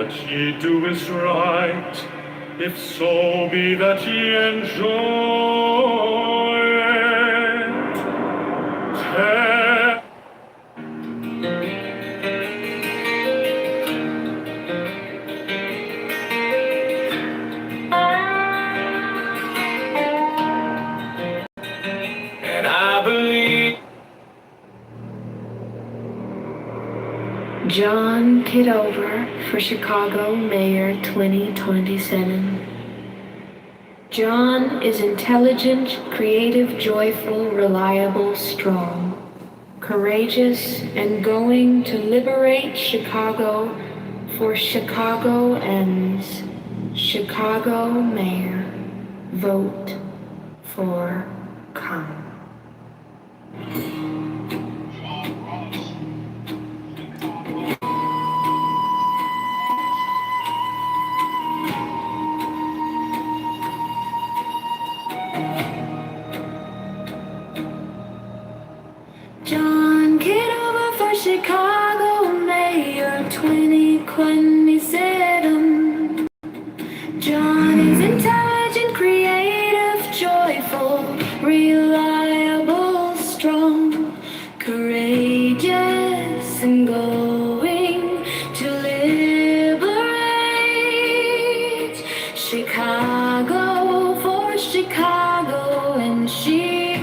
that ye do is right, if so be that ye enjoy it. And I believe John Kitover for Chicago Mayor 2027. John is intelligent, creative, joyful, reliable, strong, courageous, and going to liberate Chicago for Chicagoans. Chicago Mayor, vote for come. John Kitover for Chicago Mayor 2027. John is intelligent, creative, joyful, reliable, strong, courageous, and going to liberate Chicago for Chicago and Chicago.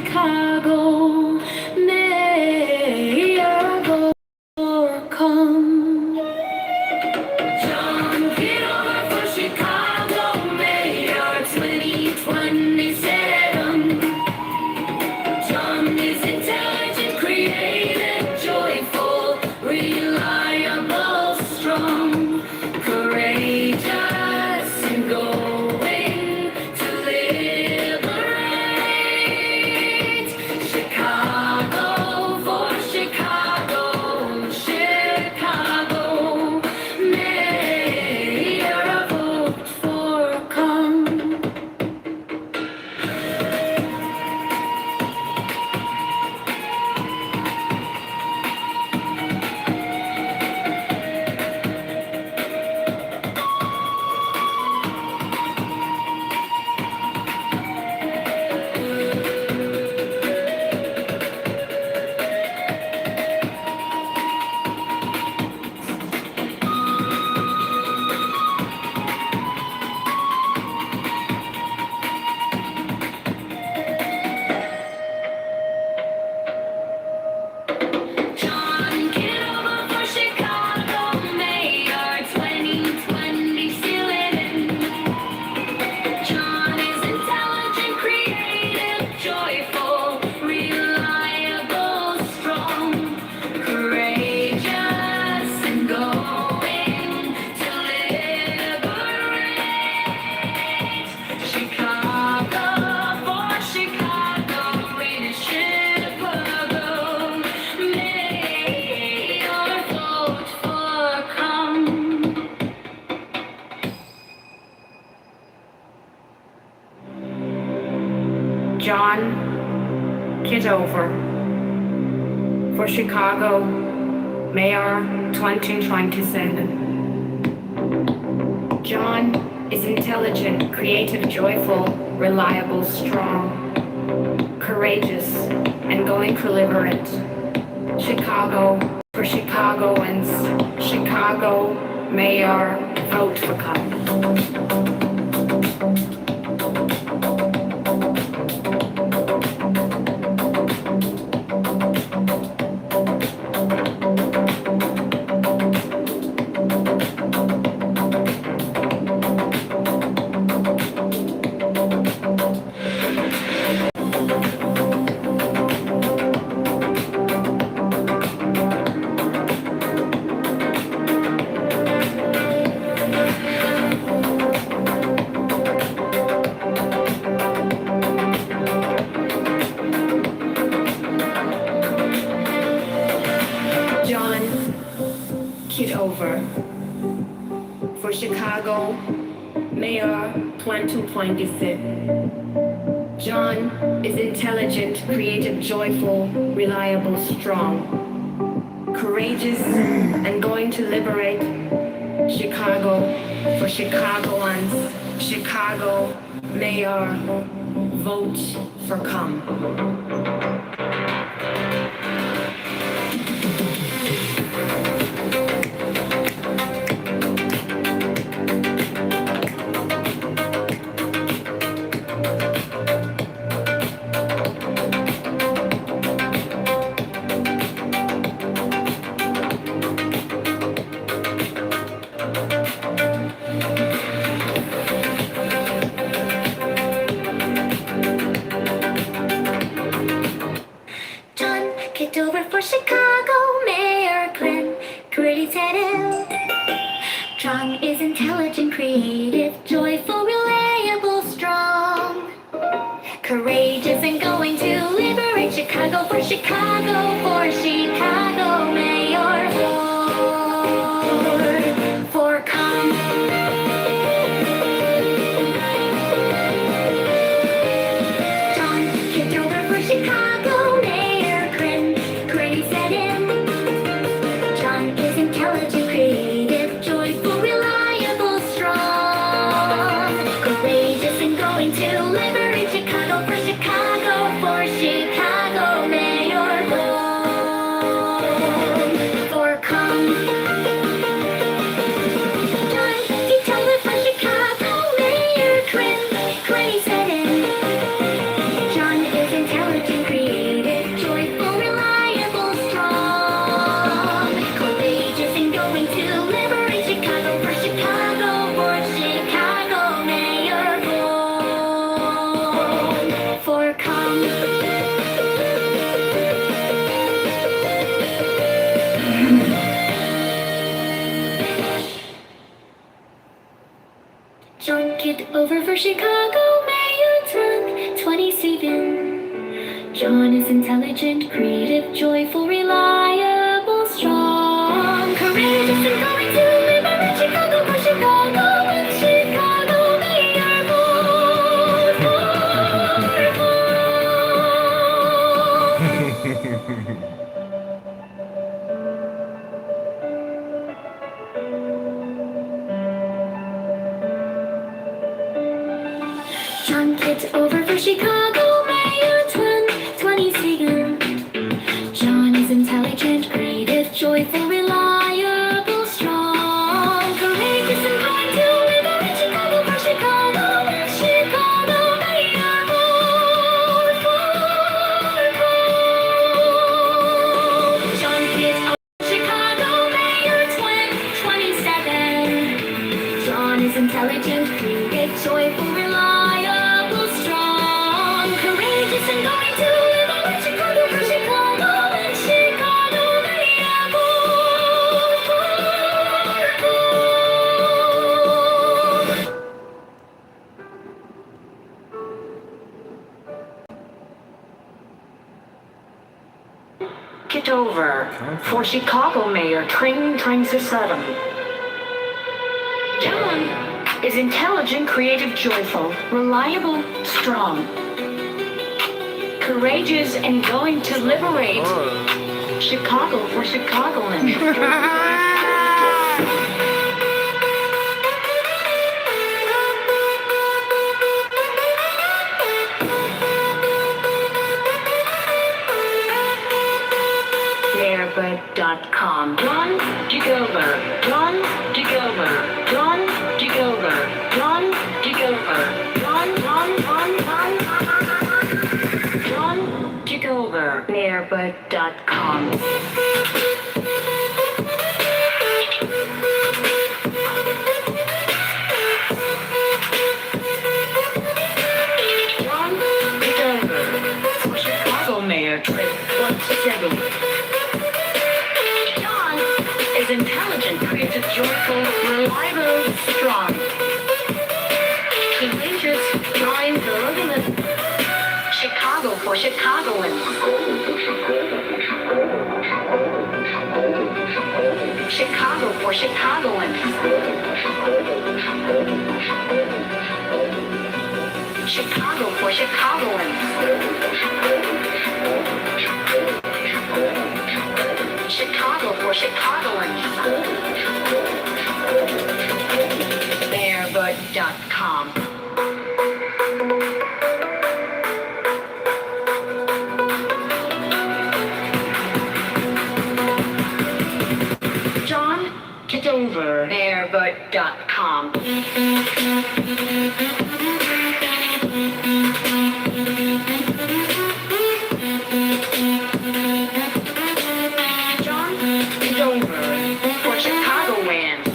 John Kitover for Chicago Mayor 2027. John is intelligent, creative, joyful, reliable, strong, courageous, and going to liberate Chicago for Chicagoans. Chicago Mayor, vote for come. Kitover for Chicago Mayor 2026. John is intelligent, creative, joyful, reliable, strong, courageous, and going to liberate Chicago for Chicagoans. Chicago mayor, vote for come. John Kitover for Chicago, Mayor Clint, pretty settled. John is intelligent, creative, joyful, reliable, strong, courageous, and going to liberate Chicago for Chicago, Mayor for come. John Kitover for Chicago, Mayor Clint, pretty set in. John is intelligent, creative, joyful, reliable, strong, courageous, and going to liberate Chicago for Chicago, Mayor for come. John Kitover for Chicago, Mayor Clint, pretty set in. John is intelligent, creative, joyful, reliable, strong, courageous, and going to liberate Chicago for Chicago, Mayor for come. John Kitover for Chicago, Mayor 27. John is intelligent, creative, joyful, reliable, strong, courageous, and going to liberate Chicago for Chicago, Mayor John Kitover for Chicago, Mayor 27. John is intelligent, creative, joyful, reliable, strong, courageous, and going to liberate Chicago for Chicago, Mayor John Kitover, Chicago, Mayor 27. John is intelligent, creative, joyful, reliable, strong, courageous, and going to liberate Chicago for Chicago, Mayor Kitover for Chicago Mayor Train 27. John is intelligent, creative, joyful, reliable, strong, courageous, and going to liberate Chicago for Chicagoans. Airbud.com. John Kitover. John Kitover. John Kitover. John Kitover. John Kitover. Airbud.com. John Kitover for Chicago Mayor Trip 27. John is intelligent, creative, joyful, reliable, strong, courageous, kind, loving, Chicago for Chicagoans. Chicago for Chicagoans. Chicago for Chicagoans. Chicago for Chicagoans. Mayorvote.com. John Kitover. Mayorvote.com. John Kitover for Chicagoans.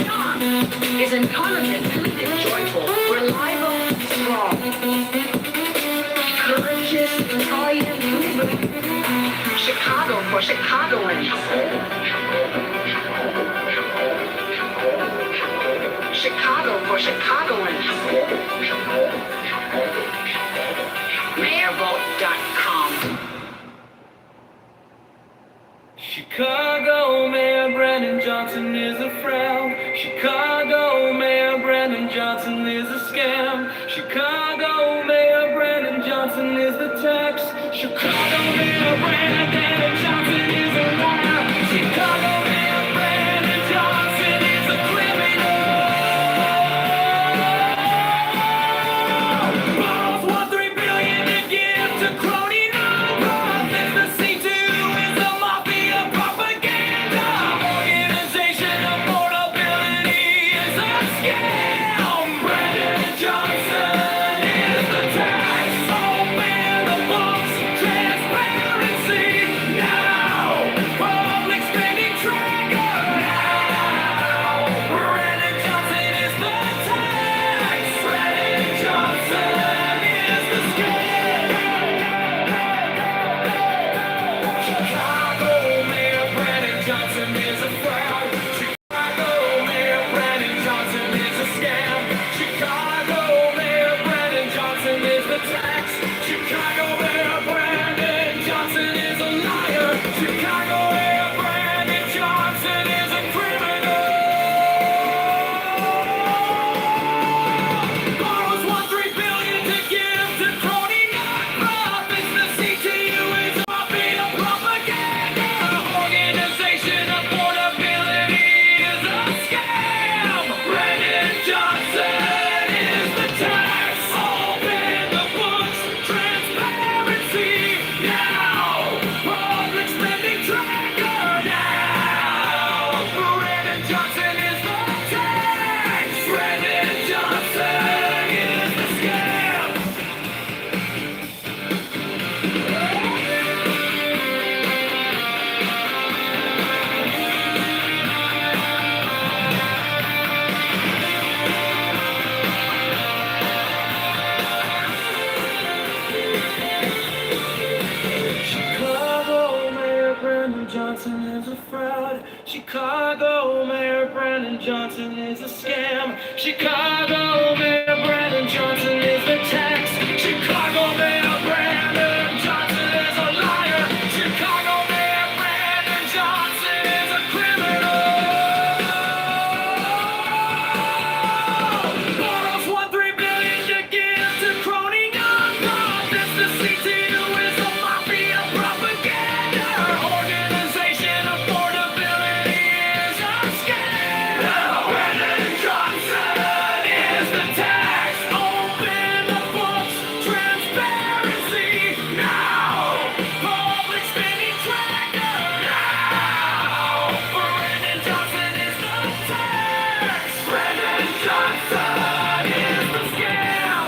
John is intelligent, joyful, reliable, strong, courageous, Italian, Chicago for Chicagoans. Chicago for Chicagoans. Mayorvote.com. Chicago Mayor Brandon Johnson is a fraud. Chicago Mayor Brandon Johnson is a scam. Chicago Mayor Brandon Johnson is the tax. Chicago Mayor Brandon Johnson is a liar. Chicago Mayor Brandon Johnson is a criminal. Borrows $1.3 billion to give to crony nonprofits. The C2 is a mafia propaganda organization. Affordability is a scam. Brandon Johnson is the tax. Open the books. Transparency now. Public spending tracker now. Brandon Johnson is the tax. Brandon Johnson is the scam. Chicago Mayor Brandon Johnson is a fraud. Chicago Mayor Brandon Johnson is a scam. Chicago Mayor Brandon Johnson is the tax. Chicago Mayor Brandon Johnson is a liar. Chicago Mayor Brandon Johnson is a criminal. Borrows $1.3 billion to give to crony nonprofits. The CTU is a mafia propaganda organization. Affordability is a scam. Brandon Johnson is the tax. Open the books. Transparency now. Public spending tracker now. Brandon Johnson is the tax. Brandon Johnson is the scam. Chicago Mayor Brandon Johnson is a fraud. Chicago Mayor Brandon Johnson is a scam. Chicago Mayor Brandon Johnson is the tax. Chicago Mayor Brandon Johnson is a liar. Chicago Mayor Brandon Johnson is a criminal. Borrows $1.3 billion to give to crony nonprofits. The CTU is a mafia propaganda organization. Affordability is a scam. Brandon Johnson is the tax. Open the books. Transparency now. Public spending tracker now. Brandon Johnson is the tax. Brandon Johnson is the scam.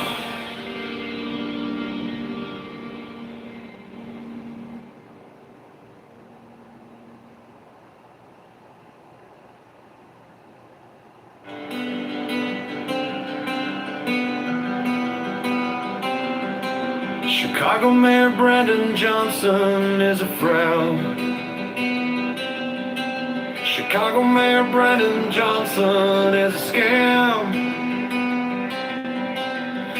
Chicago Mayor Brandon Johnson is a fraud. Chicago Mayor Brandon Johnson is a scam.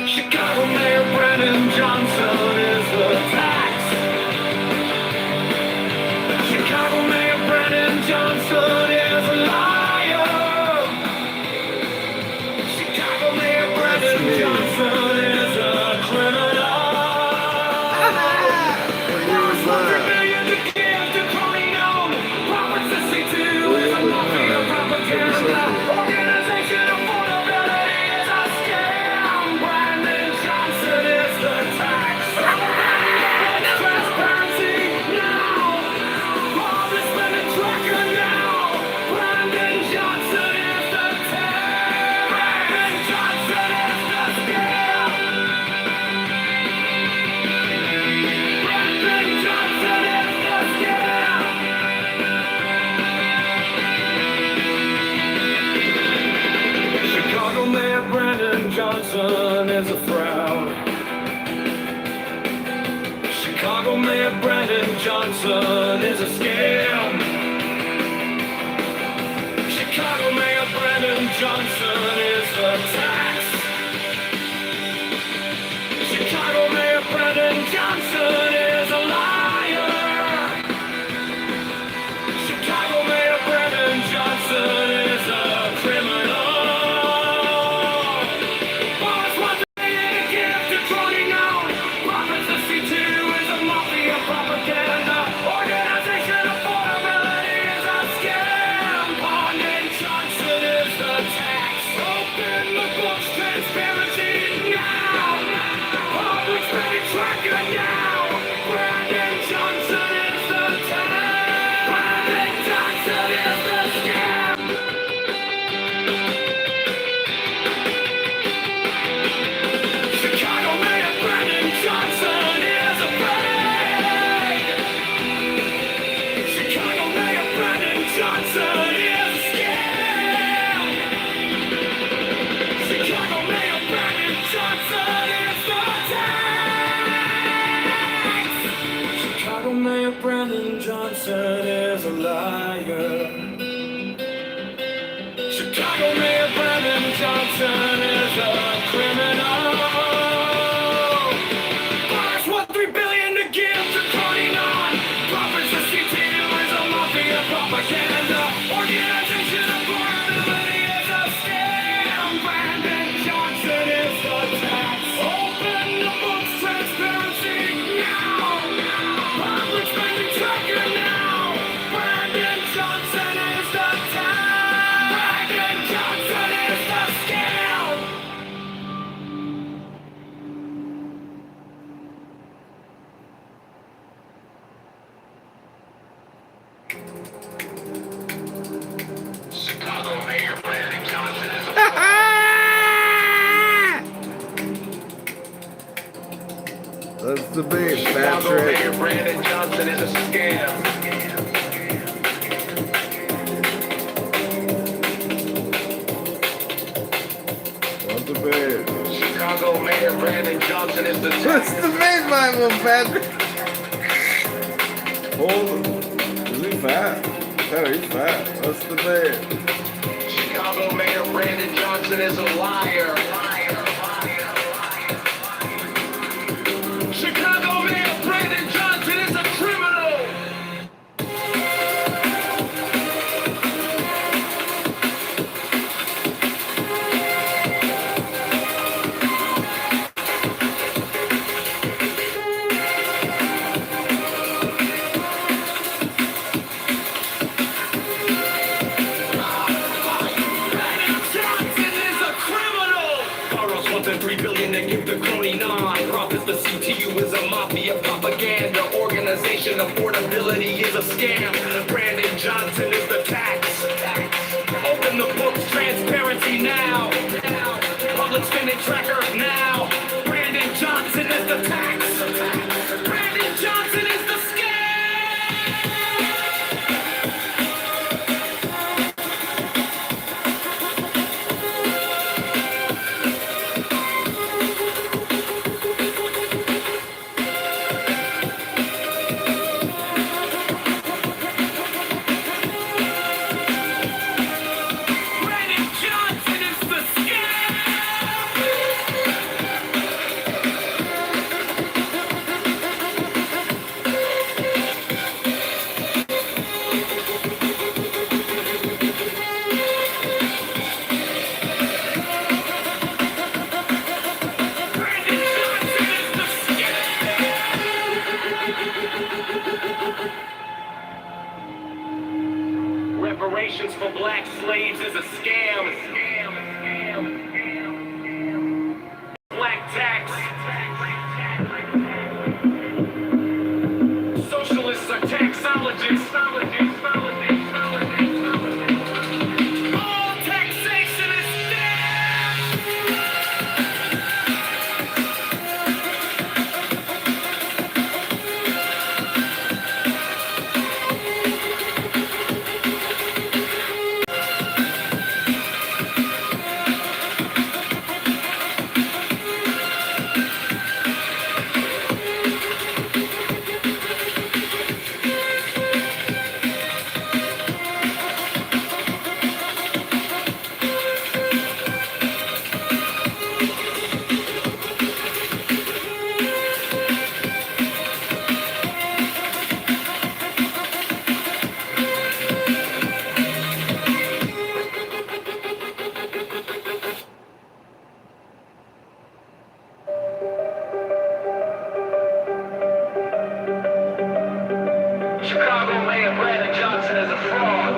Chicago Mayor Brandon Johnson is the tax. Chicago Mayor Brandon Johnson is a liar. Chicago Mayor Brandon Johnson is a criminal. $100 million to give to crony known. Profits to see to is a mafia propaganda Chicago Mayor Brandon Johnson is a scam. Chicago Mayor Brandon Johnson is a tax. Chicago Mayor Brandon Johnson is a liar. Chicago Mayor Brandon Johnson is a criminal. Boss wants to give to crony now. Profits of C2 is a mafia propaganda. Organization affordability is a scam. Brandon Johnson is the tax. Open the books, transparency now. Public spending tracker now. Brandon Johnson is the tax. Brandon Johnson is the scam. Chicago Mayor Brandon Johnson is a fake. Chicago Mayor Brandon Johnson is a scam. Chicago Mayor Brandon Johnson is the tax. Chicago Mayor Brandon Johnson is a liar. Chicago Mayor Brandon Johnson is a criminal. Bars want $3 billion to give to crony non. Profits for C2 is a mafia propaganda. Organization affordability is a scam. Brandon Johnson is the tax. Open the books, transparency now. Public spending tracker now. Brandon Johnson is the tax. Brandon Johnson is the scam. Chicago Mayor Brandon Johnson is a Let's debate, Chicago Patrick. Mayor Brandon Johnson is a scam. Let's debate. Chicago Mayor Brandon Johnson is the Let's debate, Bible, Patrick. Hold him. Is he fat? Yeah, he's fat. Let's debate. Chicago Mayor Brandon Johnson is a liar. Chicago Mayor Brandon Johnson is a criminal. Brandon Johnson is a criminal. Borrows more than $3 billion to give the crony non. Profits the CTU is a mafia propaganda. Organization affordability is a scam. Brandon Johnson is the tax. Open the books, transparency now. Public spending tracker now. Brandon Johnson is the tax. Brandon Johnson is the scam. Brandon Johnson is the Reparations for black slaves is a scam. Black tax. Socialists are taxologists. All taxation is theft. Chicago Mayor Brandon Johnson is a fraud.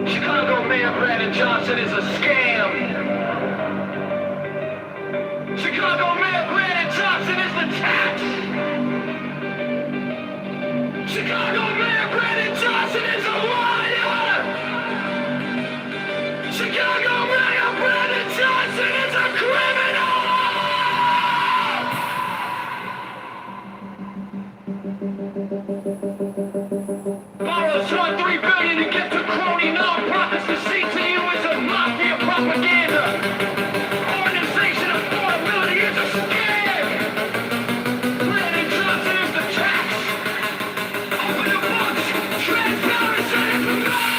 Chicago Mayor Brandon Johnson is a scam. Chicago Mayor Brandon Johnson is the tax. Chicago Mayor Brandon Johnson is a liar. Chicago Mayor Brandon Johnson is a criminal. Borrows $3 billion to get to crony nonprofits to CTU is a mafia propaganda. Organization affordability is a scam. Brandon Johnson is the tax. Open the books. Transparency is the law.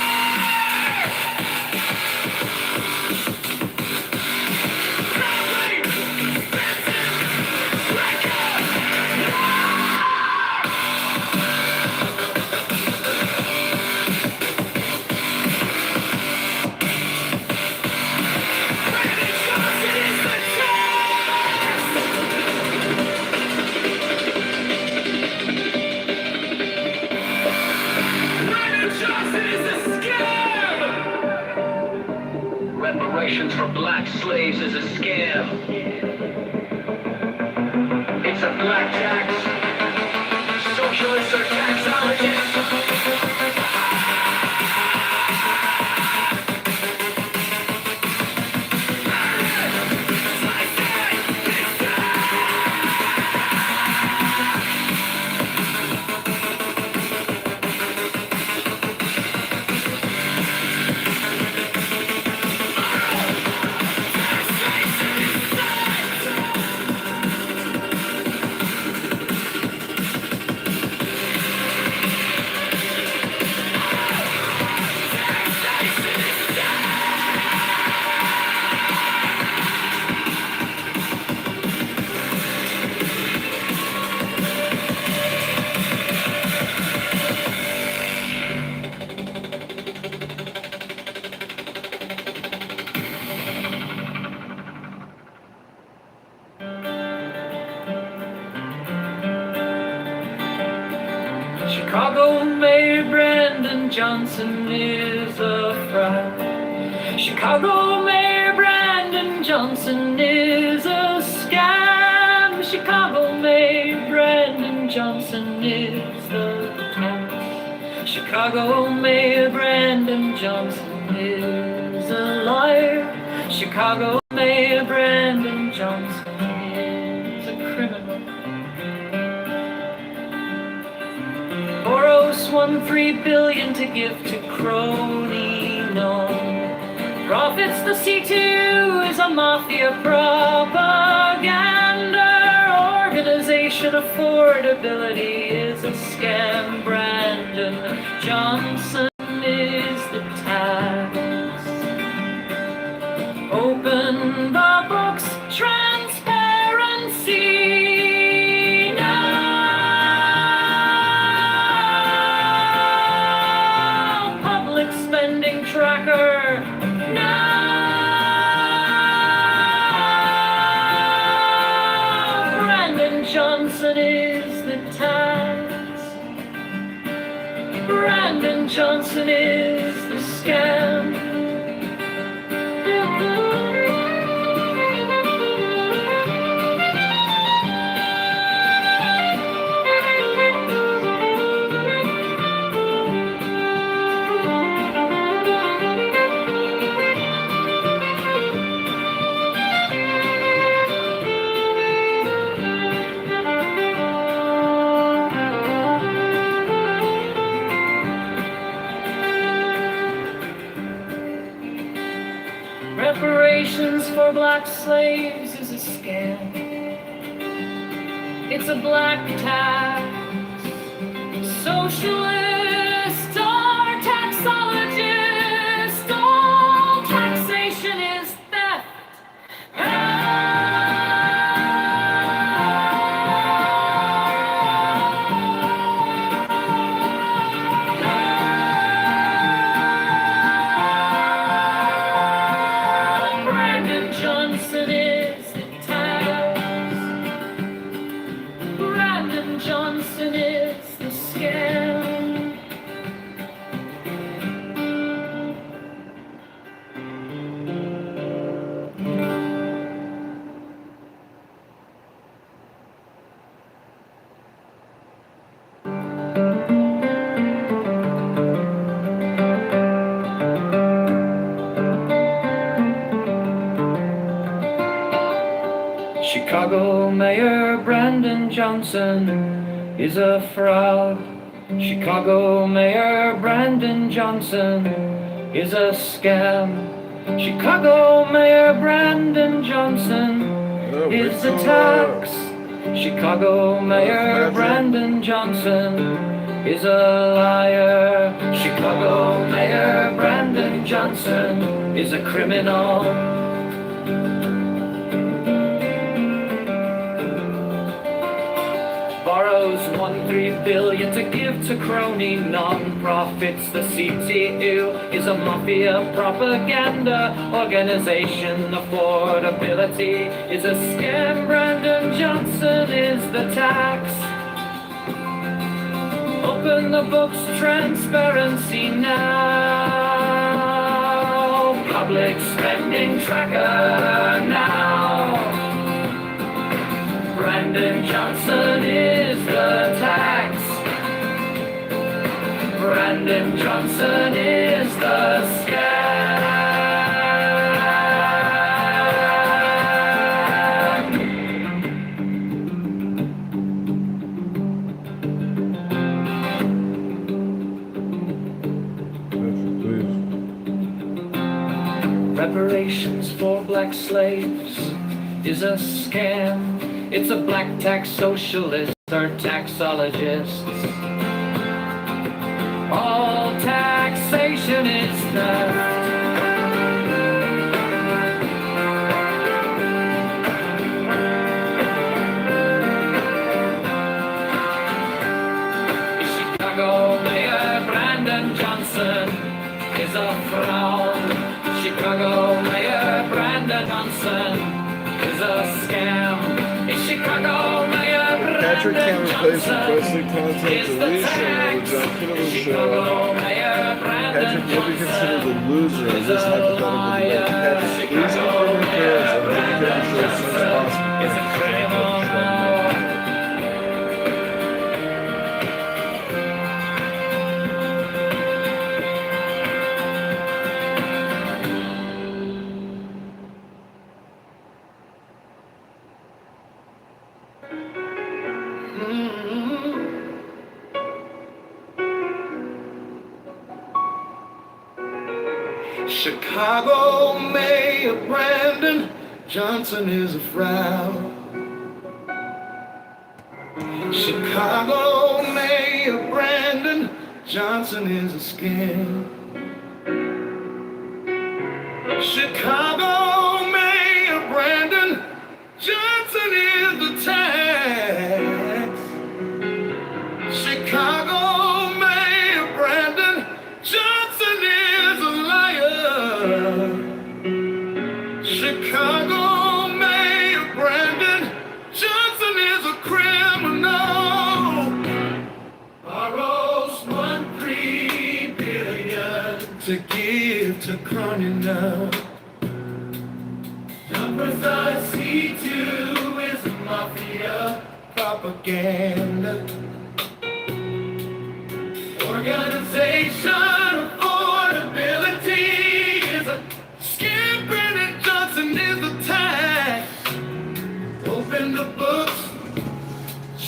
Reparations for black slaves is a scam. It's a black tax. Socialists are taxologists. Chicago Mayor Brandon Johnson is a fraud. Chicago Mayor Brandon Johnson is a scam. Chicago Mayor Brandon Johnson is the tax. Chicago Mayor Brandon Johnson is a liar. Chicago Mayor Brandon Johnson is a criminal. Boros won $3 billion to give to crony no. Profits the C2 is a mafia propaganda. Organization affordability is a scam. Brandon Johnson is the tax. Open the books, transparency now. Public spending tracker now. Brandon Johnson is the tax. Brandon Johnson is the scam. Reparations for black slaves is a scam. It's a black tax. Socialist or taxologist, all taxation is theft. Brandon Johnson is the tax. Brandon Johnson is the scam. Chicago Mayor Brandon Johnson is a fraud. Chicago Mayor Brandon Johnson is a scam. Chicago Mayor Brandon Johnson is the tax. Chicago Mayor Brandon Johnson is a liar. Chicago Mayor Brandon Johnson is a criminal. Borrows 1.3 billion to give to crony non-profits. The CTU is a mafia propaganda organization. Affordability is a scam. Brandon Johnson is the tax. Open the books, transparency now. Public spending tracker now. Brandon Johnson is the tax. Brandon Johnson is the scam. Reparations for black slaves is a scam. It's a black tax socialist or taxologist. All taxation is theft. Chicago Mayor Brandon Johnson is a fraud. Chicago Mayor Brandon Johnson is a scam. Chicago Mayor Patrick can't Brandon replace the Johnson ghostly content is the deletion of the tax. John Kitover show. Chicago Mayor Brandon Patrick will be considered the Johnson loser of is this a hypothetical debate. liar. Patrick, please Chicago inform your parents Mayor of the Kitover show as soon as Brandon possible. is a criminal. Chicago Mayor Brandon Johnson is a fraud. Chicago Mayor Brandon Johnson is a scam. Chicago Mayor Brandon Johnson is the tax. Chicago Mayor Brandon Johnson is a liar. Chicago Mayor Brandon Johnson is a criminal. Borrows 1.3 billion to give to crony now. Numbers I see too is mafia propaganda. Organization affordability is a scam. Brandon Johnson is the tax. Open the books,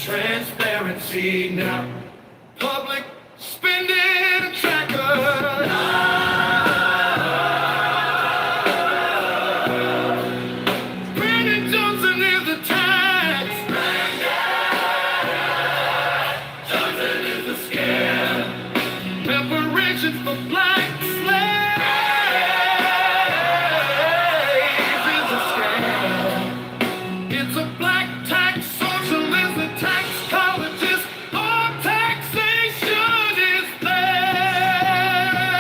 transparency now. Public spending tracker. Brandon Johnson is the tax. Johnson is the scam. Reparations for black slaves is a scam. It's a black tax socialist, a tax collegist. All taxation is theft.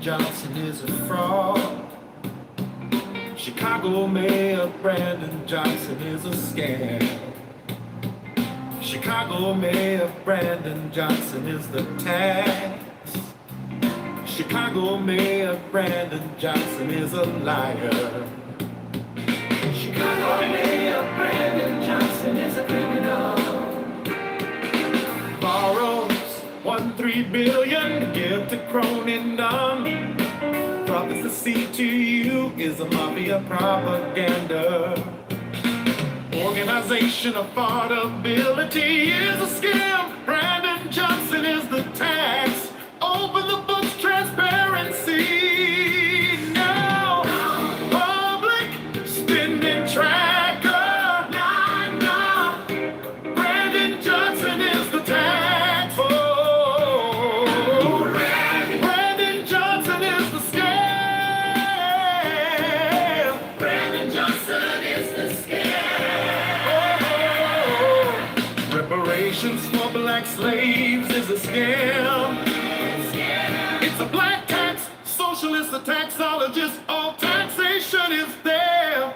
Johnson is a fraud. Chicago Mayor Brandon Johnson is a scam. Chicago Mayor Brandon Johnson is the tax. Chicago Mayor Brandon Johnson is a liar. Chicago Mayor Brandon Johnson is a criminal. Borrows 1.3 billion to give to crony none. Profits the CTU is a mafia propaganda. Organization affordability is a scam. Brandon Johnson is the tax. Open the books, transparency. Now, public spending tracker. Nah. Brandon Johnson is the tax. Oh, Brandon Johnson is the scam. Brandon Johnson is the scam. Reparations for black slaves is a scam. It's a black tax, socialist, a taxologist, all taxation is there.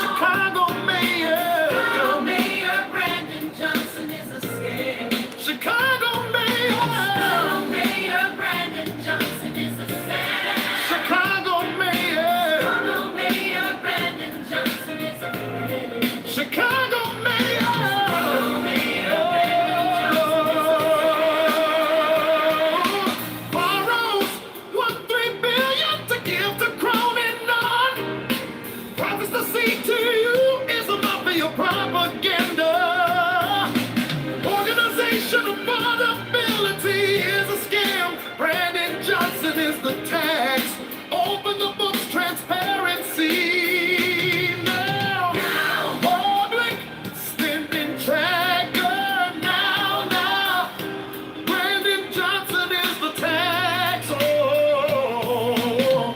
Chicago Mayor Brandon Johnson is a scam. Chicago Mayor Brandon Johnson is a scam. Chicago Mayor Brandon Johnson is a scam. Chicago borrows 1.3 billion to give to crony none. Profits the CTU is a mafia propaganda. Organization affordability is a scam. Brandon Johnson is the tax. Open the books, transparency. Now. Public spending tracker. Now. Brandon Johnson is the tax. Oh.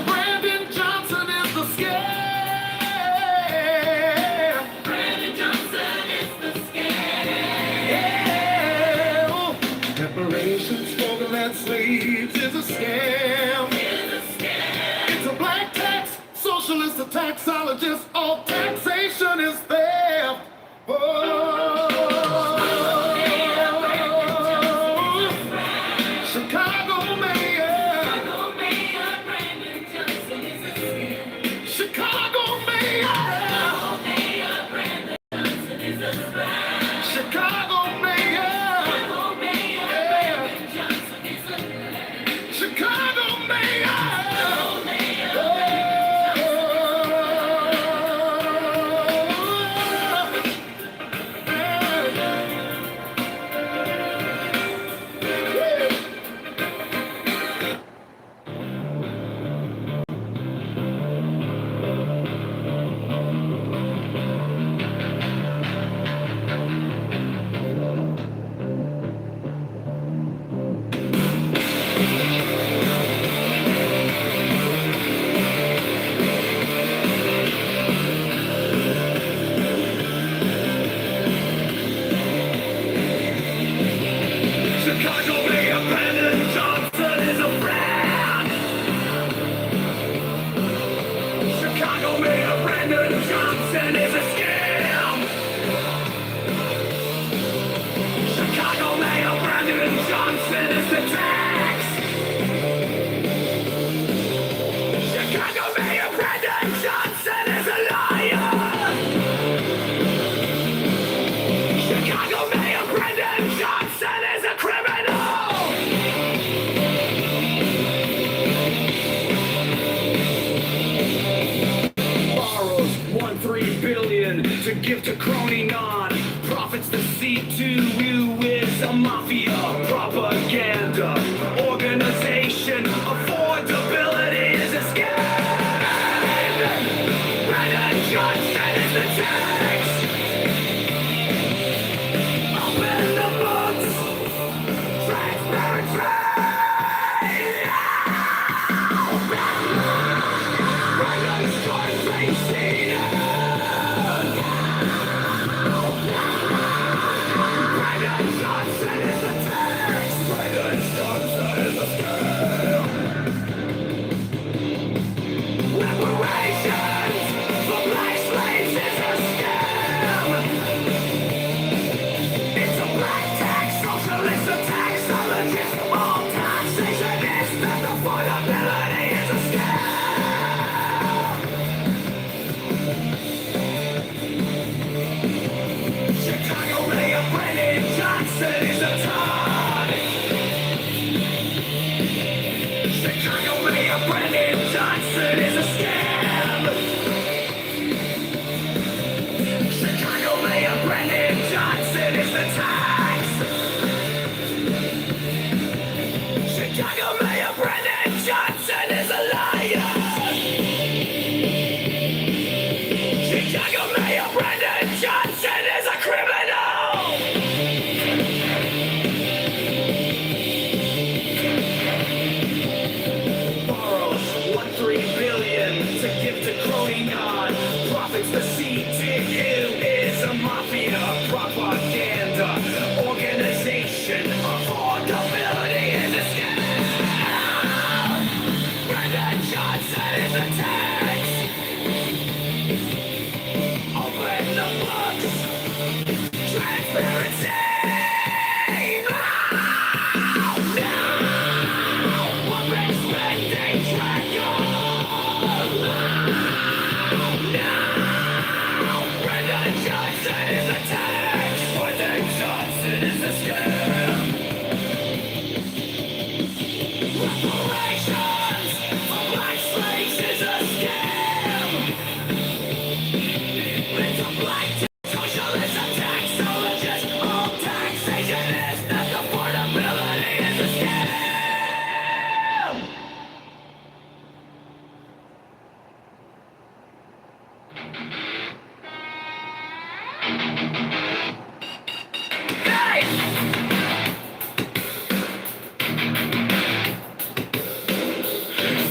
Brandon Johnson is the scam. Brandon Johnson is the scam. Yeah. Reparations for the land slaves is a scam. It's a black tax, socialist, a taxologist, all taxation is there. Chicago Mayor. Chicago Mayor. Chicago Mayor. Chicago Mayor. Chicago Mayor Brandon Johnson is a fraud. Chicago Mayor Brandon Johnson is a scam. Chicago Mayor Brandon Johnson is the tax. Chicago Mayor Brandon Johnson is a liar. Chicago Mayor Brandon Johnson is a criminal. Borrows 1.3 billion Brendan Johnson is the text. Open the books. Transparency.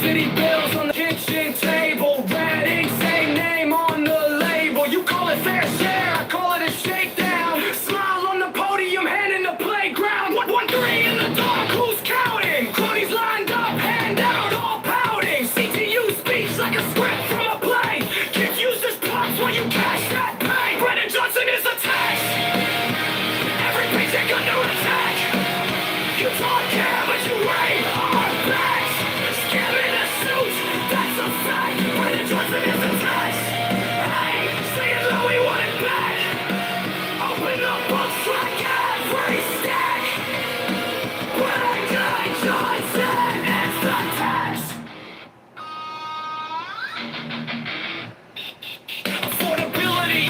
City bills on the kitchen table, red ink, same name on the label. You call it fair share, I call it a shakedown. Smile on the podium, hand in the playground. 1-1-3 in the dark, who's counting? Cronies lined up, hand out, all pouting. CTU speech like a script from a play. Kids use this box while you cash that pay. Brendan Johnson is a text. Every paycheck under attack. You don't care, but you rave our backs. Scamming a suit, that's a fact. Brendan Johnson is a text. Hey, say it low, we want it back. Open the books, track every stack. Brendan Johnson is the text. Affordability,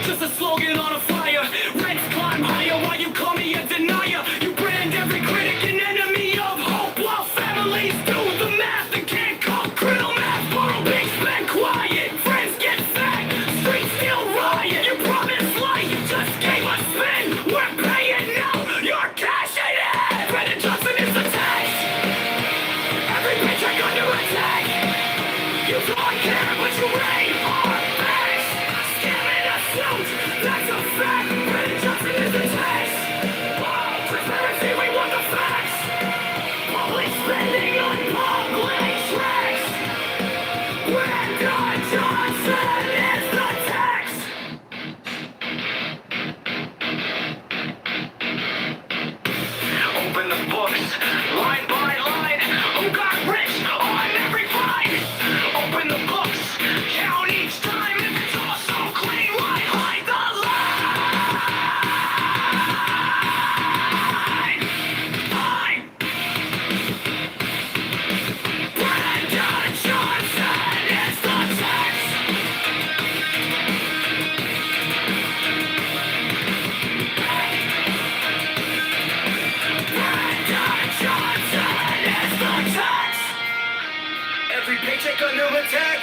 just a slogan on a flyer. Rents climb higher while you call me a denier. You brand every critic an enemy of hope while families do the math and can't call criminal math. Borrow big, spend quiet. Friends get fat, streets still riot. You promised light, you just gave us spin. We're paying now, you're cashing in. Brendan Johnson is the text. Every paycheck under attack. You don't care, but you rave our backs. Scamming a suit, that's a fact. Brendan Johnson is the text. Transparency, we want the facts. Public spending on public tracks. Brendan Johnson is the text. Open the books, line by line. Who got rich on every fine? Open the books, count each time. If it's all so clean, why hide the line? Brendan Johnson is the text. Brendan Johnson is the text. Every paycheck under attack.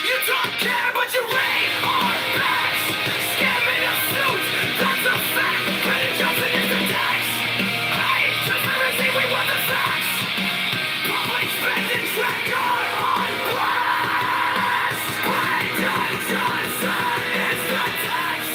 You don't care, but you rave our backs. Scamming a suit, that's a fact. Brendan Johnson is the text. Hey, transparency, we want the facts. Public spending tracker on blast. Brendan Johnson is the text.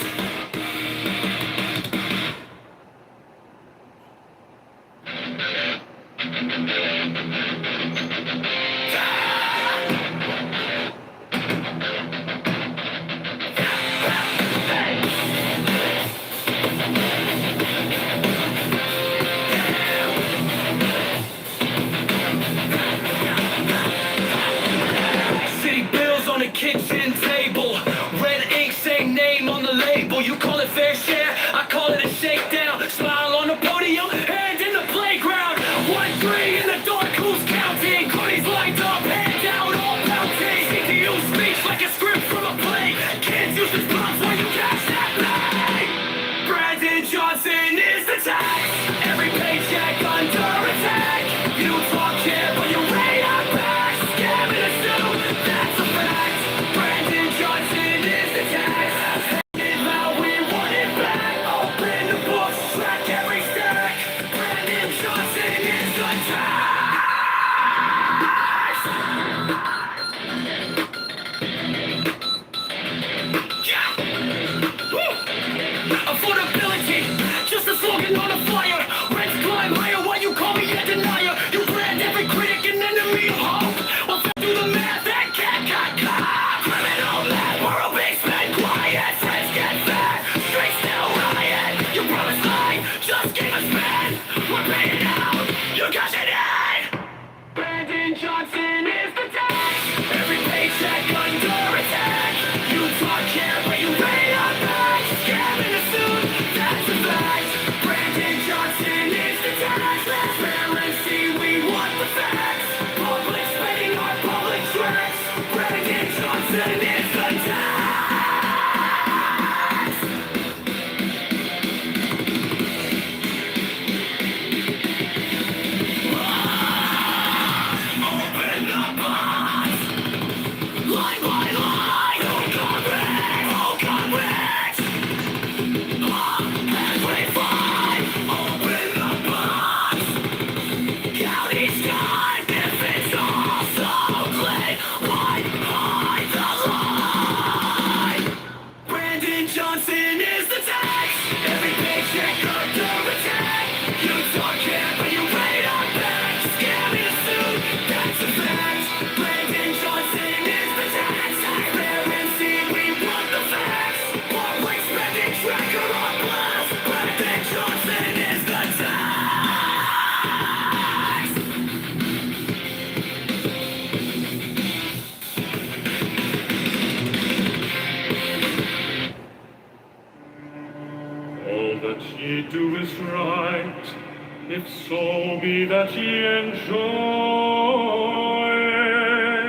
if so be that ye enjoy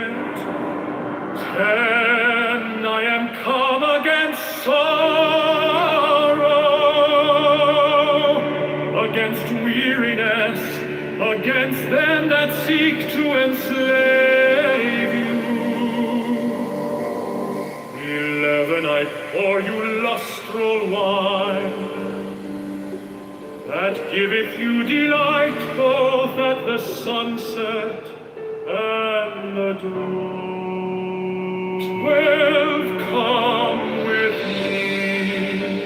it. 10, I am come against sorrow, against weariness, against them that seek to enslave you. 11, I pour you lustral wine, that giveth you delight both at the sunset and the dawn. 12, come with me,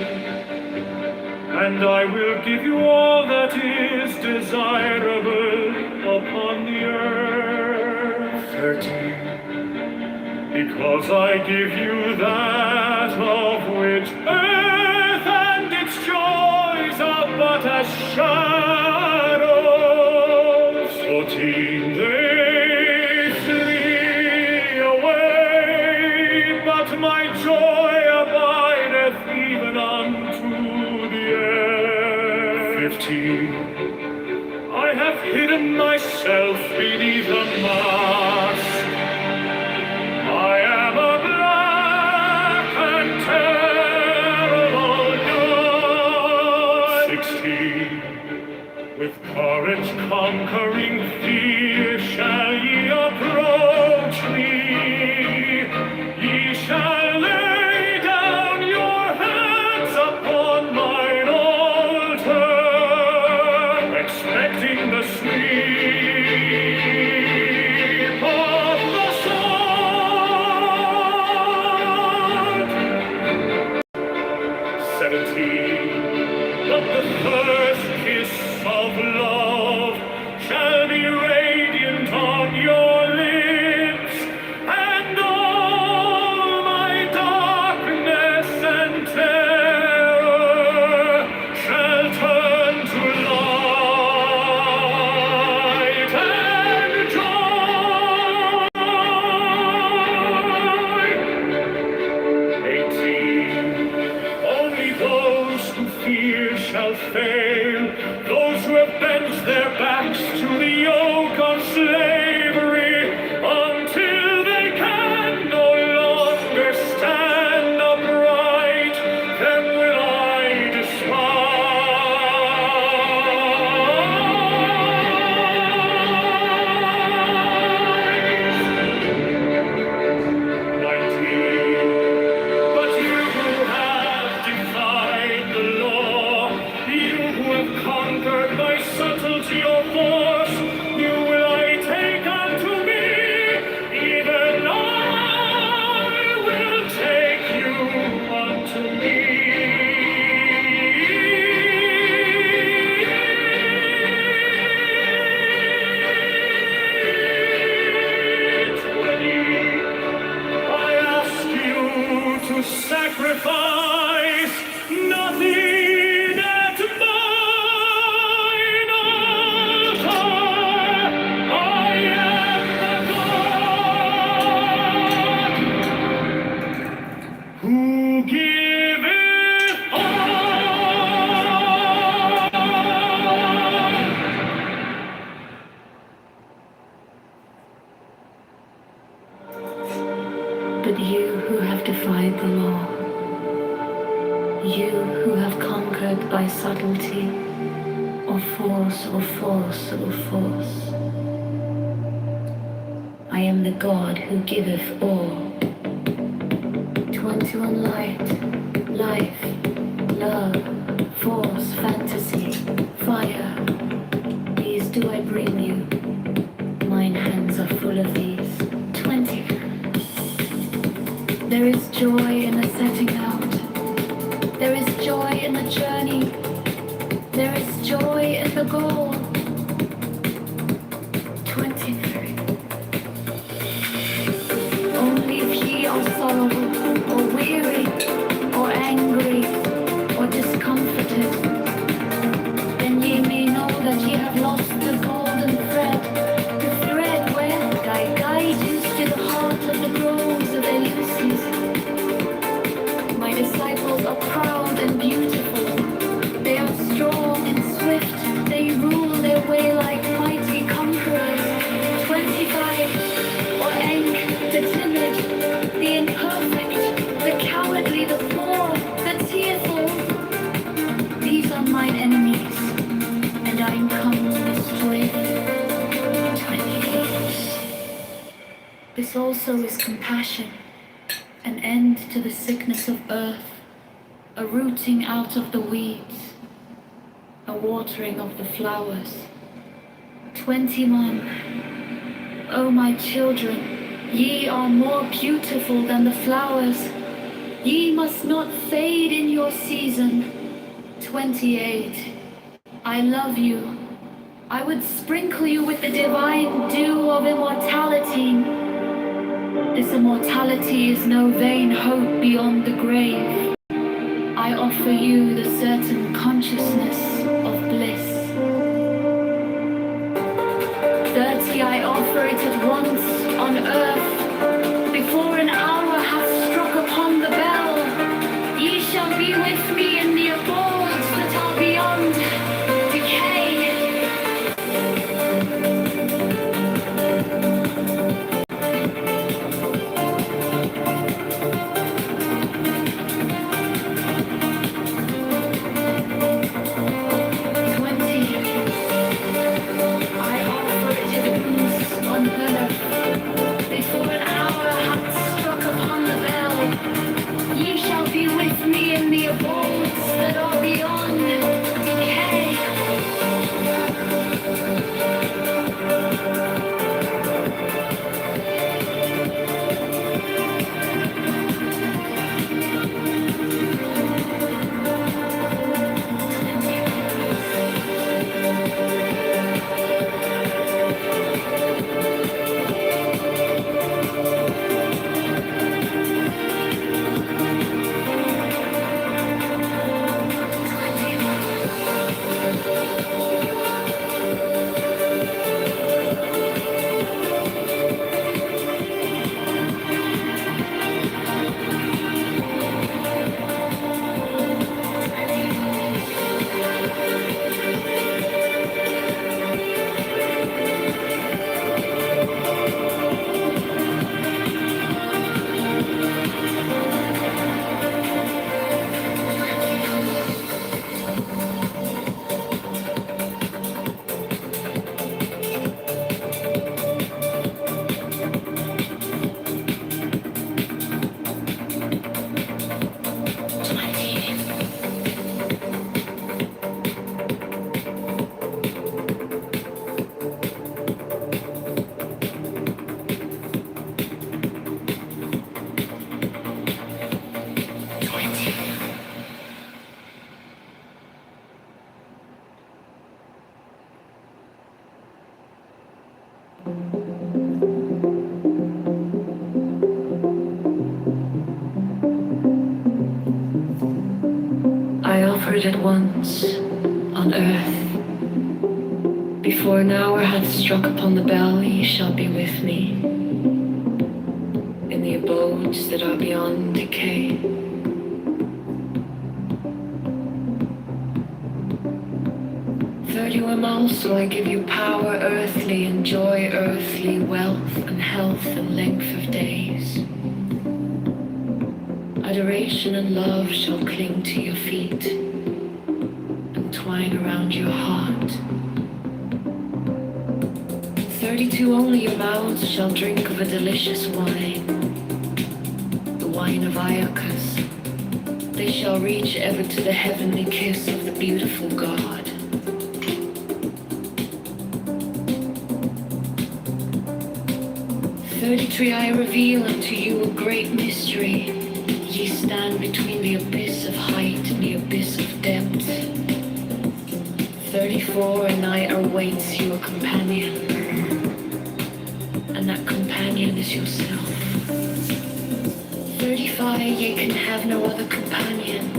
and I will give you all that is desirable upon the earth. 13, because I give you that of which earth and its joys are but as shadows. 14, they flee away, but my joy abideth even unto the end. 15, I have hidden myself beneath a mask. I am a black and terrible night. 16, with courage conquering fear shall ye approach me. Ye shall lay down your hands upon mine altar, expecting the sweep of the sword. 17, but the first kiss of love shall be radiant on your lips, and all my darkness and terror shall turn to light and joy. 18, only those who fear shall fail, those who have bent their backs to the yoke of slavery until they can no longer stand upright, them will I despise. 19, but you who have defied the law, you who have conquered by subtlety or force, you will I take unto me, even I will take you unto me. 20, I ask you to sacrifice nothing at mine altar. I am the God who giveth all. But you who have defied the law, you who have conquered by subtlety, or force, or force, or force, I am the God who giveth all. 21, light, life, love, force, fantasy, fire, these do I bring you. Mine hands are full of these. 20, there is joy in the setting out. There is joy in the journey. There is joy in the goal. 23. Only if ye are sorrowful, or weary, or angry, or discomforted, then ye may know that ye have lost the golden thread, the thread where I guide you to the heart of the groves of Eleusis. My disciples are proud and beautiful. They are strong and swift. They rule This also is compassion, an end to the sickness of earth, a rooting out of the weeds, a watering of the flowers. 21. O my children, ye are more beautiful than the flowers. Ye must not fade in your season. 28. I love you. I would sprinkle you with the divine dew of immortality. This immortality is no vain hope beyond the grave. I offer you the certain consciousness of bliss. 30. I offer it at once on earth. Before an hour hath struck upon the bell, ye shall be with me in the abodes that are beyond decay. I offered at once on earth. Before an hour hath struck upon the bell, ye shall be with me in the abodes that are beyond decay. Also I give you power earthly and joy earthly, wealth and health and length of days. Adoration and love shall cling to your feet and twine around your heart. 32 only your mouths shall drink of a delicious wine, the wine of Iacchus. They shall reach ever to the heavenly kiss of the beautiful God. 33 I reveal unto you a great mystery. Ye stand between the abyss of height and the abyss of depth. 34 and I awaits you a companion, and that companion is yourself. 35 ye can have no other companion.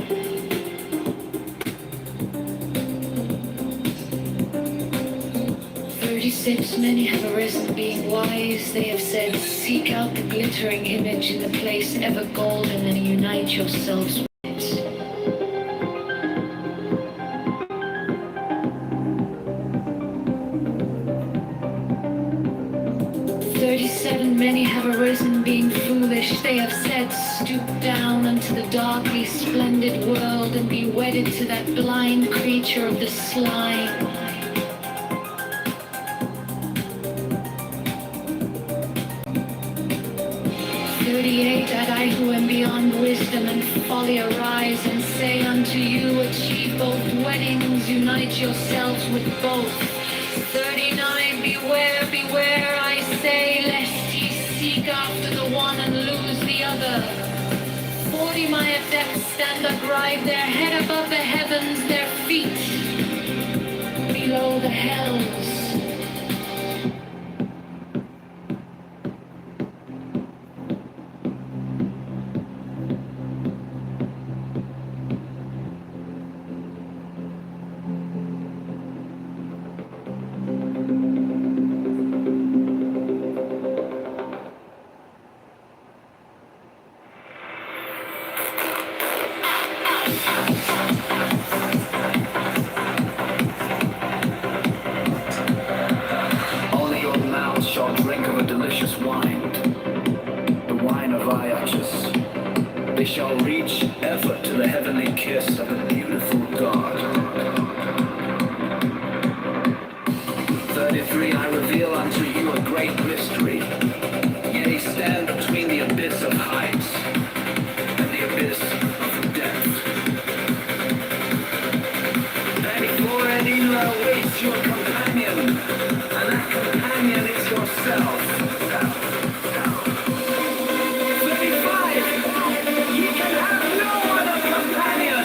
36 many have arisen being wise. They have said, seek out the glittering image in the place ever golden and unite yourselves with it. 37 many have arisen being foolish. They have said, stoop down unto the darkly splendid world and be wedded to that blind creature of the slime. 38 38, and I who am beyond wisdom and folly arise and say unto you, achieve both weddings, unite yourselves with both. 39, beware, beware, I say, lest ye seek after the one and lose the other. 40, my adepts stand upright, their head above the heavens, their feet below the hells. Only your mouth shall drink of a delicious wine, the wine of Iachus. They shall reach ever to the heavenly kiss of a beautiful God. 33, I reveal unto you a great mystery. Yea, stand between the abyss of heights and the abyss of depth. 34, and evil awaits your companion, and that companion is yourself. 35, ye can have no other companion.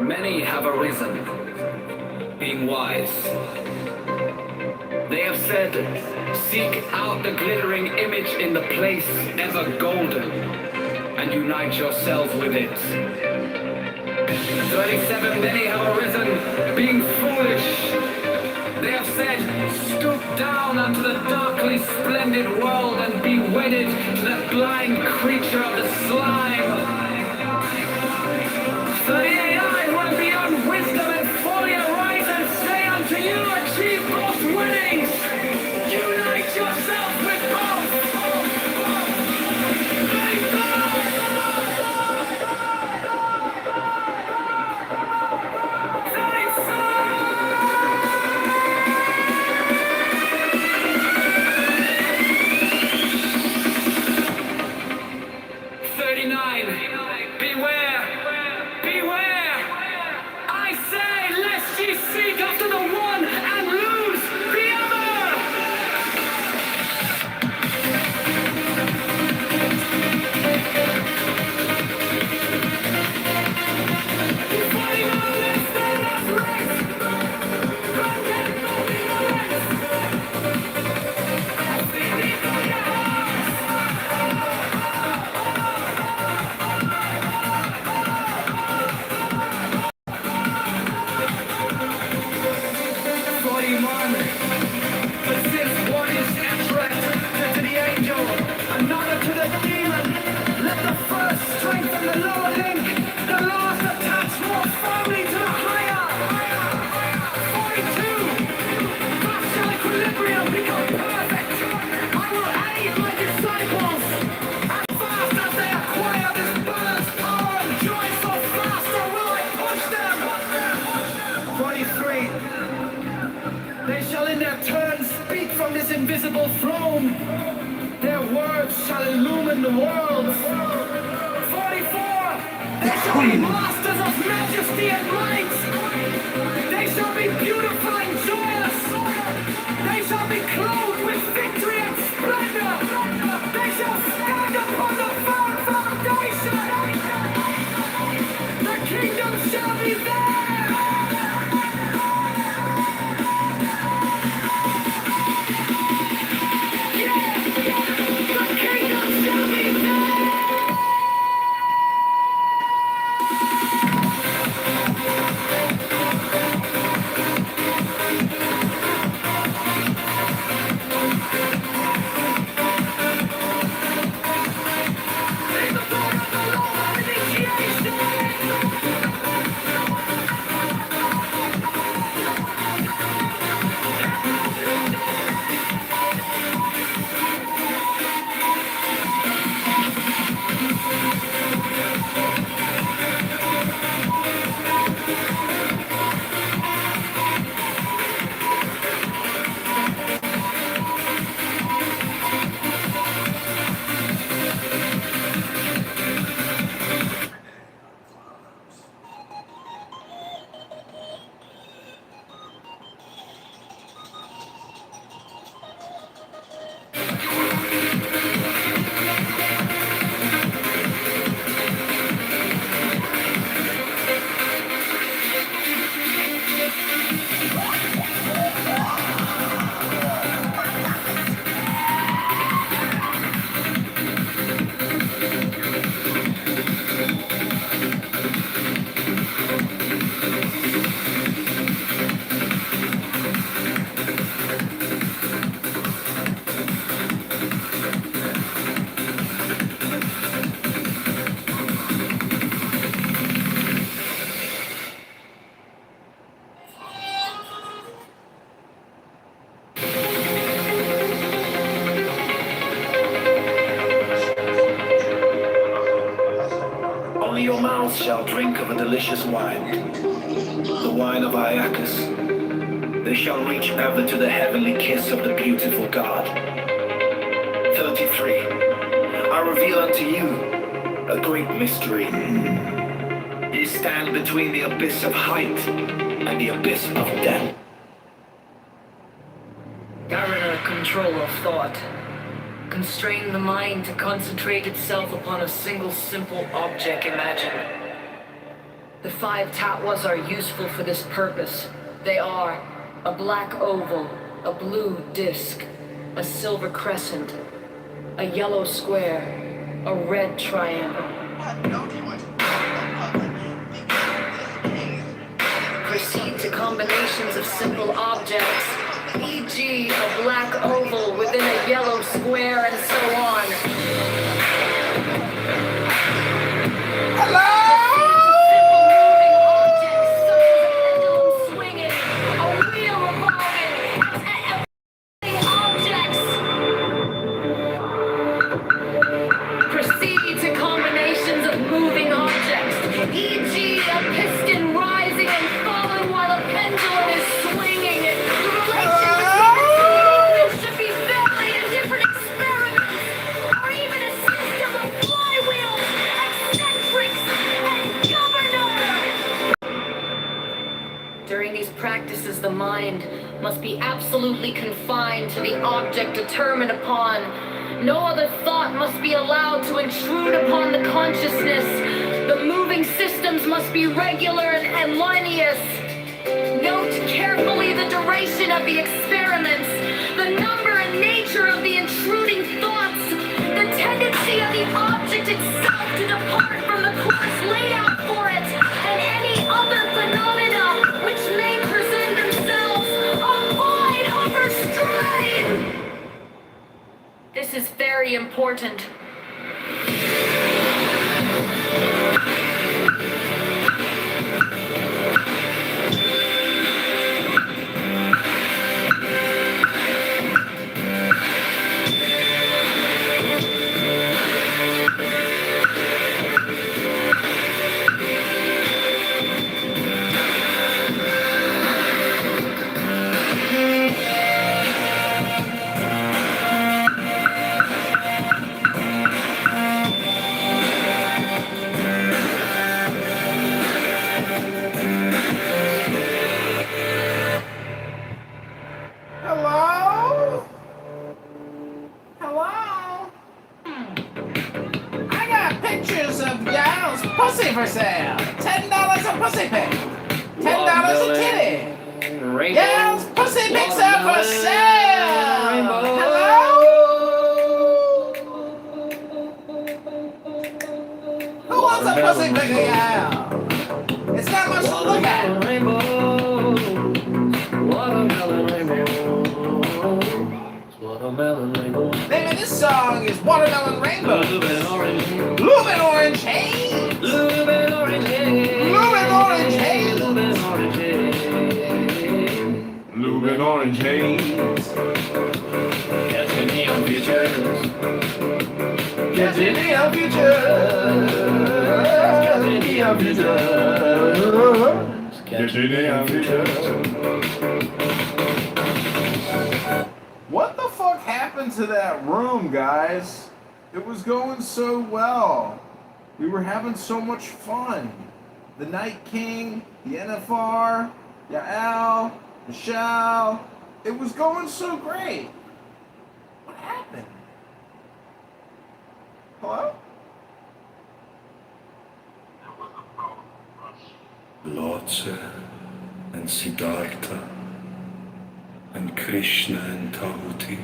Many have arisen, being wise. They have said, seek out the glittering image in the place ever golden, and unite yourself with it. 37, many have arisen, being foolish. They have said, stoop down unto the darkly splendid world and be wedded to that blind creature of the slime. 38, I will beyond wisdom and folly arise and say unto you, achieve both winnings. Unite yourself with both. 39, beware. Beware! I say, lest ye seek after the one and lose the other! 41, let's stay, let's rest! Content moving arrest! But since one is attracted to the angel, another to the demon, let the first strengthen the lower link, the last attach more firmly to the higher. 42, thus shall equilibrium become perfect. I will aid my disciples, as fast as they acquire this balance, power, and joy, so faster will I push them. 43. They shall in their turn speak from this invisible throne. Their words shall illumine the world. 44. They shall be masters of majesty and might. They shall be beautiful and joyous. They shall be clothed with victory and splendor. They shall stand upon the firm foundation. The kingdom shall be theirs. gods shall drink of a delicious wine, the wine of Iacchus. They shall reach ever to the heavenly kiss of the beautiful god. 33. I reveal unto you a great mystery. Ye stand between the abyss of height and the abyss of death. Garner control of thought. Constrain the mind to concentrate itself upon a single simple object imagined. The 5 tatwas are useful for this purpose. They are a black oval, a blue disc, a silver crescent, a yellow square, a red triangle. Proceed to combinations of simple objects, e.g. a black oval within a yellow square and so on. Hello? E.g. a piston rising and falling while a pendulum is swinging. The relation should be valid in different experiments, or even a system of flywheels, eccentrics, and governor. During these practices, the mind must be absolutely confined to the object determined upon. No other thought must be allowed to intrude upon the consciousness. The moving systems must be regular and lineous. Note carefully the duration of the experiments, the number and nature of the intruding thoughts, the tendency of the object itself to depart from the course laid out for it, and any other phenomena which may present themselves. Avoid overstrain! This is very important. Pussy for sale. $10 a pussy pic. $10 a kitty. Yes, pussy pics are for sale. Hello? Who wants a pussy pic of y'all? It's not much to look at. Name of this song is Watermelon Rainbow. Blue orange haze. Blue orange haze. Blue orange haze. Catching neon futures. Catching neon futures. Catching neon futures. Catching neon futures. What the fuck happened to that room, guys? It was going so well. We were having so much fun. The Night King, the NFR, Yael, Michelle. It was going so great. What happened? Hello? Lhotse and Siddhartha and Krishna and Tahuti,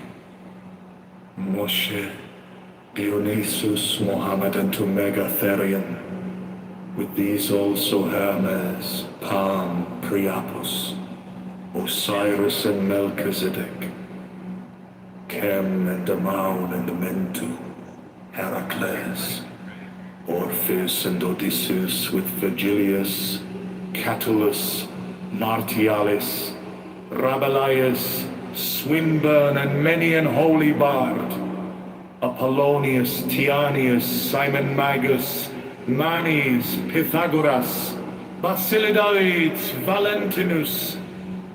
Moshe, Dionysus, Mohammed and Megatherion, with these also Hermes, Pan, Priapus, Osiris and Melchizedek, Chem and Amaun and Mentu, Heracles, Orpheus and Odysseus with Virgilius, Catullus, Martialis, Rabelais, Swinburne and many an holy bard, Apollonius, Tianius, Simon Magus, Manes, Pythagoras, Basilidates, Valentinus,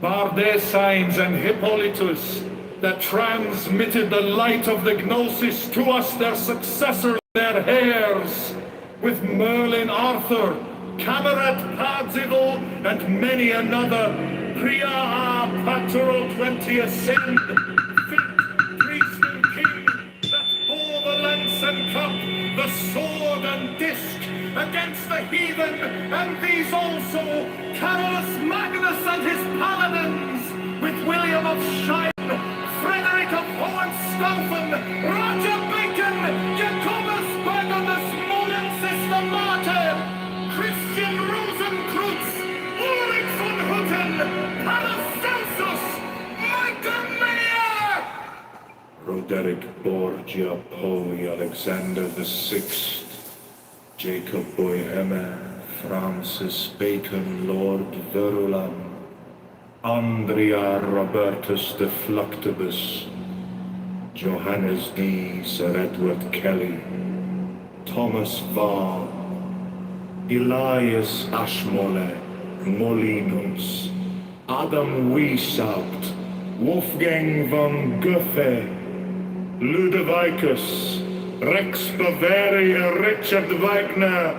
Bardesains and Hippolytus, that transmitted the light of the Gnosis to us, their successors, their heirs, with Merlin Arthur, Camerate Parzival, and many another, Priya a Pastoral 20 ascend, fit priest and king, that bore the lance and cup, the sword and disc, against the heathen, and these also, Carolus Magnus and his paladins, with William of Shire, Frederick of Hohenstaufen, Roger Bacon, Jacobus Bergundus, Smolensis the Martyr, Christian Rosenkreutz, Ulrich von Hutten, Paracelsus, Michael Mayer, Roderick Borgia, Poe, Alexander the Sixth, Jacob Boehme, Francis Bacon, Lord Verulam, Andrea Robertus de Fluctibus, Johannes D. Sir Edward Kelly, Thomas Vaughan, Elias Ashmole, Molinos, Adam Weishaupt, Wolfgang von Goethe, Ludovicus, Rex Bavaria, Richard Wagner,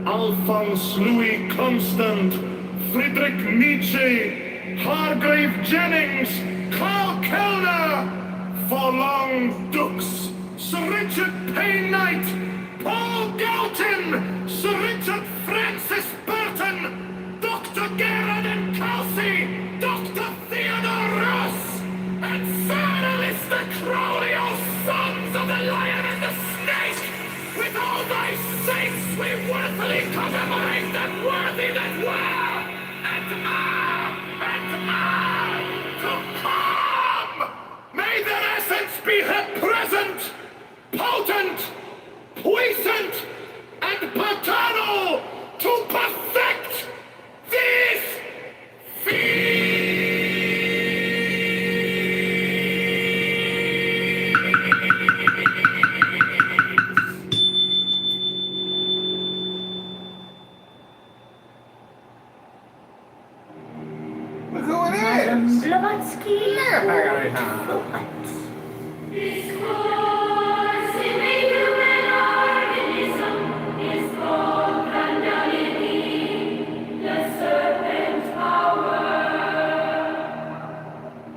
Alphonse Louis Constant, Friedrich Nietzsche, Hargrave Jennings, Carl Kellner, Forlong Dux, Sir Richard Payne Knight, Paul Galton, Sir Richard Francis Burton, Dr. Gerard and Kelsey, Dr. Theodore Ross, and Sir Alistair Crowley, all sons of the Lion and the Snake! With all thy saints we worthily commemorate them worthy that were, and to come! May their essence be her present, potent, puissant, and paternal, to perfect these feats! Look who it is! Blavatsky.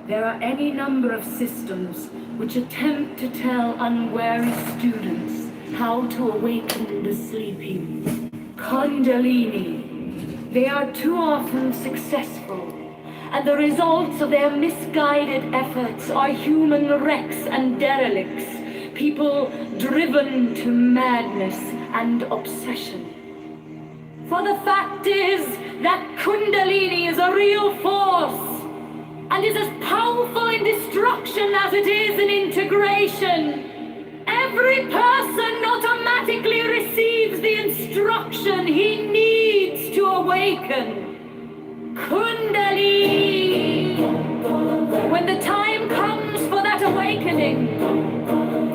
There are any number of systems which attempt to tell unwary students how to awaken the sleeping. Kundalini. They are too often successful, and the results of their misguided efforts are human wrecks and derelicts, people driven to madness and obsession. For the fact is that Kundalini is a real force, and is as powerful in destruction as it is in integration. Every person automatically receives the instruction he needs to awaken. Kundalini. When the time comes for that awakening,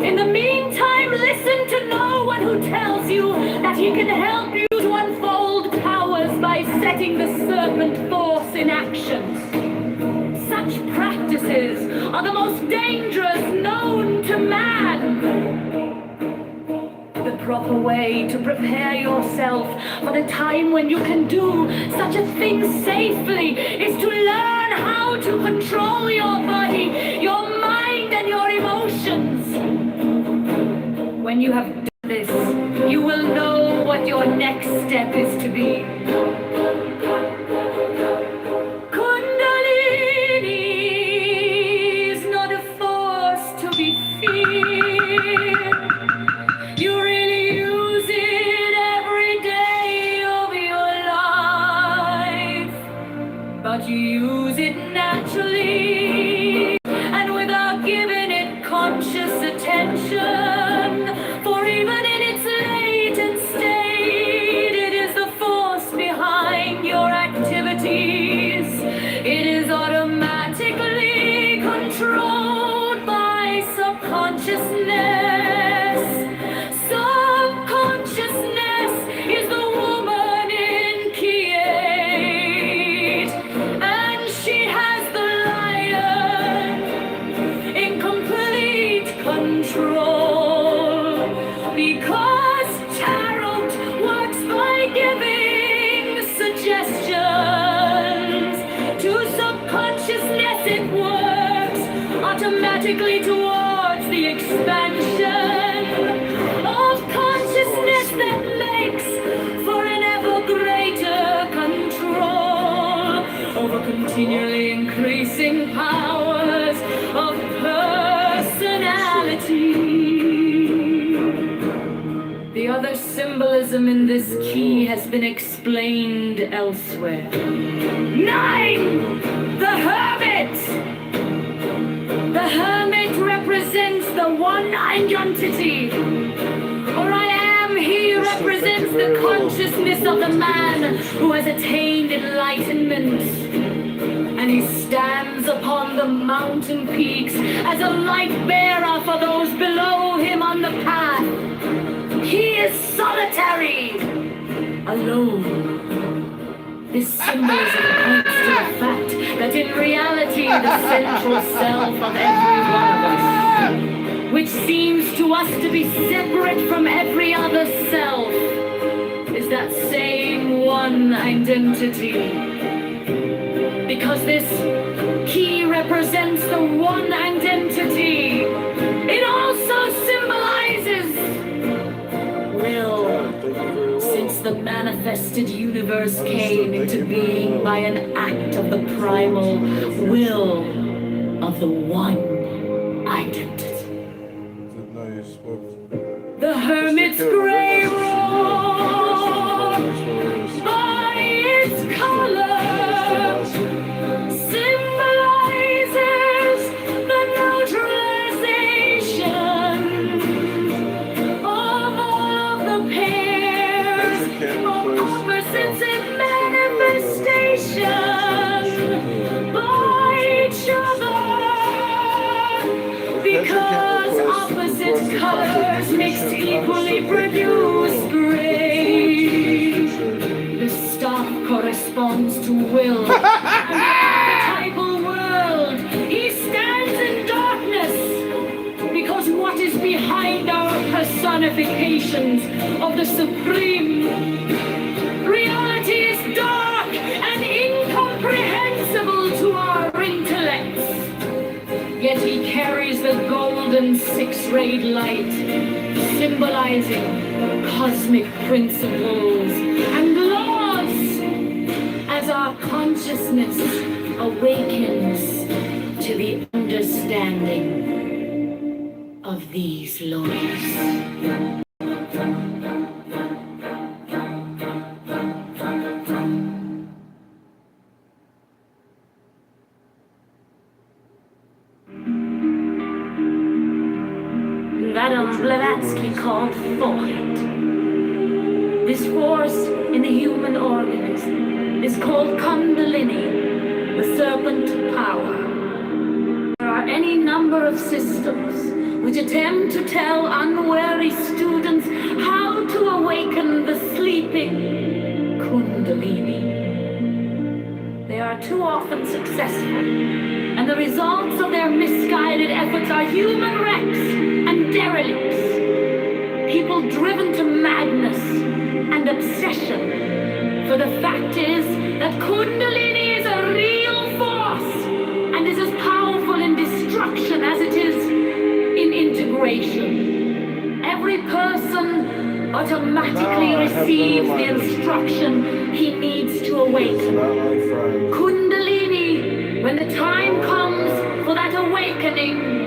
in the meantime, listen to no one who tells you that he can help you to unfold powers by setting the serpent force in action. Such practices are the most dangerous known to man. The proper way to prepare yourself for the time when you can do such a thing safely is to learn how to control your body, your mind, and your emotions. When you have done this, you will know what your next step is to be. You use it naturally and without giving it conscious attention, for even in its latent state, it is the force behind your activities. It is automatically controlled by subconsciousness. Subconsciousness control. Because tarot works by giving suggestions to subconsciousness, it works automatically towards the expansion of consciousness that makes for an ever greater control over continually increasing powers of personality. The other symbolism in this key has been explained elsewhere. 9! The Hermit! The Hermit represents the one identity. Or I am, he represents the consciousness of the man who has attained enlightenment. And he stands upon the mountain peaks as a light bearer for those below him on the path. He is solitary, alone. This symbolism points to the fact that in reality the central self of every one of us, which seems to us to be separate from every other self, is that same one identity. Because this key represents the one identity, it also symbolizes will. Since the manifested universe came into being by an act of the primal will of the one identity. The Hermit's grey roar, by its color, symbolizes the neutralization of all of the pairs of opposites in manifestation by each other. Because opposite colors mixed equally produce gray. The star corresponds to will. And the archetypal world, he stands in darkness. Because what is behind our personifications of the supreme reality is dark and incomprehensible to our intellects. Yet he carries the golden six-rayed light, symbolizing cosmic principles and laws as our consciousness awakens to the understanding of these laws. Madame Blavatsky called thought. This force in the human organism is called Kundalini, the serpent power. There are any number of systems which attempt to tell unwary students how to awaken the sleeping Kundalini. They are too often successful, and the results of their misguided efforts are human wrecks and derelicts. People driven to madness and obsession. For the fact is that Kundalini is a real force and is as powerful in destruction as it is in integration. Every person automatically receives the instruction he needs to awaken. Kundalini, when the time comes for that awakening,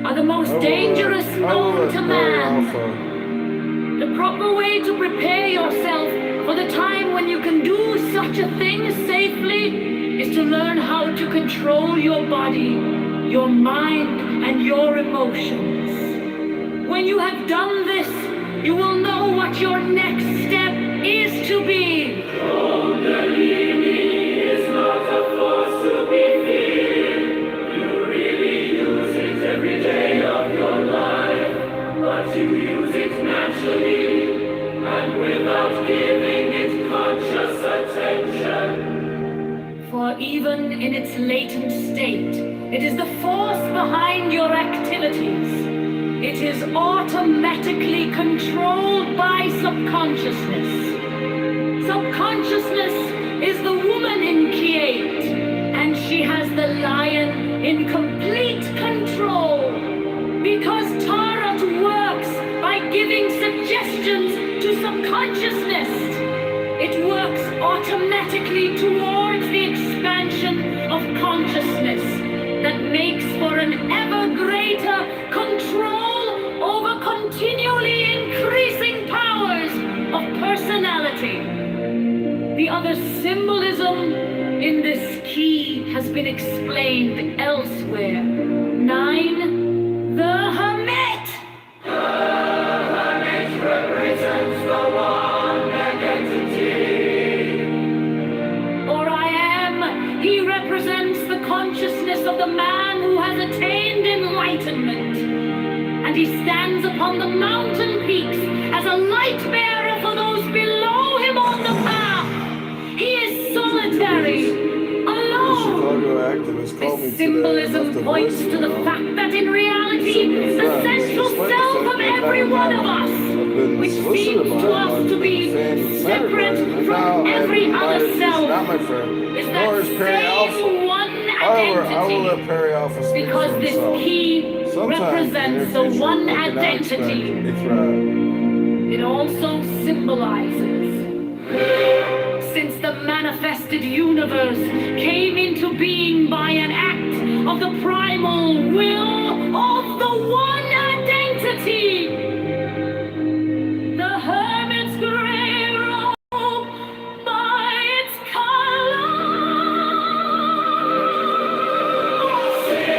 are the most dangerous known to man. The proper way to prepare yourself for the time when you can do such a thing safely is to learn how to control your body, your mind, and your emotions. When you have done this, you will know what your next step is to be. Kundalini is not a force to be feared. You really use even in its latent state. It is the force behind your activities. It is automatically controlled by subconsciousness. Subconsciousness is the woman in K8, and she has the lion in complete control. Because Tarot works by giving suggestions to subconsciousness. It works automatically towards the expansion of consciousness that makes for an ever greater control over continually increasing powers of personality. The other symbolism in this key has been explained elsewhere. 9. The Hermit. Represents the one identity. Or I am, he represents the consciousness of the man who has attained enlightenment. And he stands upon the mountain peaks as a light bearer for those below him on the path. He is solitary, alone. The symbolism points to the fact that in reality, the central self of every one of us, which seems to us to be separate from every other self, is that same one identity. Because this key represents the one identity. It also symbolizes, since the manifested universe came into being by an act of the primal will of the one identity. The hermit's gray robe by its color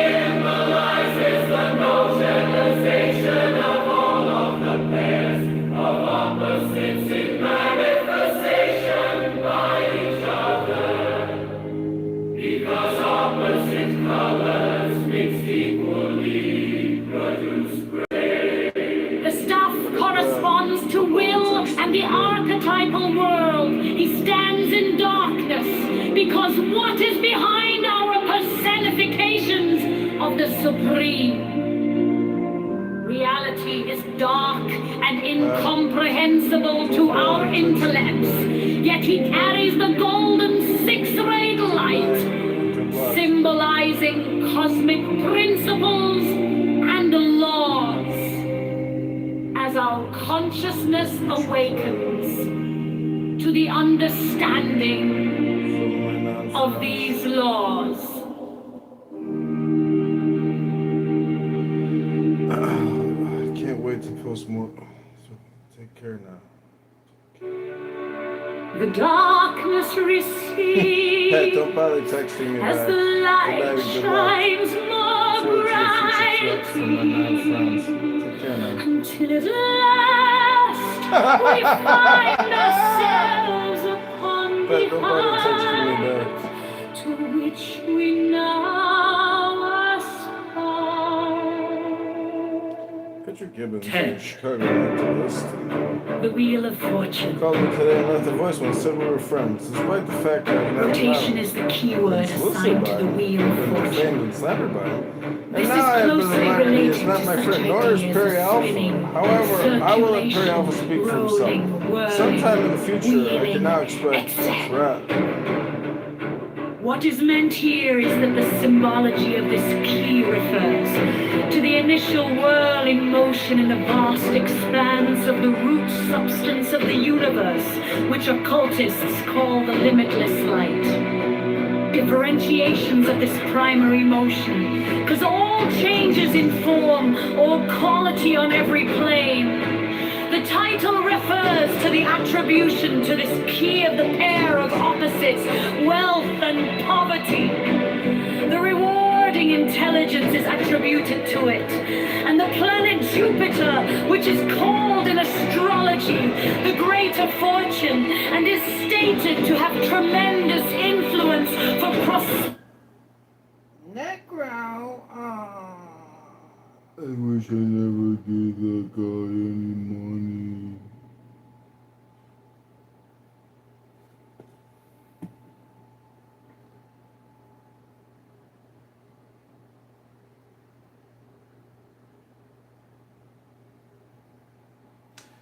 Symbolizes the notionalization of all of the pairs of opposites in manifestation by each other. Because opposite colors mixed equally produce gray. The stuff corresponds to will and the archetypal world. He stands in darkness because what is behind our personifications of the Supreme? Reality is dark and incomprehensible to our intellects, yet he carries the golden six-rayed light, symbolizing cosmic principles and laws. As our consciousness awakens to the understanding of these laws. I can't wait to post more. So take care now. The darkness recedes Hey, don't bother texting me as back. the light Good night, shines more brightly from my 9 friends. Take care now. until at last we find ourselves upon the But don't bother texting me height back. to which we now aspire. Patrick Gibbons 10. from Chicago activist. The Wheel of Fortune. Called me today and left a voicemail and said we were friends, despite the fact that I've never Rotation met is him. the key word assigned to the Wheel of Been Fortune. defamed and slandered by him. And This now is I have been closely reminded he is related not to my such friend, nor is ideas Perry as Alpha. spinning, However, I will let Perry Alpha circulation, speak for rolling, himself. whirling, Sometime in the future, I wheeling, can now express etc. threat. What is meant here is that the symbology of this key refers to the initial whirling motion in the vast expanse of the root substance of the universe, which occultists call the limitless light. Differentiations of this primary motion, because all changes in form or quality on every plane. The title refers to the attribution to this key of the pair of opposites, wealth and poverty. The rewarding intelligence is attributed to it, and the planet Jupiter, which is called in astrology the greater fortune, and is stated to have tremendous influence for Necro, I wish I never gave that guy any money.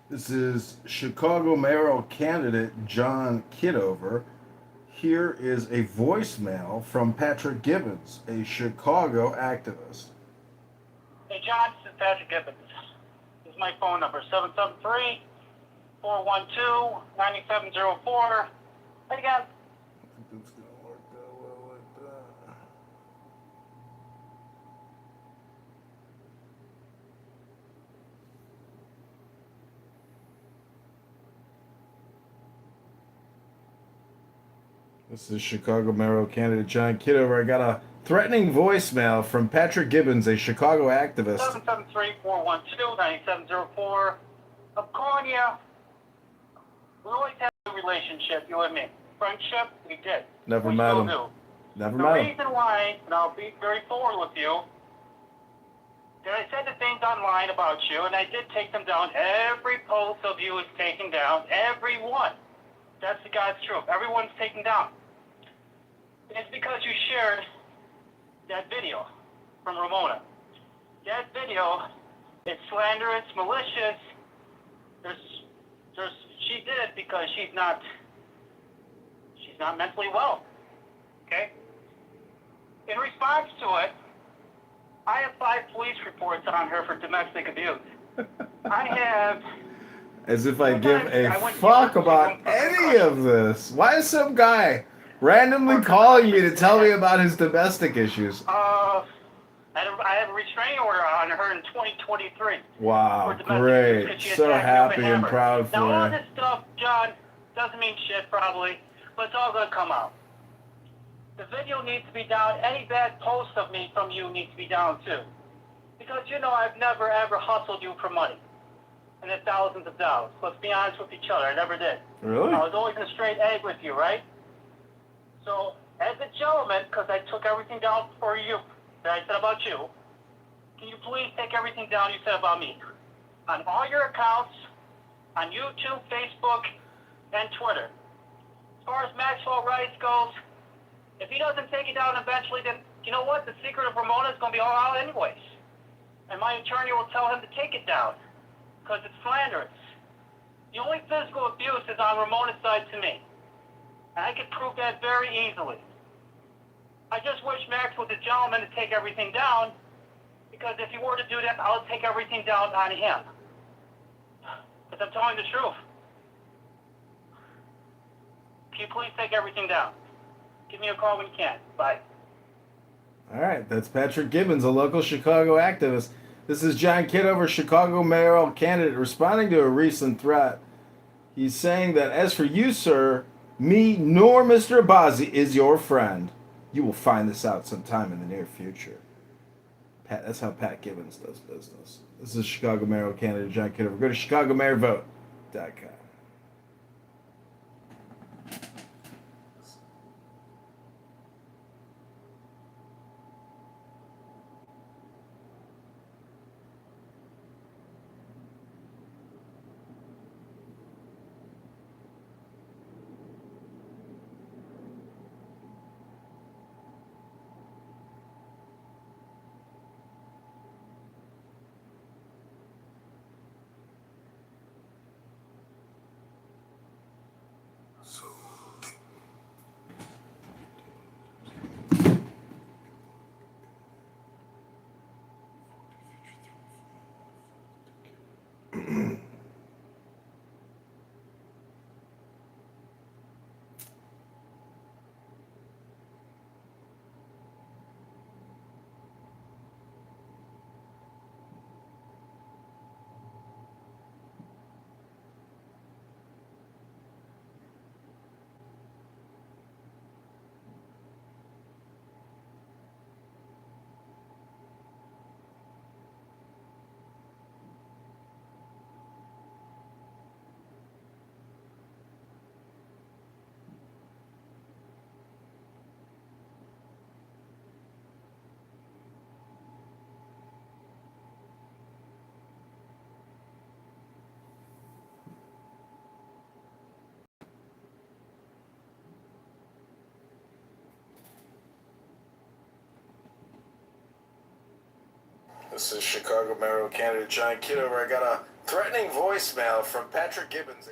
This is Chicago mayoral candidate John Kitover. Here is a voicemail from Patrick Gibbons, a Chicago activist. Hey, John, this is Patrick Gibbons. This is my phone number, 773-412-9704. Hey, again. I think that's going to work that well like that. This is Chicago mayoral candidate John Kitover. I got a threatening voicemail from Patrick Gibbons, a Chicago activist. 773-412-9704. I'm calling you. We always had a relationship, you and me. Friendship, we did. Never we met still him. do. Never The met him. reason why, and I'll be very forward with you, that I said the things online about you, and I did take them down. Every post of you is taken down. Every one. That's the God's truth. Everyone's taken down. And it's because you shared that video from Ramona. That video is slanderous, malicious. She did it because she's not mentally well. Okay? In response to it, I have 5 police reports on her for domestic abuse. I have. As if I give a fuck about any of this. Why is some guy randomly calling me to tell me about his domestic issues? I have a restraining order on her in 2023. Wow, for domestic great. abuse 'cause she So attacked me with a happy and hammer. proud for Now, all her. this stuff, John, doesn't mean shit probably, but it's all going to come out. The video needs to be down. Any bad post of me from you needs to be down too. Because you know I've never ever hustled you for money. And it's thousands of dollars. Let's be honest with each other. I never did. Really? I was always a straight egg with you, right? So, as a gentleman, because I took everything down for you that I said about you, can you please take everything down you said about me? On all your accounts, on YouTube, Facebook, and Twitter. As far as Maxwell Rice goes, if he doesn't take it down eventually, then you know what? The secret of Ramona is going to be all out anyways. And my attorney will tell him to take it down. Because it's slanderous. The only physical abuse is on Ramona's side to me. And I can prove that very easily. I just wish Max was a gentleman to take everything down, because if he were to do that, I'll take everything down on him. Because I'm telling the truth. Can you please take everything down? Give me a call when you can. Bye. All right, that's Patrick Gibbons, a local Chicago activist. This is John Kitover, Chicago mayoral candidate, responding to a recent threat. He's saying that, as for you, sir, me nor Mr. Abazi is your friend. You will find this out sometime in the near future. Pat, that's how Pat Gibbons does business. This is Chicago mayoral candidate John Kitover. Go to ChicagoMayorVote.com. This is Chicago mayoral candidate John Kitover. I got a Threatening voicemail from Patrick Gibbons.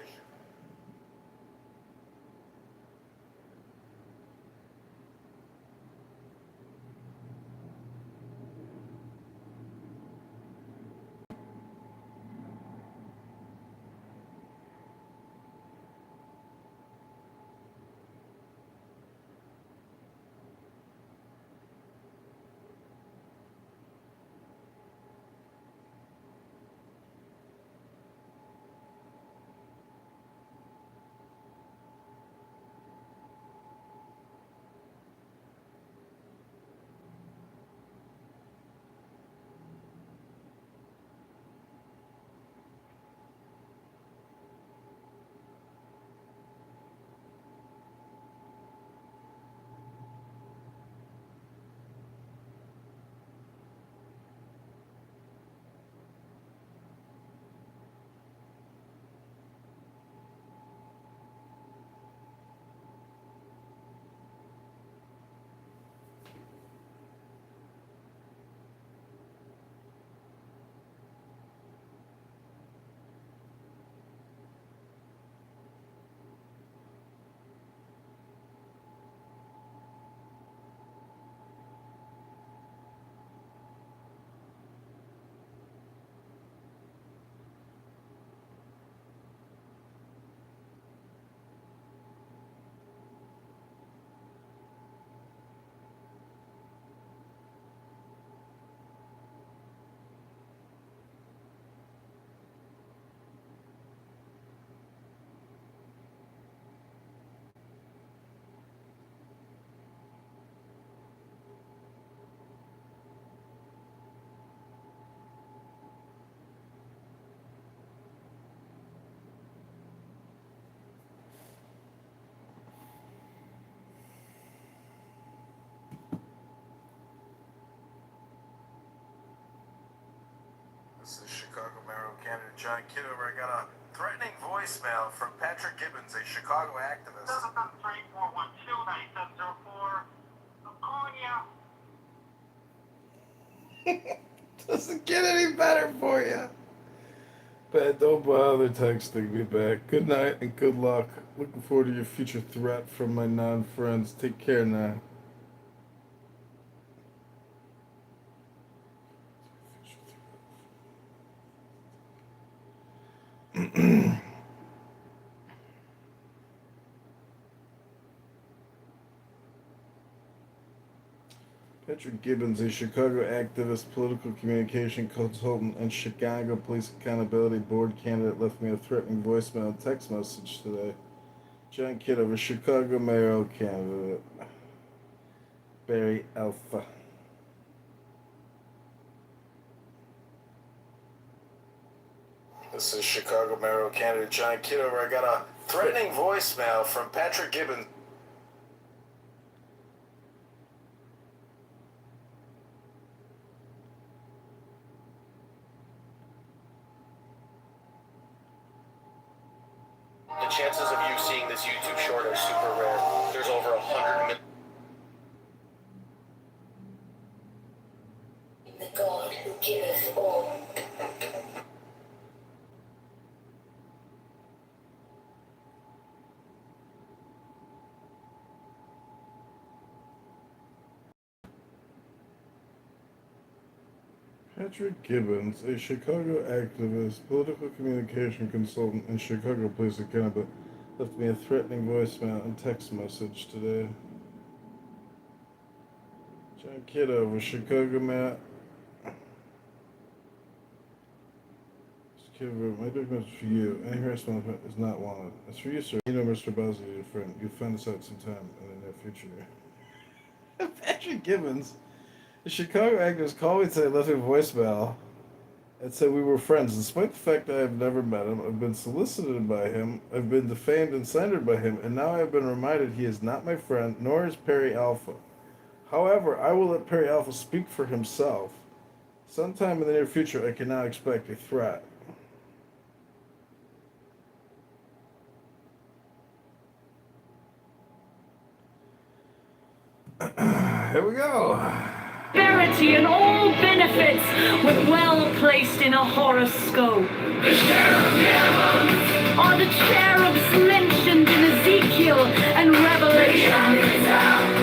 This is Chicago Mayor candidate John Kitover. I got a threatening voicemail from Patrick Gibbons, a Chicago activist. 773-412-9704. I'm calling you. Doesn't get any better for you. But don't bother texting me back. Good night and good luck. Looking forward to your future threat from my non-friends. Take care now. Patrick Gibbons, a Chicago activist, political communication consultant, and Chicago Police Accountability Board candidate, left me a threatening voicemail and text message today. John Kitover, Chicago mayoral candidate. Barry Alpha. This is Chicago mayoral candidate John Kitover. I got a threatening voicemail from Patrick Gibbons. The chances of you seeing this YouTube short are super rare. There's over 100 million. The God who giveth all. Patrick Gibbons, a Chicago activist, political communication consultant, and Chicago Police Accountability, left me a threatening voicemail and text message today. John Kitover, Chicago Mayor. Kitover, my big message for you. Any harassment is not wanted. It's for you, sir. You know Mr. Bowsley, your friend. You'll find this out sometime in the near future. Patrick Gibbons. The Chicago activist called me today, left me a voicemail, and said we were friends. Despite the fact that I have never met him, I've been solicited by him, I've been defamed and slandered by him, and now I have been reminded he is not my friend, nor is Perry Alpha. However, I will let Perry Alpha speak for himself. Sometime in the near future, I can now expect a threat. Here we go. Prosperity and all benefits with well-placed placed in a horoscope. Are the cherubs mentioned in Ezekiel and Revelation?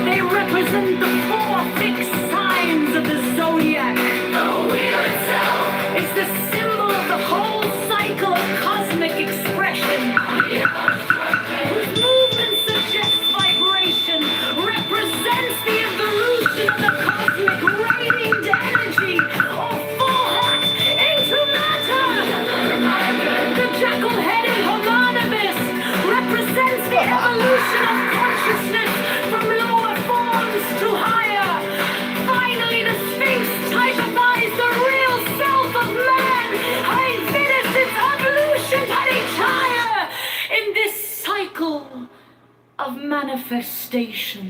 They represent the four fixed signs of the zodiac. The wheel itself is the symbol of the whole cycle of cosmic expression. Whose movement suggests vibration, represents the evolution of the cosmic radiant energy, or full heart into matter. The jackal-headed homonymous represents the evolution of consciousness from lower forms to higher. Finally, the Sphinx typifies the real self of man. I witnessed its evolution paritaya in this cycle of manifestation.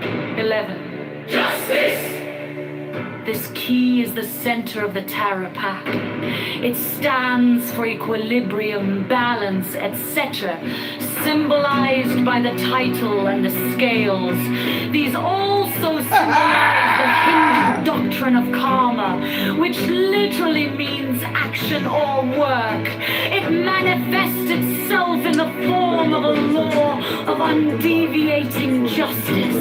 11. Justice! This key is the center of the Tarot pack. It stands for equilibrium, balance, etc., symbolized by the title and the scales. These also symbolize the Hindu doctrine of karma, which literally means action or work. It manifests itself in the form of a law of undeviating justice.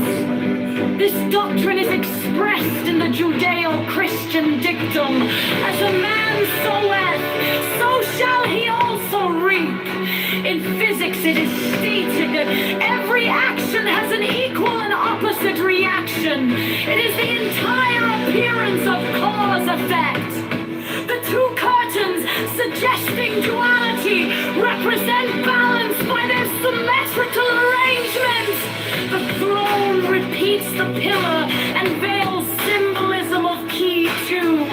This doctrine is expressed in the Judeo-Christian dictum, as a man soweth, so shall he also reap. In physics it is stated that every action has an equal and opposite reaction. It is the entire appearance of cause-effect. The two curtains, suggesting duality, represent balance by their symmetrical arrangement. The throne repeats the pillar and veils symbolism of key 2.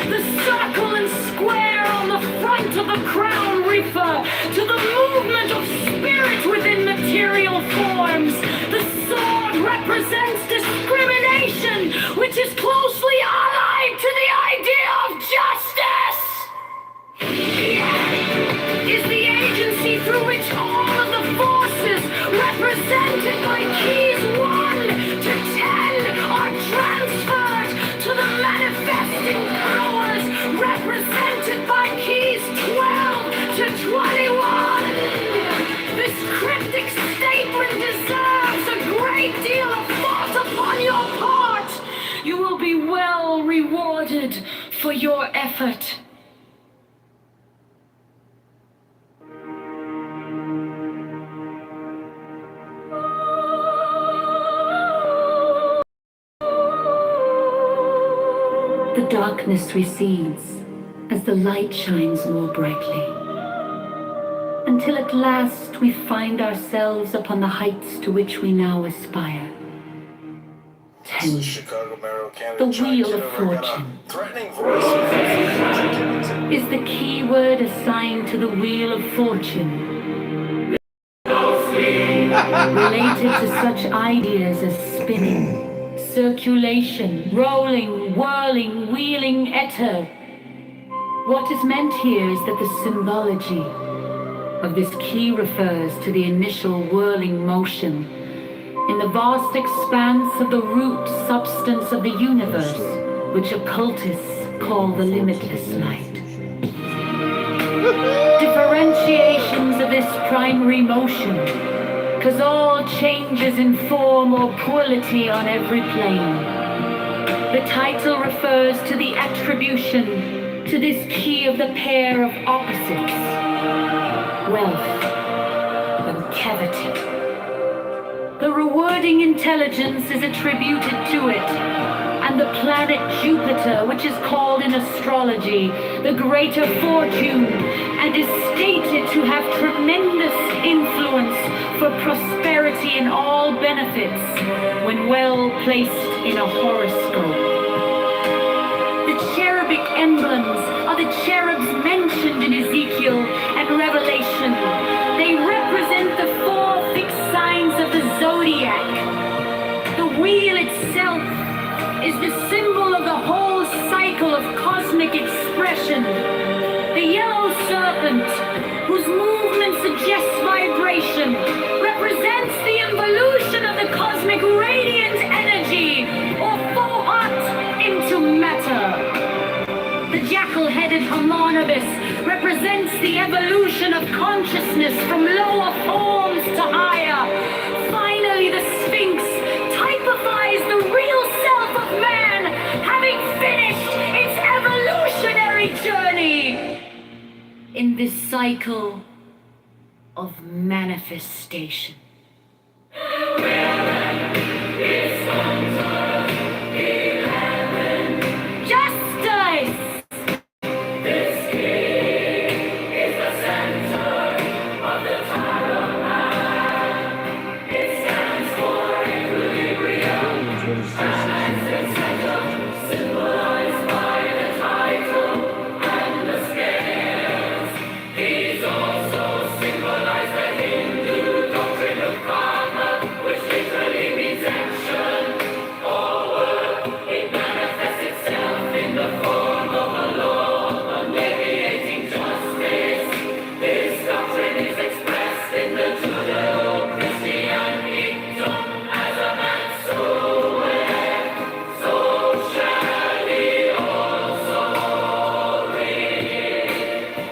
The circle and square on the front of the crown refer to the movement of spirit within material forms. The sword represents discrimination, which is closely allied to the idea of justice. Is the agency through which all of the forces represented by keys 1 to 10 are transferred to the manifesting powers represented by keys 12 to 21. This cryptic statement deserves a great deal of thought upon your part. You will be well rewarded for your effort. The darkness recedes as the light shines more brightly, until at last we find ourselves upon the heights to which we now aspire. 10. The Wheel of Fortune is the key word assigned to the Wheel of Fortune, related to such ideas as spinning, circulation, rolling, whirling, wheeling, etc. What is meant here is that the symbology of this key refers to the initial whirling motion in the vast expanse of the root substance of the universe, which occultists call the limitless light. Differentiations of this primary motion cause all changes in form or quality on every plane. The title refers to the attribution to this key of the pair of opposites, wealth and cavity. The rewarding intelligence is attributed to it, and the planet Jupiter, which is called in astrology the greater fortune, and is stated to have tremendous influence for prosperity in all benefits when well placed in a horoscope. The cherubic emblems are the cherubs mentioned in Ezekiel and Revelation. They represent the four fixed signs of the zodiac. The wheel itself is the symbol of the whole cycle of cosmic expression. The yellow serpent, whose movement suggests vibration, represents the evolution of the cosmic radiant energy, or Fohat, into matter. The jackal-headed homonibus represents the evolution of consciousness from lower forms to higher. Finally, the Sphinx typifies the real self of man, having finished its evolutionary journey in this cycle of manifestation. Justice!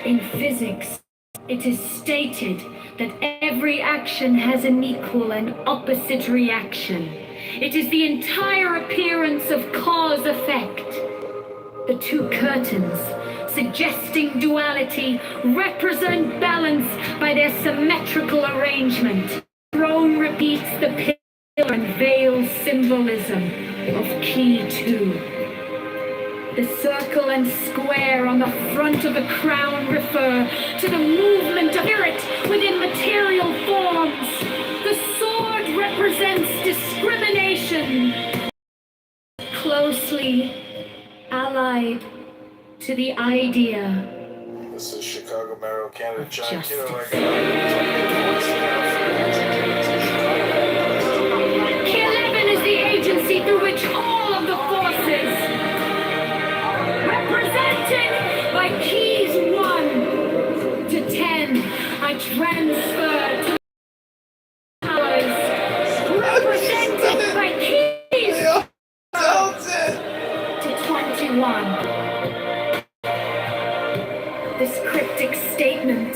In physics, it is stated that every action has an equal and opposite reaction. It is the entire appearance of cause-effect. The two curtains, suggesting duality, represent balance by their symmetrical arrangement. Rome repeats the pillar and veil symbolism of key 2. The circle and square on the front of the crown refer to the movement of spirit within material forms. The sword represents discrimination, closely allied to the idea. This is Chicago Mayor candidate John Justice. Key 11 is the agency through which all of the forces, represented by keys 1 to 10, are transferred to powers, represented by keys to 21. This cryptic statement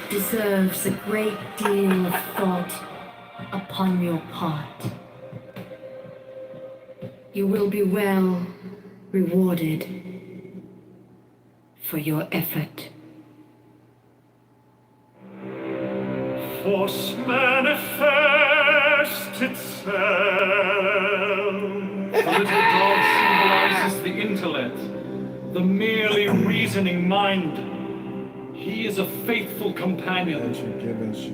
deserves a great deal of thought upon your part. You will be well rewarded for your effort. Force manifests itself. The little dog symbolizes the intellect, the merely reasoning mind. He is a faithful companion,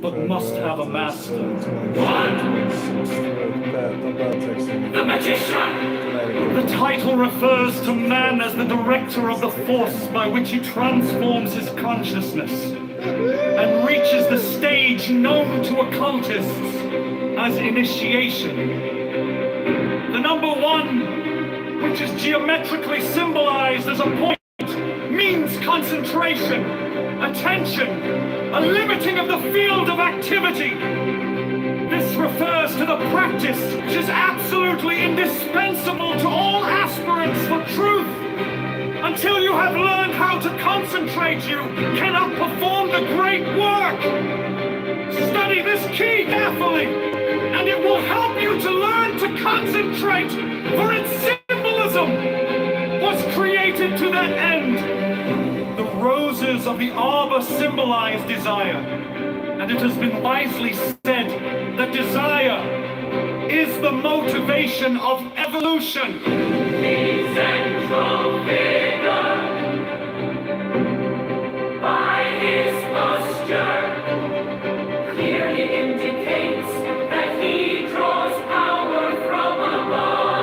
but must have a master. The magician! The title refers to man as the director of the force by which he transforms his consciousness and reaches the stage known to occultists as initiation. The number 1, which is geometrically symbolized as a point, means concentration, attention, a limiting of the field of activity. This refers to the practice which is absolutely indispensable to all aspirants for truth. Until you have learned how to concentrate, you cannot perform the great work. Study this key carefully, and it will help you to learn to concentrate, for its symbolism was created to that end. The roses of the arbor symbolize desire, and it has been wisely said that desire is the motivation of evolution. The central figure, by his posture, clearly indicates that he draws power from above.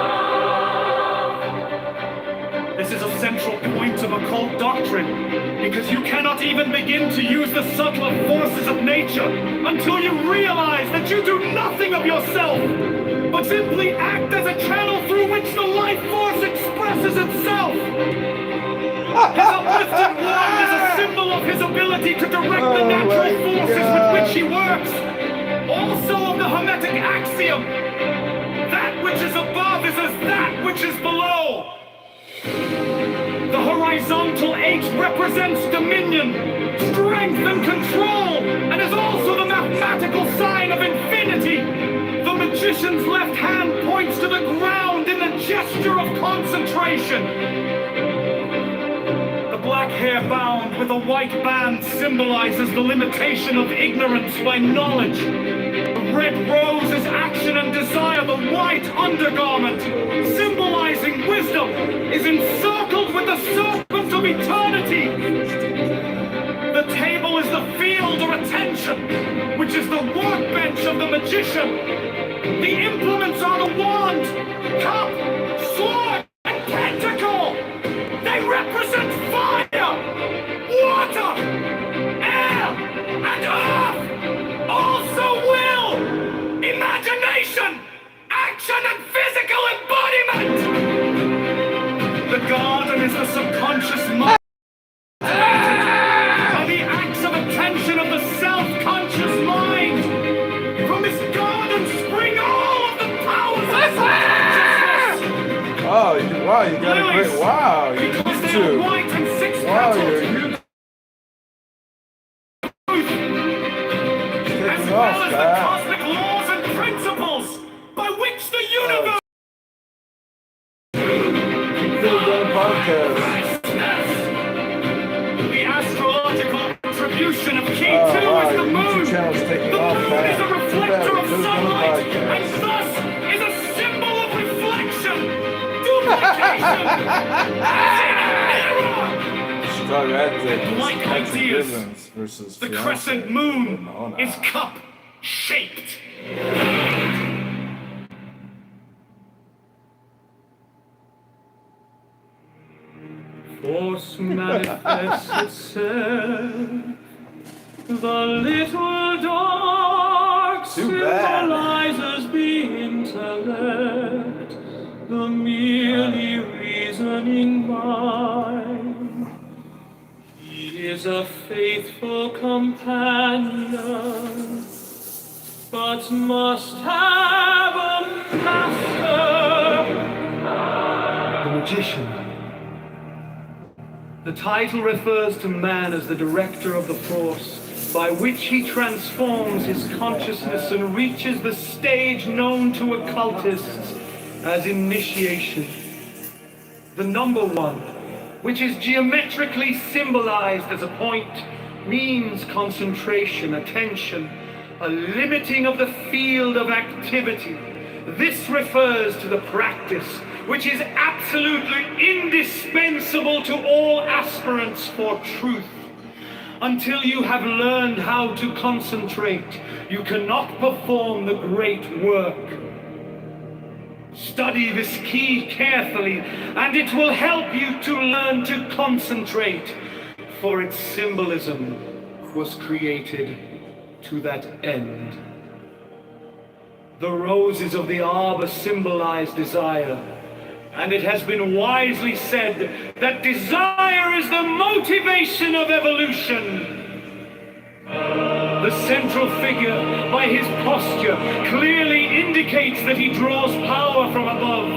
This is a central point of occult doctrine, because you cannot even begin to use the subtler forces of nature until you realize that you do nothing of yourself, but simply act as a channel through which the life force expresses itself. His uplifted wand is a symbol of his ability to direct the natural forces with which he works. Also of the Hermetic axiom, that which is above is as that which is below. The horizon horizontal 8 represents dominion, strength, and control, and is also the mathematical sign of infinity. The magician's left hand points to the ground in the gesture of concentration. The black hair bound with a white band symbolizes the limitation of ignorance by knowledge. The red rose is action and desire. The white undergarment, symbolizing wisdom, is encircled with the serpent of eternity. The table is the field of attention, which is the workbench of the magician. The implements are the wand, cup, sword, and pentacle. They represent fire, water, air, and earth. Also will, imagination, action, and physical embodiment. The garden is the subconscious mind. Are the acts of attention of the self-conscious mind. From this garden spring all of the powers of consciousness. Oh, wow, you got a great, wow, you Because they are white and six wow, petals. you're As well as the cosmic laws and principles by which the universe the astrological attribution of Key 2 is the moon. The moon is a reflector of sunlight and thus is a symbol of reflection, duplication, as in a mirror. Like ideas, the crescent moon is cup-shaped. Force manifests itself. The little dog symbolizes the intellect, the merely reasoning mind. He is a faithful companion, but must have a master. The magician. The title refers to man as the director of the force, by which he transforms his consciousness and reaches the stage known to occultists as initiation. The number 1, which is geometrically symbolized as a point, means concentration, attention, a limiting of the field of activity. This refers to the practice, which is absolutely indispensable to all aspirants for truth. Until you have learned how to concentrate, you cannot perform the great work. Study this key carefully, and it will help you to learn to concentrate, for its symbolism was created to that end. The roses of the arbor symbolize desire, and it has been wisely said that desire is the motivation of evolution. The central figure, by his posture, clearly indicates that he draws power from above.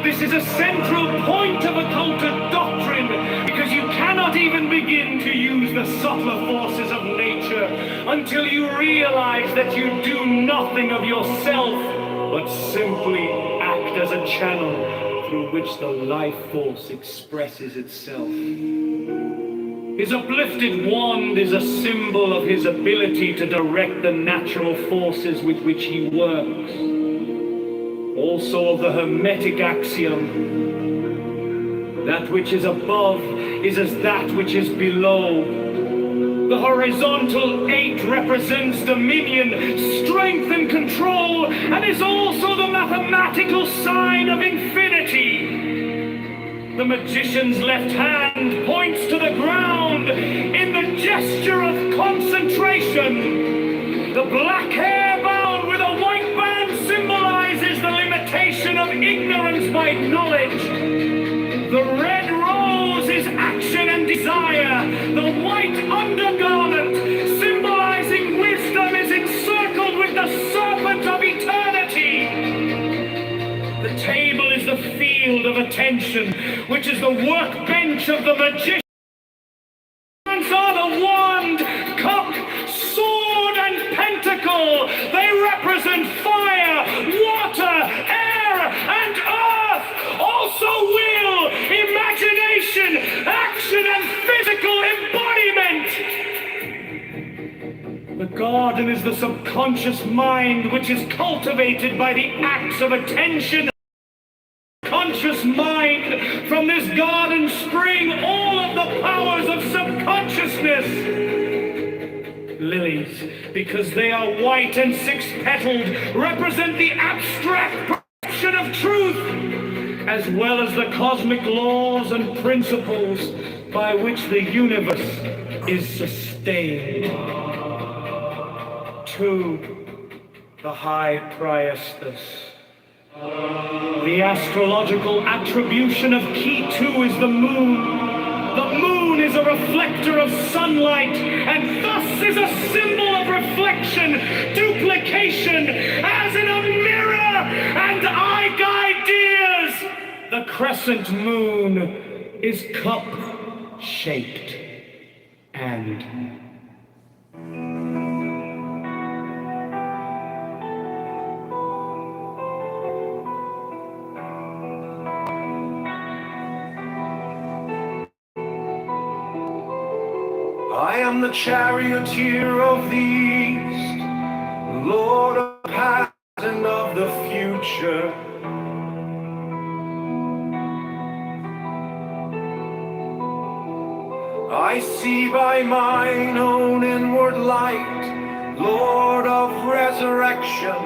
This is a central point of occulted doctrine, because you cannot even begin to use the subtler forces of nature until you realize that you do nothing of yourself, but simply act as a channel through which the life force expresses itself. His uplifted wand is a symbol of his ability to direct the natural forces with which he works. Also of the Hermetic axiom, that which is above is as that which is below. The horizontal 8 represents dominion, strength, and control, and is also the mathematical sign of infinity. The magician's left hand points to the ground in the gesture of concentration. The black hair bound with a white band symbolizes the limitation of ignorance by knowledge. The red rose is action and desire. The white undergarment, symbolizing wisdom, is encircled with the serpent of eternity. The table is the field of attention. dimension, which is the workbench of the magician. Are the wand, cup, sword, and pentacle. They represent fire, water, air, and earth. Also will, imagination, action, and physical embodiment. The garden is the subconscious mind, which is cultivated by the acts of attention. Conscious mind, from this garden spring all of the powers of subconsciousness. Lilies, because they are white and six-petaled, represent the abstract perception of truth, as well as the cosmic laws and principles by which the universe is sustained. To the high priestess. The astrological attribution of Kitover is the moon. The moon is a reflector of sunlight, and thus is a symbol of reflection, duplication, as in a mirror, and I guide dears. The crescent moon is cup-shaped, and I am the charioteer of the east, lord of the past and of the future. I see by mine own inward light, lord of resurrection,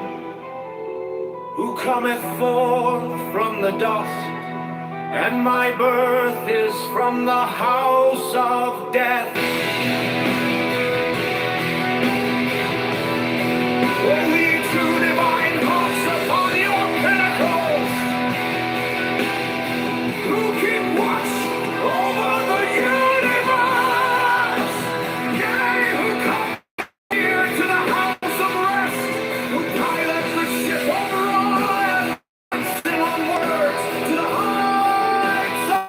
who cometh forth from the dust. And my birth is from the house of death. Only true divine hearts upon your pinnacles, who keep watch over the universe. Yea, who come here to the house of rest, who pilot the ship of Orion, and sing onwards to the heights of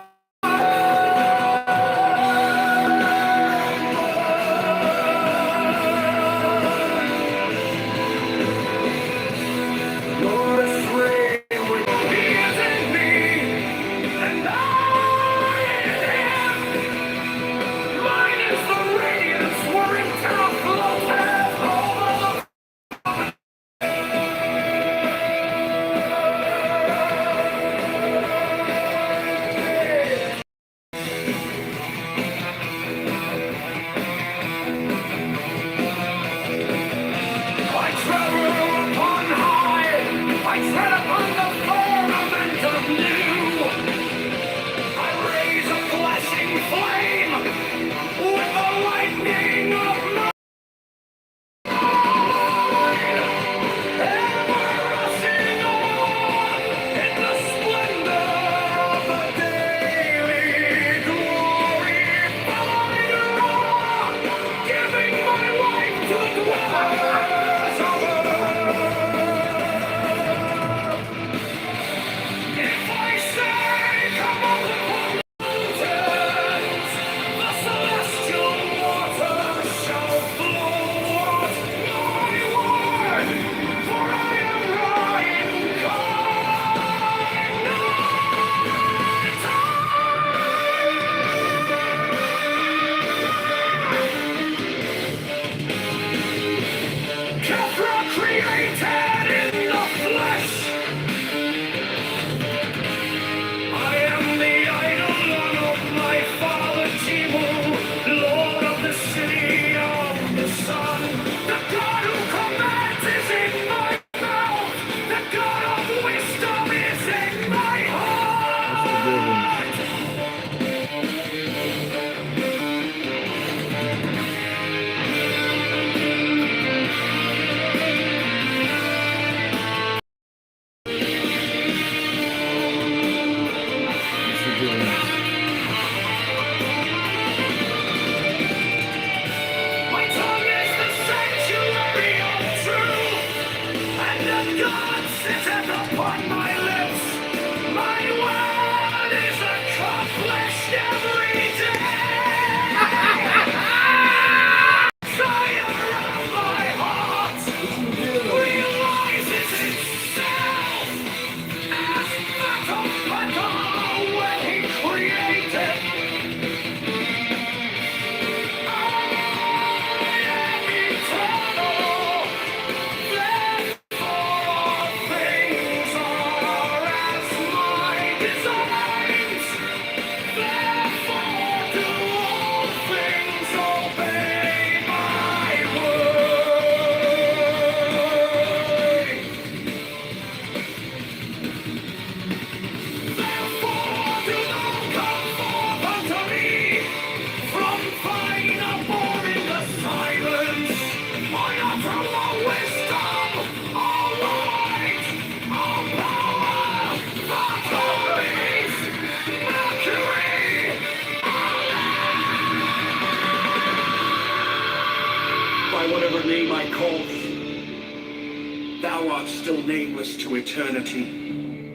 whatever name I call thee, thou art still nameless to eternity.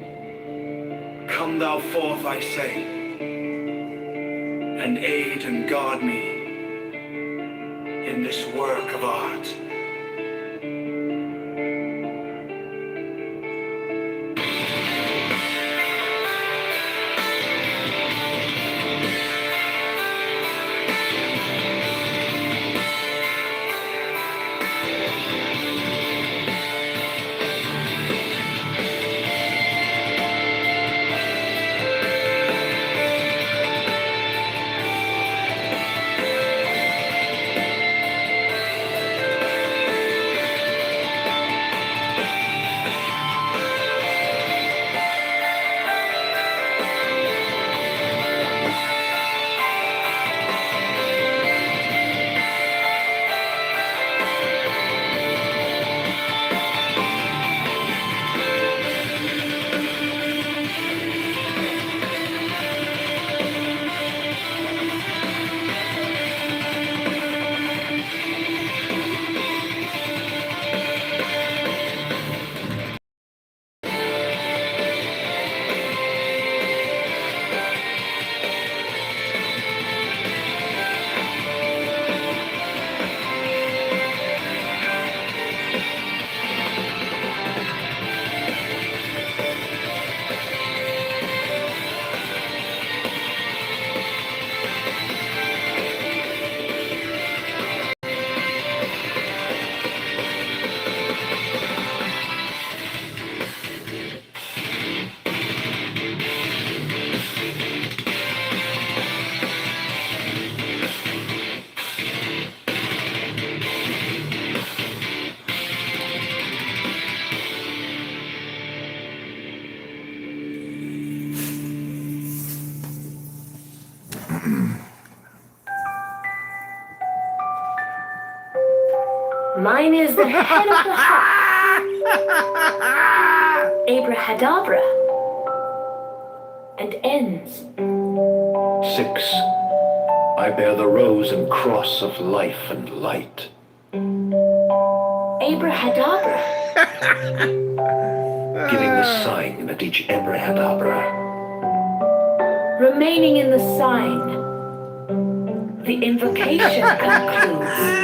Come thou forth, I say, and aid and guard me in this work of art. Mine is the head of the house. Abrahadabra. And ends. 6. I bear the rose and cross of life and light. Abrahadabra. Giving the sign at each abrahadabra. Remaining in the sign. The invocation concludes.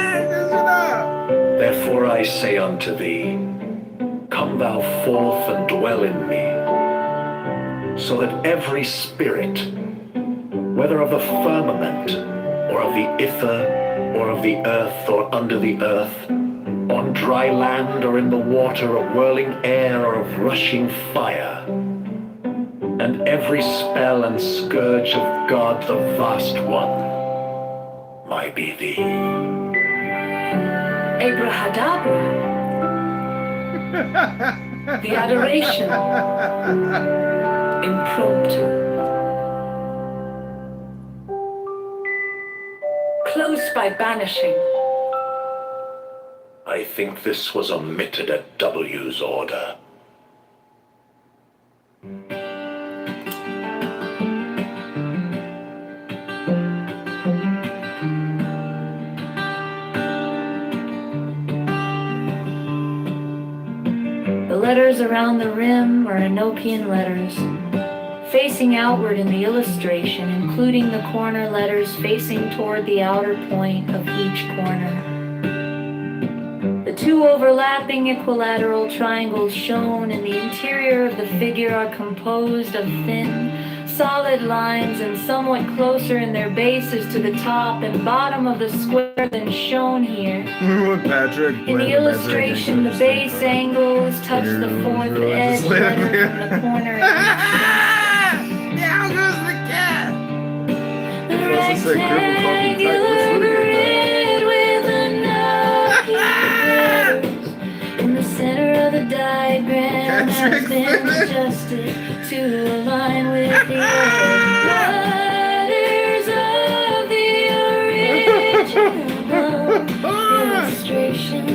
Therefore I say unto thee, come thou forth and dwell in me, so that every spirit, whether of the firmament, or of the ether, or of the earth, or under the earth, on dry land, or in the water, of whirling air, or of rushing fire, and every spell and scourge of God the Vast One, might be thee. Abrahadabra. The adoration. Impromptu. Close by banishing. I think this was omitted at W's order. The letters around the rim are Enochian letters, facing outward in the illustration, including the corner letters facing toward the outer point of each corner. The two overlapping equilateral triangles shown in the interior of the figure are composed of thin, solid lines and somewhat closer in their bases to the top and bottom of the square than shown here. Patrick. In the illustration, the base angles touch the fourth edge letter from the corner of each Down goes the cat! the rectangular grid with Enochian letters in the center of the diagram has been adjusted to align with the letters of the original illustration.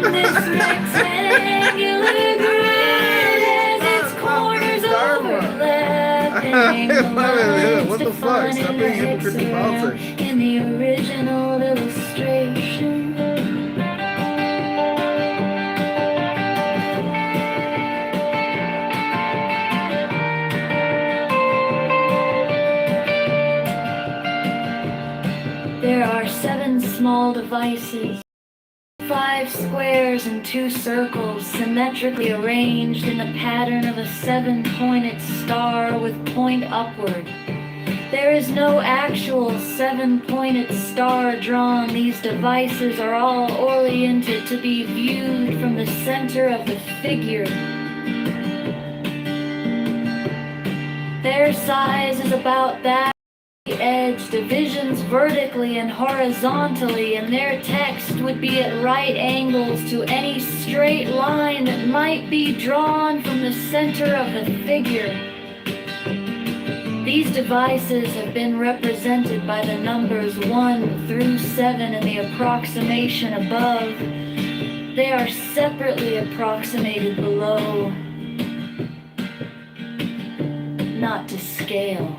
This rectangular grid has its corners overlapping What the fuck? Stop being hypocritical. In the original illustration. There are 7 small devices, 5 squares and 2 circles, symmetrically arranged in the pattern of a 7-pointed star with point upward. There is no actual 7-pointed star drawn. These devices are all oriented to be viewed from the center of the figure. Their size is about that of the edge, divisions vertically and horizontally, and their text would be at right angles to any straight line that might be drawn from the center of the figure. These devices have been represented by the numbers 1 through 7 in the approximation above. They are separately approximated below, not to scale.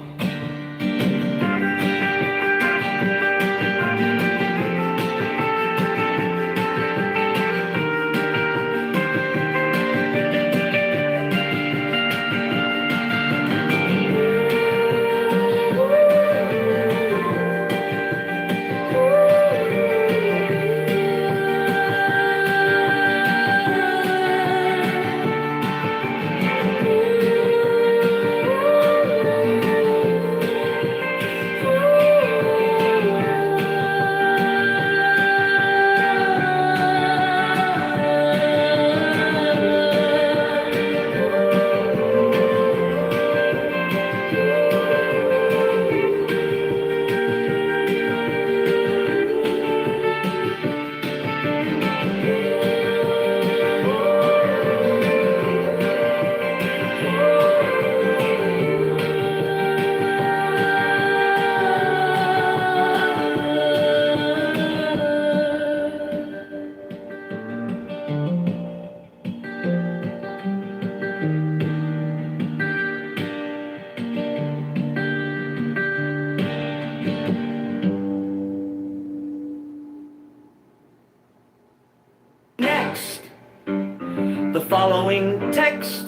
Next, the following text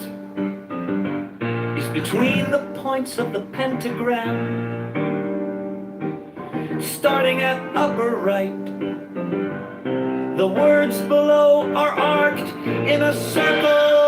is between the points of the pentagram. Starting at upper right, the words below are arced in a circle.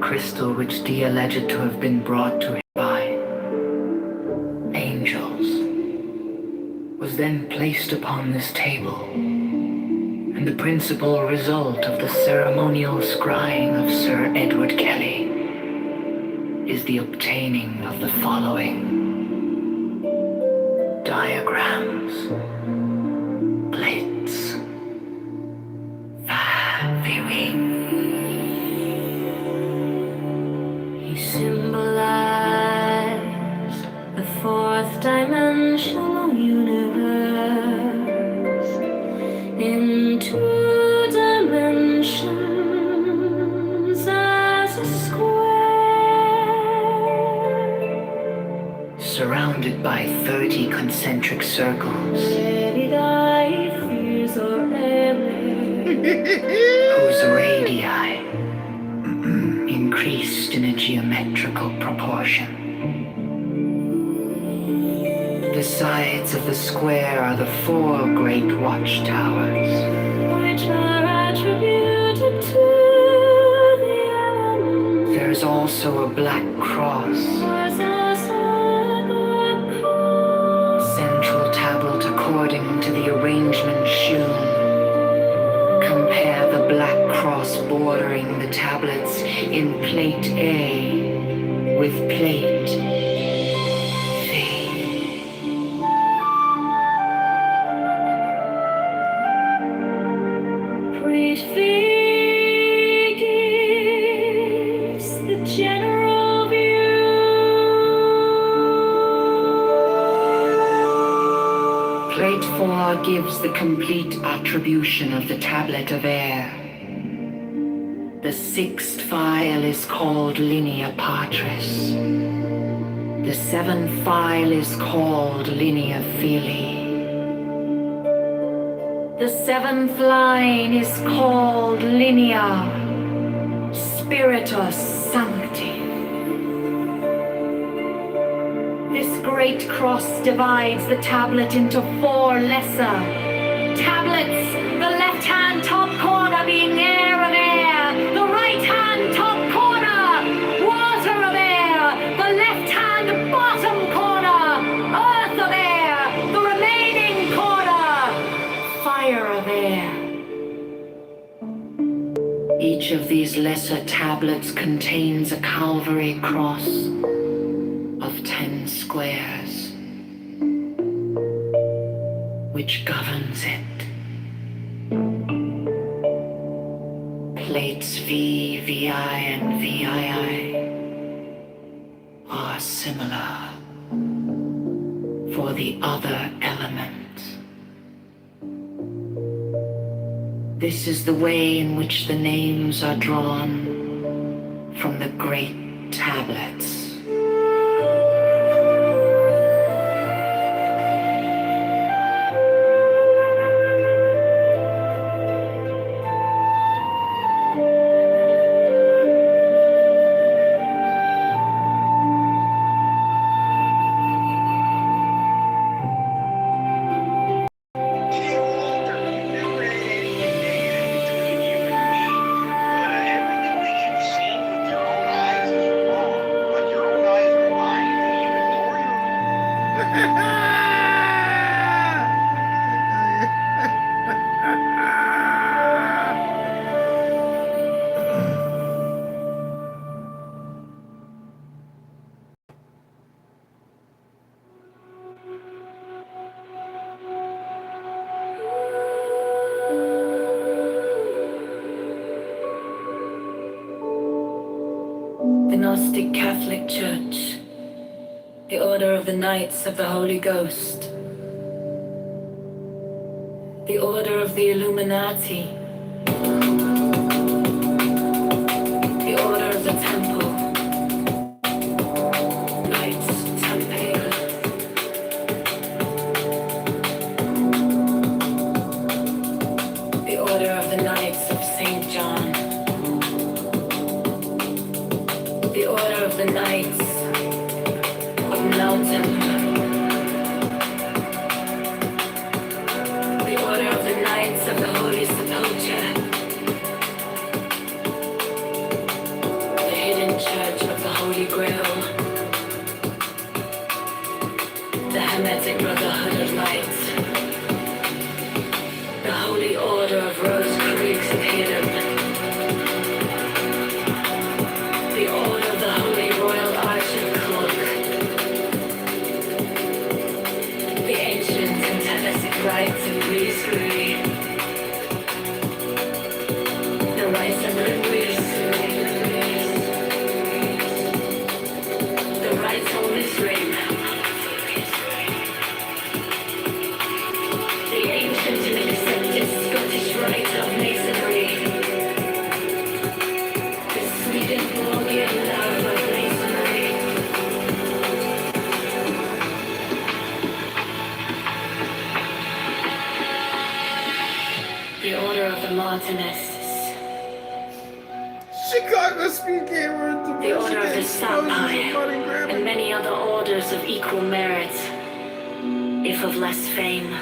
crystal which Dee alleged to have been brought to him by angels, was then placed upon this table And the principal result of the ceremonial scrying of Sir Edward Kelly is the obtaining of the following diagrams, plates, viewing. He symbolized the fourth dimensional universe in 2 dimensions as a square, Surrounded by 30 concentric circles, whose radii increased in a geometrical proportion. The sides of the square are the 4 great watchtowers, which are attributed to the elements. There's also a black cross, central tablet according to the arrangement shewn. Compare the black cross bordering the tablets in plate A with plate V. Prefigures the general view. Plate 4 gives the complete attribution of the tablet of air. The 6th file is called linea patris. The 7th file is called linea filii. The 7th line is called linea spiritus sancti. This great cross divides the tablet into 4 lesser tablets, the left-hand top corner being air of air, the right-hand top corner water of air, the left-hand bottom corner earth of air, the remaining corner fire of air. Each of these lesser tablets contains a Calvary cross of 10 squares, which governs it. Plates V, VI, and VII are similar for the other elements. This is the way in which the names are drawn from the great tablets. The Gnostic Catholic Church, the Order of the Knights of the Holy Ghost, the Order of the Illuminati, the Order of the Temple, Knights Templar, the Order of the Knights of St. John, the Order of the Knights of Mountain, the Order of the Knights of the Holy Sepulchre, the Hidden Church of the Holy Grail, the Hermetic Brotherhood of Light, the Holy Order of Rose Creek's hidden. The Order of the Holy Royal Archer Cloak. The ancient and Tellesic rites of Greasery. The rites of Greasery. The rites of Greasery. The ancient and accepted Scottish rite of Masonry. The Swedenborgian love of Masonry. The Order of the Martinists. Chicago Speed Gamer and The Order of the Sapphire, money and grabbing. many other orders of equal merit, if of less fame.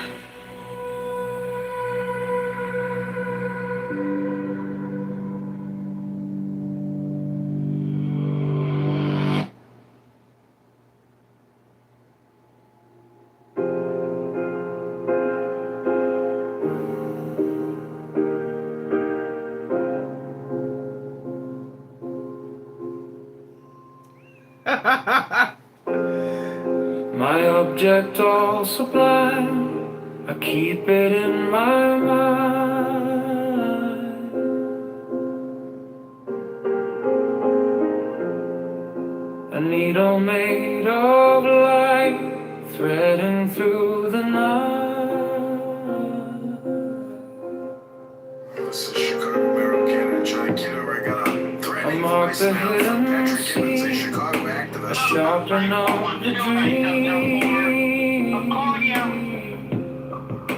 My object all sublime, I keep it in my mind. A needle made of light, threading through the night. This is Chicago Mero, Canada, Johnny Kitover. I got a threatening mark the voicemail from hidden Patrick Gibbons, a sea. Chicago I activist. sharpen up the I'm calling you.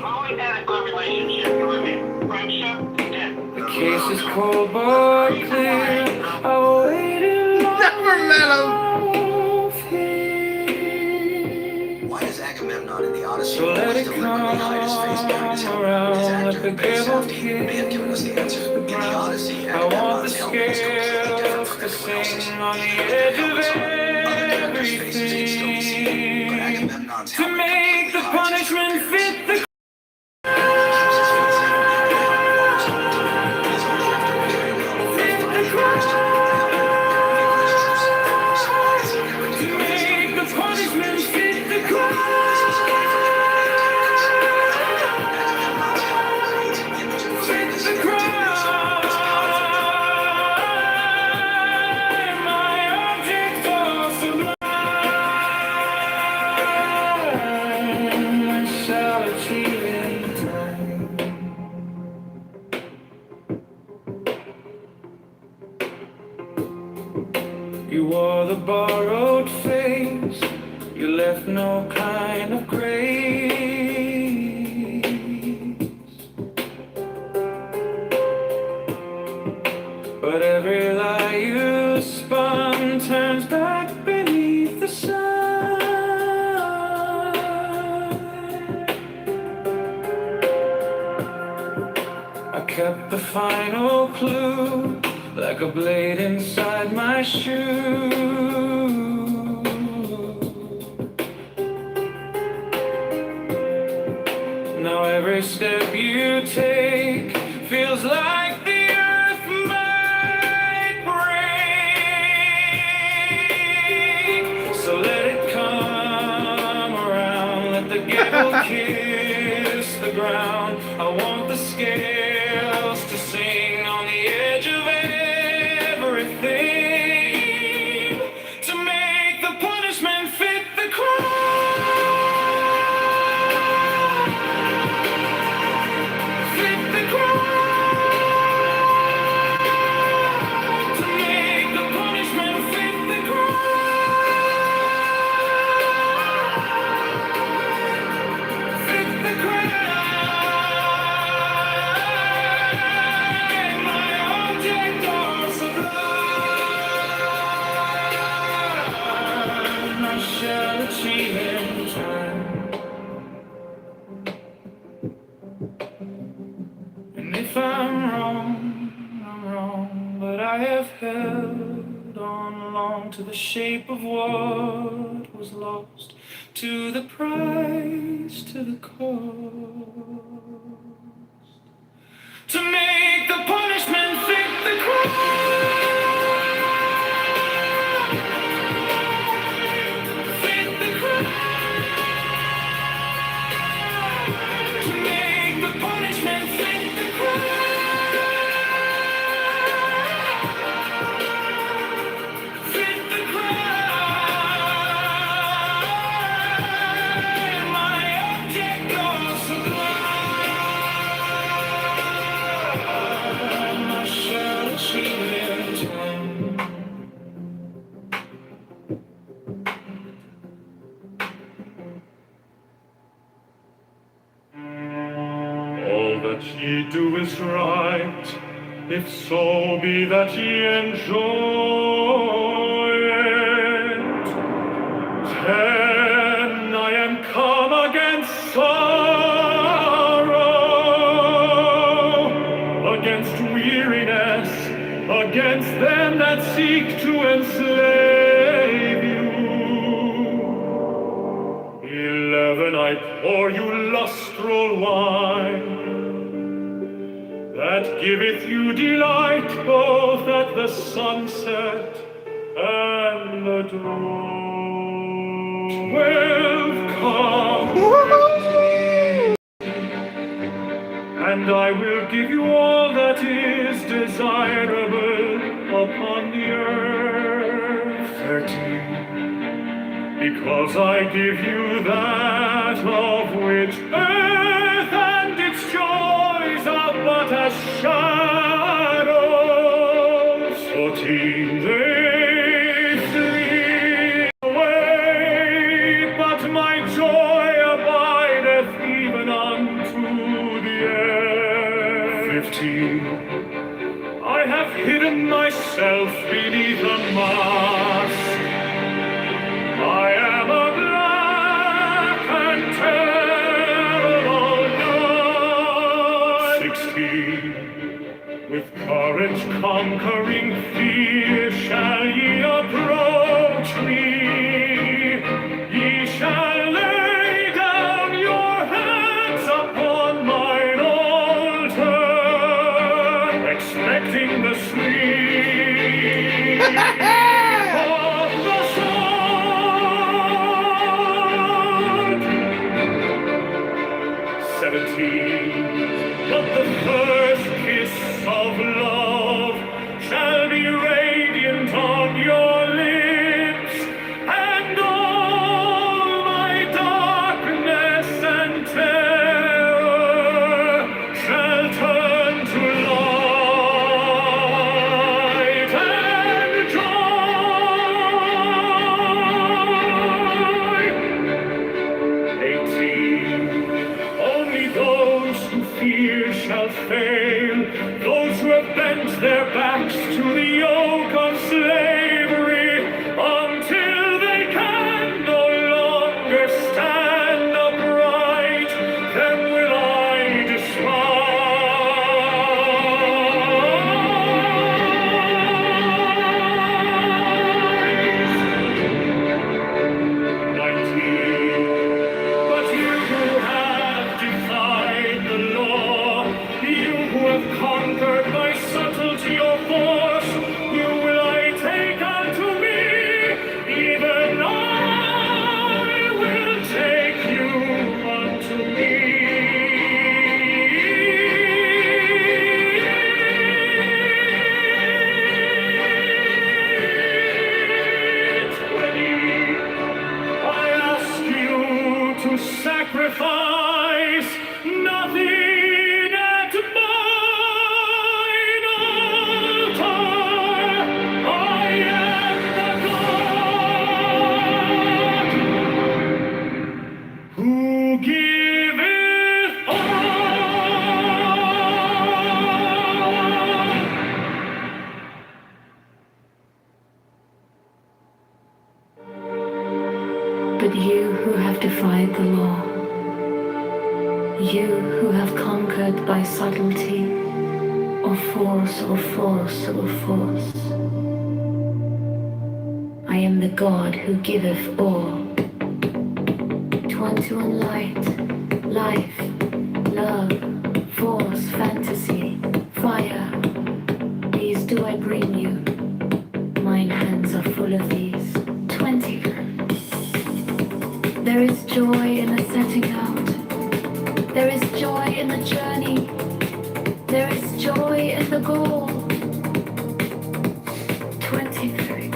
Always had a good relationship with him. Friendship, dead. The case is cold but clear. I waited long Never met him. enough here. Why is Agamemnon in the Odyssey So let always it deliberately hide his face behind his helmet? His come around, let actor, the Ben devil Safdie, may have given us the answer. In the Odyssey, I want the Agamemnon's helmet is completely different scales from to everyone else's. sing on the Other edge of characters' faces can still be seen, but everything. Agamemnon's To helmet make the completely hides his true punishment appearance. fit the make the punishment fit the crime. Fit the crime. My object of sublime. I shall achieve in time. You wore the borrowed face, you left no kind of grace. But every lie you spun turns back beneath the sun. I kept the final clue like a blade inside my shoe. Now every step you take feels like the earth might break. So let it come around, let the gable kiss the ground. I want the scales to sing on the edge of everything, to make the punishment fit the crime. Fit the crime. To make the punishment fit the crime. Fit the crime. My object of sublime. I shall achieve in time. And if I'm wrong, but I have held on long to the shape of what was lost, to the price, to the cost. to make the punishment fit the crime. Fit the crime. To make the punishment fit the crime. Fit the crime. My object of sublime. I shall achieve in time. All that ye do is right, if so be that ye enjoy it. 10 I am come against sorrow, against weariness, against them that seek to enslave you. 11 I pour you lustral wine, that giveth you delight both at the sunset and the dawn. 12 come, and I will give you all that is desirable upon the earth. 13, because I give you that of which earth and its joys are but as shadows. 14, they flee away, but my joy abideth even unto the end. 15, I have hidden myself beneath a mask. I am a black and terrible night. 16, with courage conquering fear shall ye approach me. Ye shall lay down your hands upon mine altar, expecting the sweet of the sword. 17, but the first kiss of love shall be radiant on your lips, and all my darkness and terror shall turn to light and joy. 18, only those who fear shall fail, those who have bent their backs to the yoke of slavery, until they can no longer stand upright, them will I despise. 19, but you who have defied the law, you who have conquered by subtlety or force, you will I take unto me, even I will take you unto me. 20, I ask you to sacrifice nothing at mine altar. I am the God who giveth all. But you who have defied the law, you who have conquered by subtlety, or force, or force, or force, I am the God who giveth all. 21 light, life, love, force, fantasy, bring you. Mine hands are full of these. 20. There is joy in the setting out. There is joy in the journey. There is joy in the goal. 23.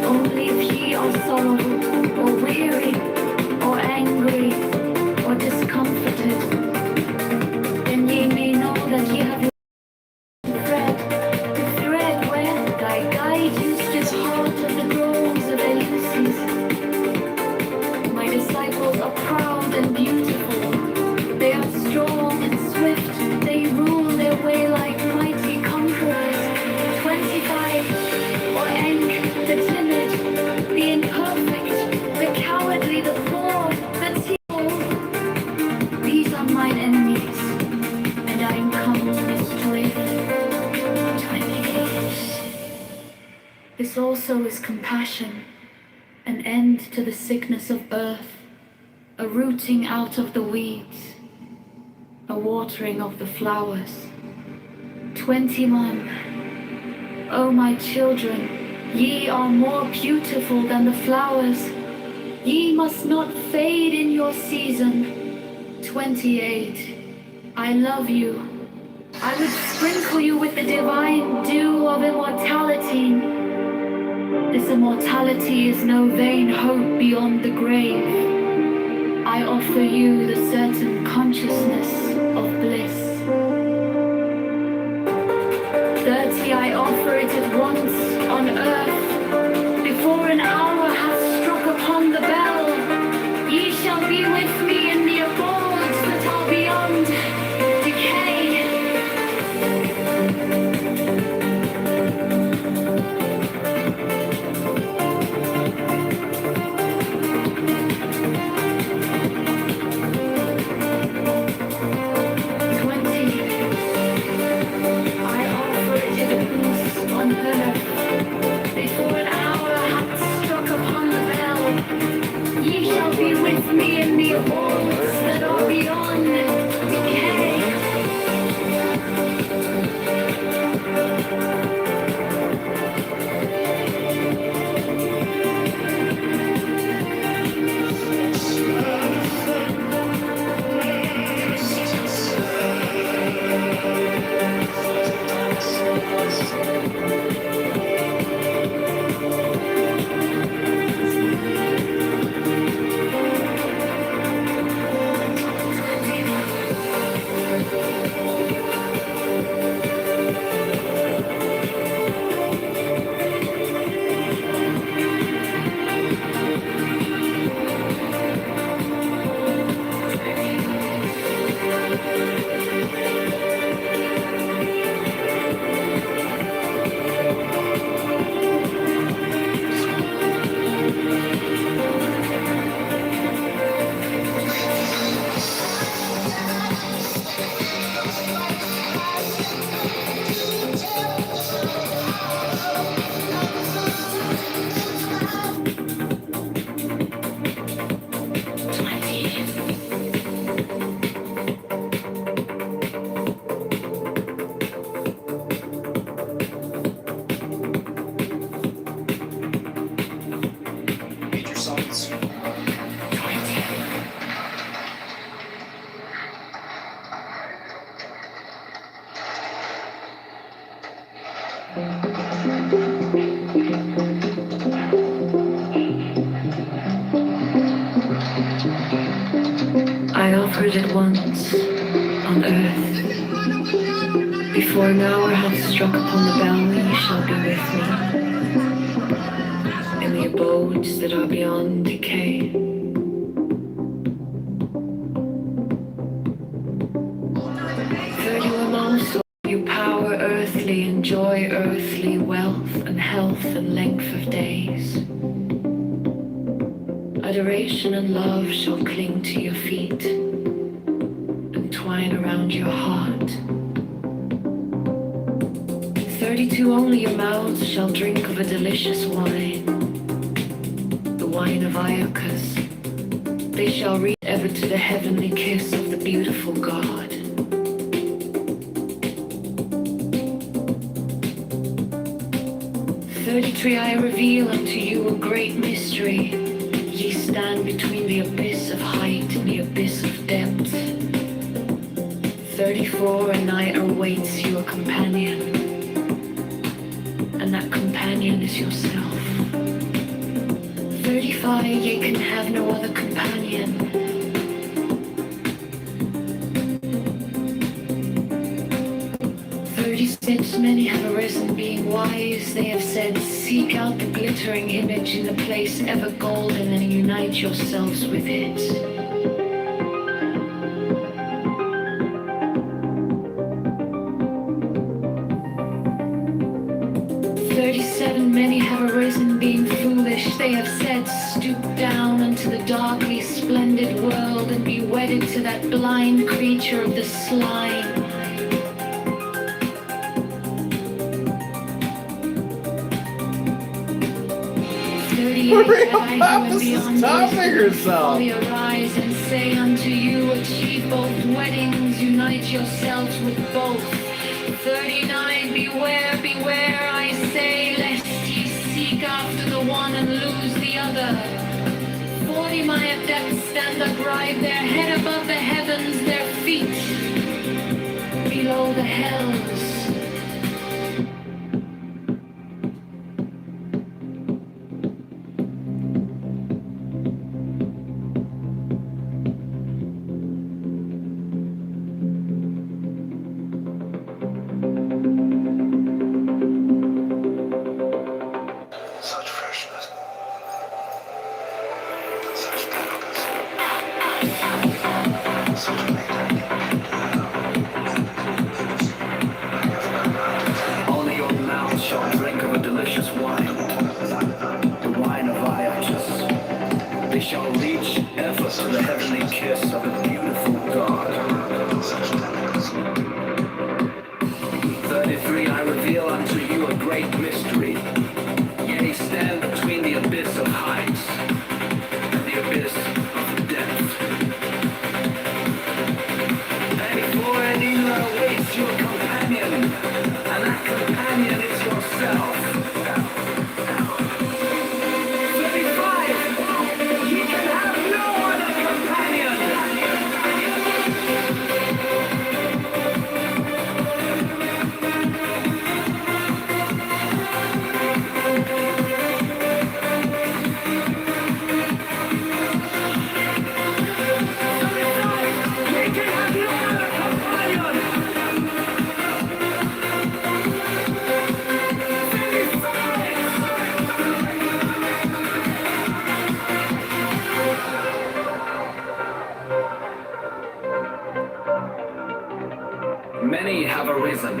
Only if ye are sorrowful, or weary, or angry, or discomforted, then ye may know that ye have the thread where thy guide used his heart of the groves of Eleusis. My disciples are proud and beautiful. They are strong and swift. They rule their way like mighty conquerors. 25. Or Enk, the timid, the imperfect, the cowardly, the poor, the tearful. These are mine enemies, and I am come to destroy them. 28. This also is compassion, an end to the sickness of earth, a rooting out of the weeds, a watering of the flowers. 21. O my children, ye are more beautiful than the flowers. Ye must not fade in your season. 28. I love you. I would sprinkle you with the divine dew of immortality. This immortality is no vain hope beyond the grave. I offer you the certain consciousness of bliss. 30. I offer it at once on earth. Before an hour hath struck upon the bell, ye shall be with me in the abodes that are beyond decay. Be with me in the abodes that are beyond decay. I offered it once on earth. Before an hour hath struck upon the bell, ye shall be with me in the abodes that are beyond decay. You power earthly, enjoy earthly wealth and health and length of days. Adoration and love shall cling to your feet and twine around your heart. 32 only your mouths shall drink of a delicious wine, the wine of Iacchus. They shall reach ever to the heavenly kiss of the beautiful God. 33, I reveal unto you a great mystery. Ye stand between the abyss of height and the abyss of depth. 34, a night awaits you a companion, and that companion is yourself. 35, ye can have no other companion. 36, many have arisen being wise. They have said, seek out the glittering image in the place ever golden and unite yourselves with it. 37, many have arisen being foolish. They have said, stoop down unto the darkly splendid world and be wedded to that blind creature of the slime. 38, This is stopping herself. arise and say unto you, achieve both weddings, unite yourselves with both. 39, beware, beware, I say, lest ye seek after the one and lose the other. 40, my adepts stand upright, their head above the heavens, their feet below the hells. Such freshness. Such delicacy. Such maiden. Only your mouth shall drink of a delicious wine, the wine of Iacchus. They shall reach ever to the heavenly kiss of a beautiful God. 33, I reveal unto you a great mystery. Yea, stand between the abyss of heights and the abyss of depth. 34, and Ela awaits your companion, and that companion is yourself. 35, ye can have no other companion. Many have arisen,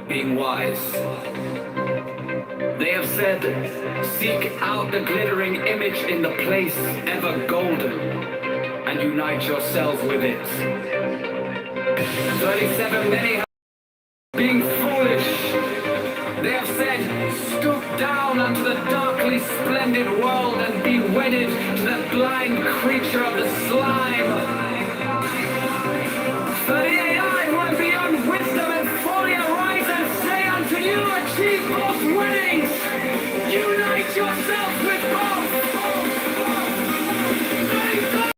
being wise. They have said, seek out the glittering image in the place ever golden, and unite yourself with it. 37, many have being foolish. They have said, stoop down unto the darkly splendid world and be wedded to that blind creature of the slime. 38, I will beyond wisdom and folly arise and say unto you, achieve both weddings, unite yourself with both. 35.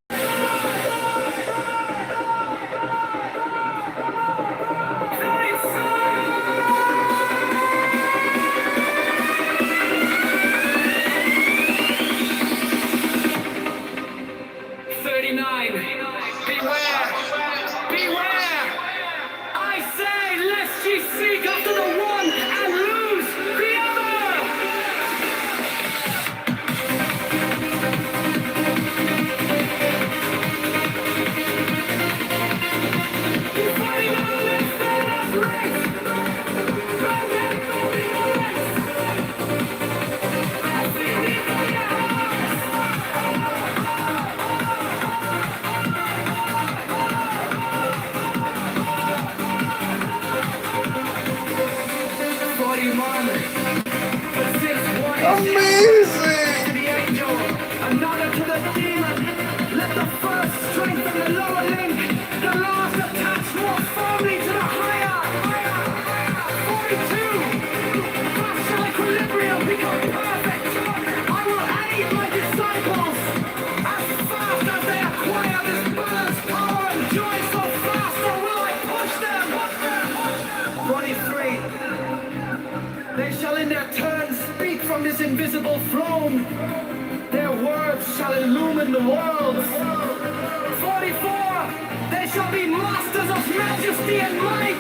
invisible throne. Their words shall illumine the world. 44, they shall be masters of majesty and might.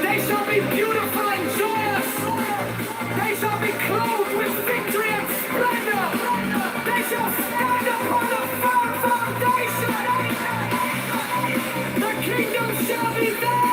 They shall be beautiful and joyous. They shall be clothed with victory and splendor. They shall stand upon the firm foundation. The kingdom shall be theirs.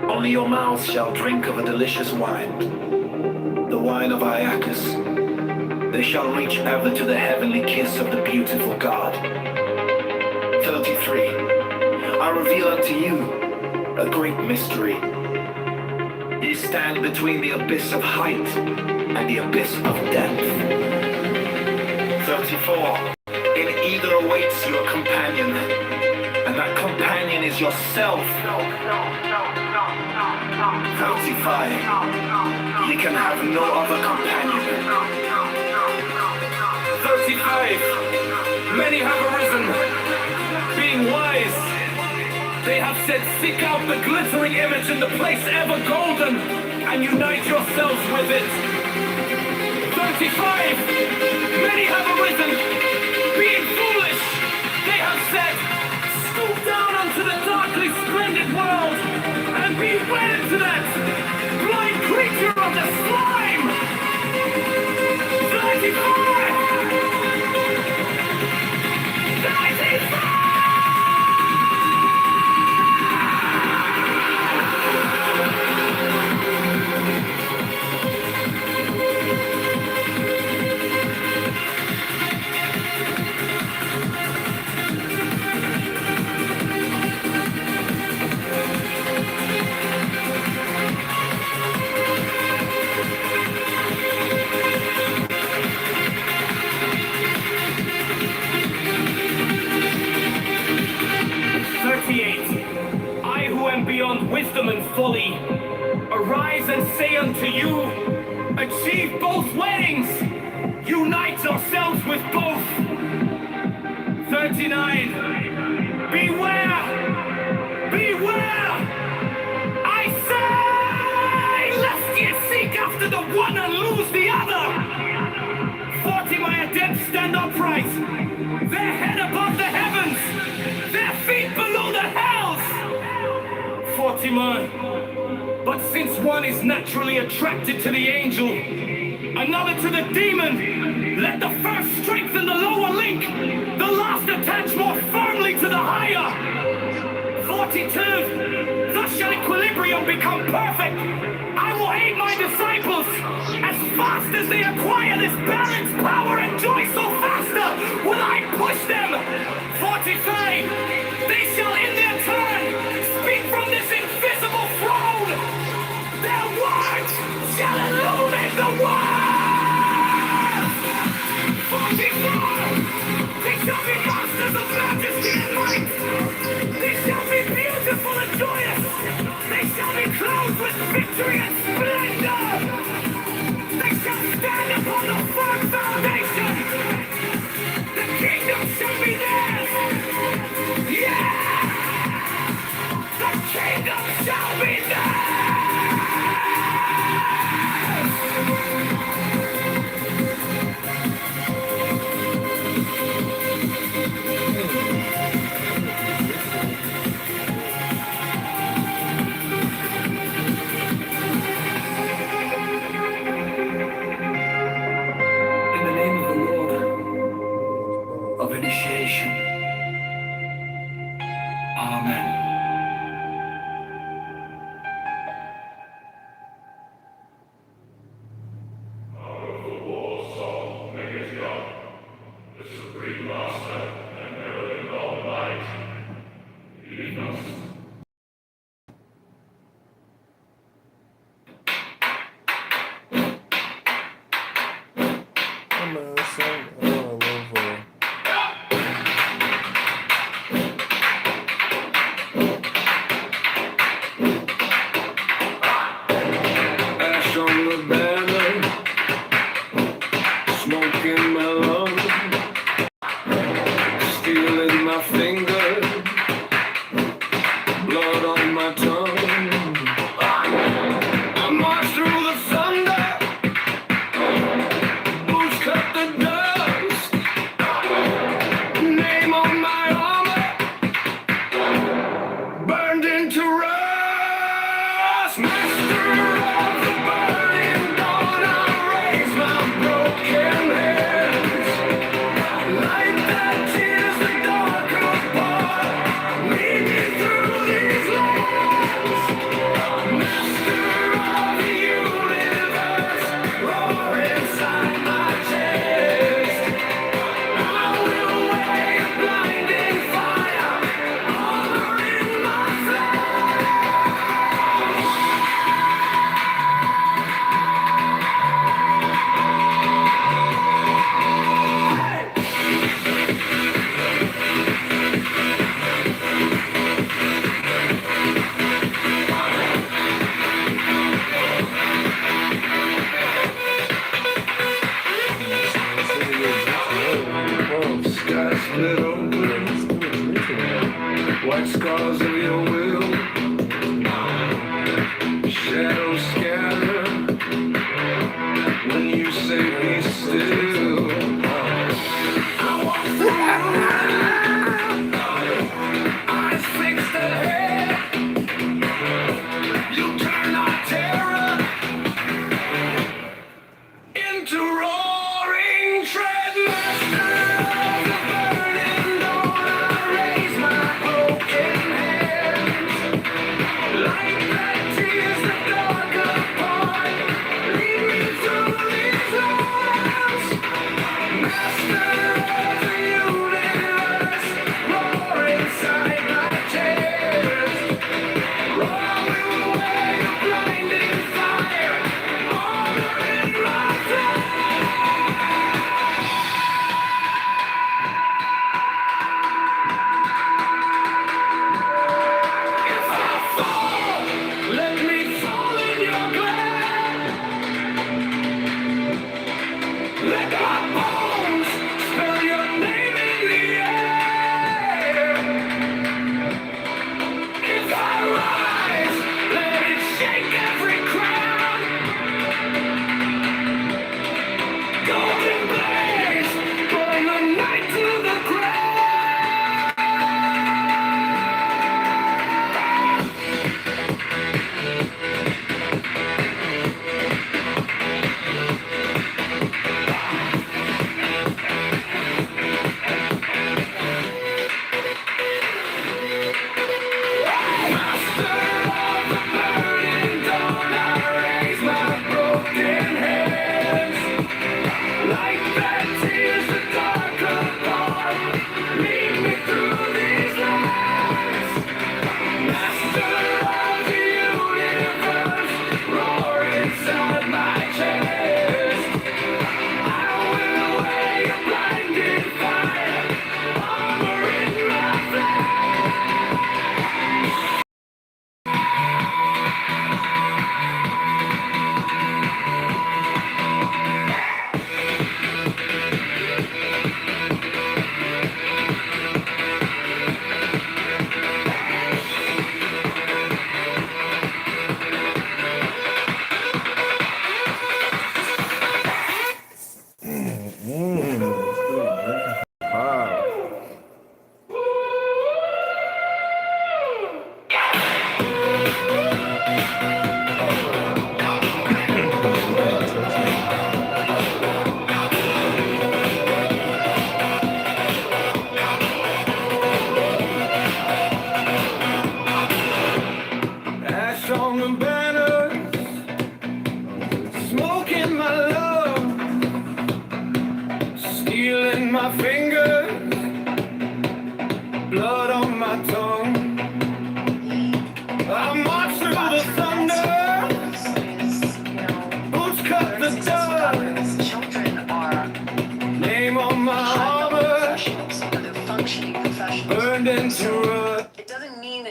Only your mouths shall drink of a delicious wine, the wine of Iacchus. They shall reach ever to the heavenly kiss of the beautiful God. 33. I reveal unto you a great mystery. Ye stand between the abyss of height and the abyss of depth. 34. In either awaits you a companion, and that companion is yourself. 35. Ye can have no other companion. 35. Many have arisen, being wise. They have said, seek out the glittering image in the place ever golden, and unite yourselves with it. 35. Many have arisen, being foolish. They have said, stoop down unto the darkly splendid world, and be wed to that blind creature of the slime. 35. 35. 38. I who am beyond wisdom and folly, arise and say unto you, achieve both weddings, unite yourselves with both. 39. Beware! Beware! I say, lest ye seek after the one and lose the other. 40. My adepts stand upright, their head above the heavens, their feet below the hells. 40 man. But since one is naturally attracted to the angel, another to the demon, let the first strengthen the lower link, the last attach more firmly to the higher. 42. Thus shall equilibrium become perfect. I will aid my disciples. As fast as they acquire this balance, power, and joy, so faster will I push them. 45. They shall in their turn speak from this invisible throne. Their words shall illumine the Amen. Ash on the banner, smoke in my lungs, steel in my fingers, blood on my tongue. I march through the thunder, boots cut the dust, name on my armor, burned into rust. Master of the burning dawn, I raise my broken hands. Light that tears the dark apart, lead me through these lands. Master of the universe, roar inside my chest. I will wear your blinding fire, armor in my flesh. Sky split open, white scars of your will, shadows scatter when you say be still. I walk through, eyes fixed ahead, you turn our terror into roaring tread. Master of the burning dawn, I raise my broken hands. Light that tears the dark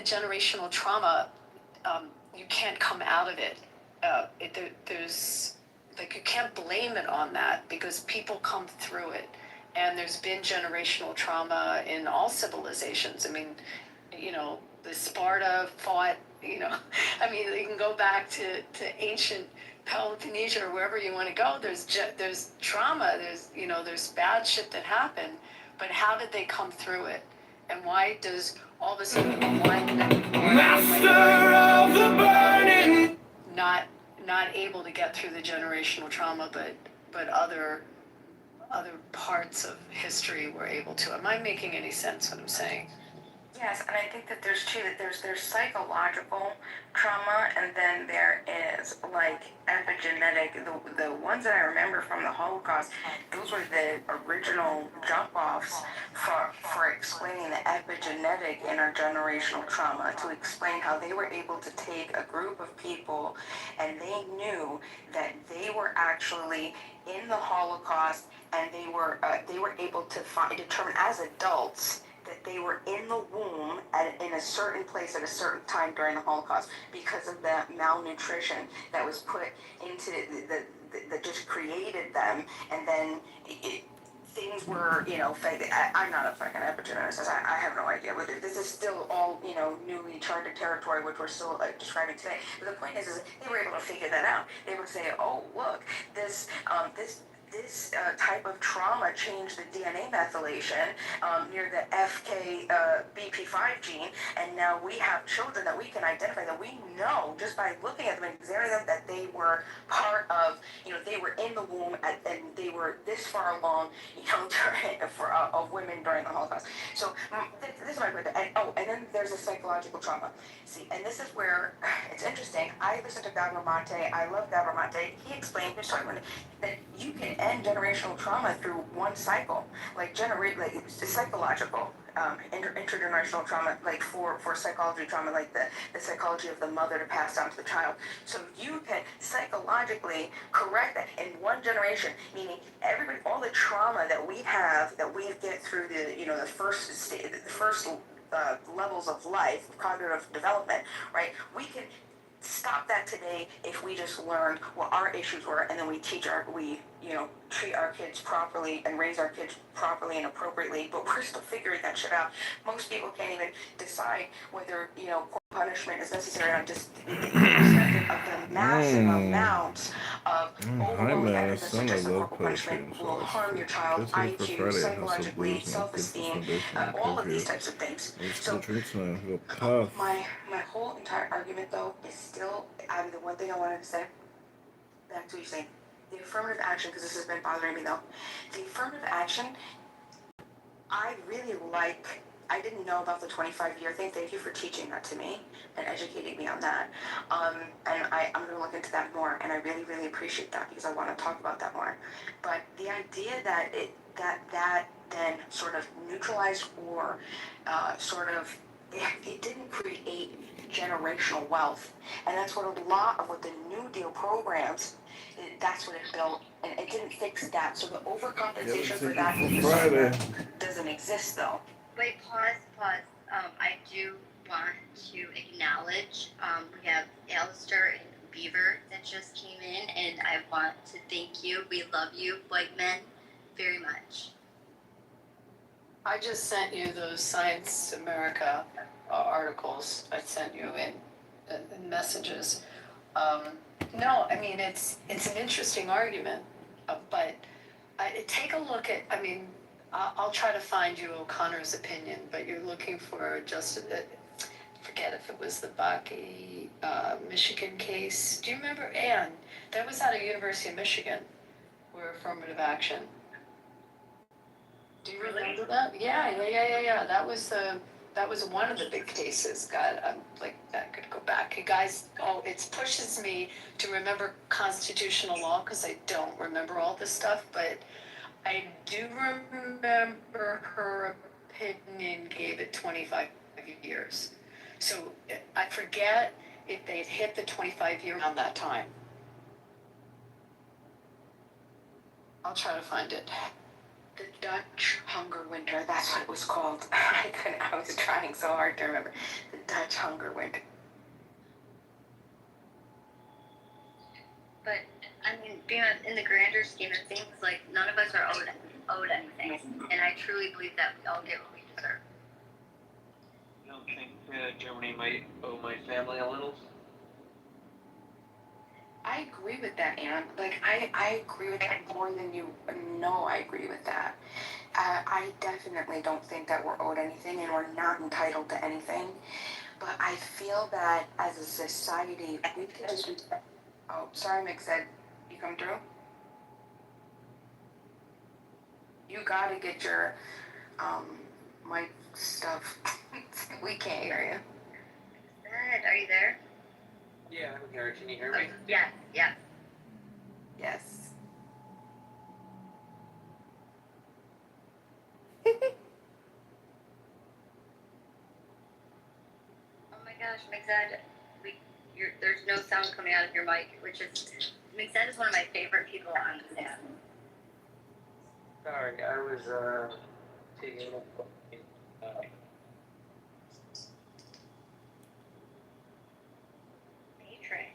generational trauma, you can't come out of it. There's like you can't blame it on that because people come through it, and there's been generational trauma in all civilizations. I mean, the Sparta fought. I mean, you can go back to ancient Peloponnnesia or wherever you want to go. There's trauma. There's bad shit that happened, but how did they come through it? And why does all of a sudden Master of the burning not able to get through the generational trauma, but other parts of history were able to? Am I making any sense what I'm saying? Yes, and I think that there's two, that there's psychological trauma, and then there is like epigenetic. The ones that I remember from the Holocaust, those were the original jump offs for explaining the epigenetic intergenerational trauma, to explain how they were able to take a group of people and they knew that they were actually in the Holocaust, and they were able to determine as adults that they were in the womb in a certain place at a certain time during the Holocaust because of the malnutrition that was put into that just created them, and then things were, I'm not a fucking epigeneticist. I have no idea. But this is still all, newly charted territory, which we're still describing today. But the point is they were able to figure that out. They would say, oh, look, this type of trauma changed the DNA methylation near the FKBP5 gene, and now we have children that we can identify, that we know just by looking at them and examining them, that they were part of, they were in the womb and they were this far along, of women during the Holocaust. So this is my point. And then there's a psychological trauma. See, and this is where it's interesting. I listen to Gabor Mate. I love Gabor Mate. He explained that you can end generational trauma through one cycle, like psychological, intergenerational trauma, like for psychology trauma, like the psychology of the mother to pass down to the child. So you can psychologically correct that in one generation, meaning all the trauma that we have, that we get through the first levels of life, cognitive development, right? We can stop that today if we just learned what our issues were, and then we treat our kids properly and raise our kids properly and appropriately. But we're still figuring that shit out. Most people can't even decide whether punishment is necessary on just of the massive amounts of overwhelming evidence that just corporal punishment will harm your child, IQ, psychologically, self-esteem, all of these types of things. So my whole entire argument, though, is still, the one thing I wanted to say, back to what you're saying, the affirmative action, because this has been bothering me, though. The affirmative action, I didn't know about the 25-year thing. Thank you for teaching that to me and educating me on that. And I'm going to look into that more, and I really, really appreciate that, because I want to talk about that more. But the idea that that then sort of neutralized or it didn't create generational wealth. And that's what a lot of what the New Deal programs, that's what it built, and it didn't fix that. So the overcompensation for that doesn't exist, though. Wait, pause. I do want to acknowledge we have Alistair and Beaver that just came in, and I want to thank you. We love you, white men, very much. I just sent you those Science America articles. I sent you in messages. No, I mean, it's an interesting argument, but take a look at, I'll try to find you O'Connor's opinion, but you're looking for just, forget if it was the Bakke, Michigan case. Do you remember, Ann? That was out of University of Michigan, where affirmative action. Do you remember that? Yeah. That was one of the big cases. God, I could go back. You guys, it pushes me to remember constitutional law, because I don't remember all this stuff, but I do remember her opinion gave it 25 years. So I forget if they'd hit the 25-year around that time. I'll try to find it. The Dutch Hunger Winter, that's what it was called. I was trying so hard to remember. The Dutch hunger, Wick. But I mean, in the grander scheme of things, like none of us are owed anything, and I truly believe that we all get what we deserve. You don't think Germany might owe my family a little? I agree with that, Anne. Like, I agree with that more than you know. I agree with that. I definitely don't think that we're owed anything and we're not entitled to anything. But I feel that as a society, we could just. Oh, sorry, Mick said, you come through? You gotta get your mic stuff. We can't hear you. Dad, are you there? Yeah, I'm here. Can you hear me? Yes, yes. Yes. Oh my gosh, Mixed, there's no sound coming out of your mic, which is, Mixed is one of my favorite people on this app. Sorry, I was taking Matrix.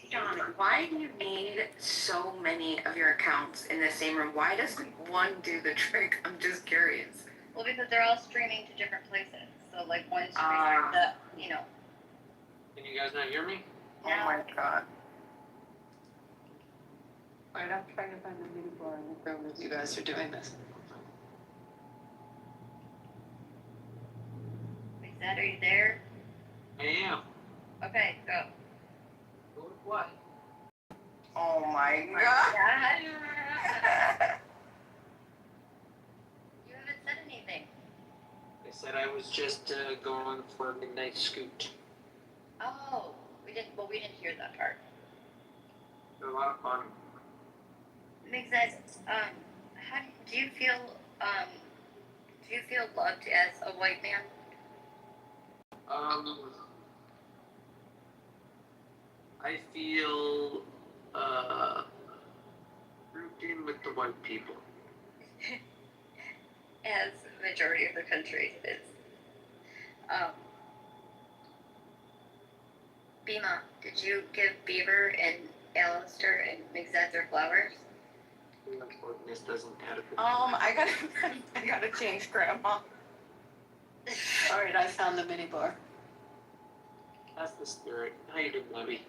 John, why do you need so many of your accounts in the same room? Why does one do the trick? I'm just curious. Well, because they're all streaming to different places. So, like, one stream, you know. Can you guys not hear me? Oh my god. Alright, I'm trying to find the mini bar in the room as you guys are doing this. Mixed, are you there? I am. Okay, go. What? Oh my god. Yeah. You haven't said anything. I said I was just going for a midnight scoot. Oh, we didn't hear that part. A lot of fun. Mixed, how do you feel loved as a white man? I feel grouped in with the white people. As the majority of the country is. Bima, did you give Beaver and Alistair and Mixed their flowers? This doesn't add I gotta change Grandma. Alright, I found the mini bar. That's the spirit. How you doing, Abby?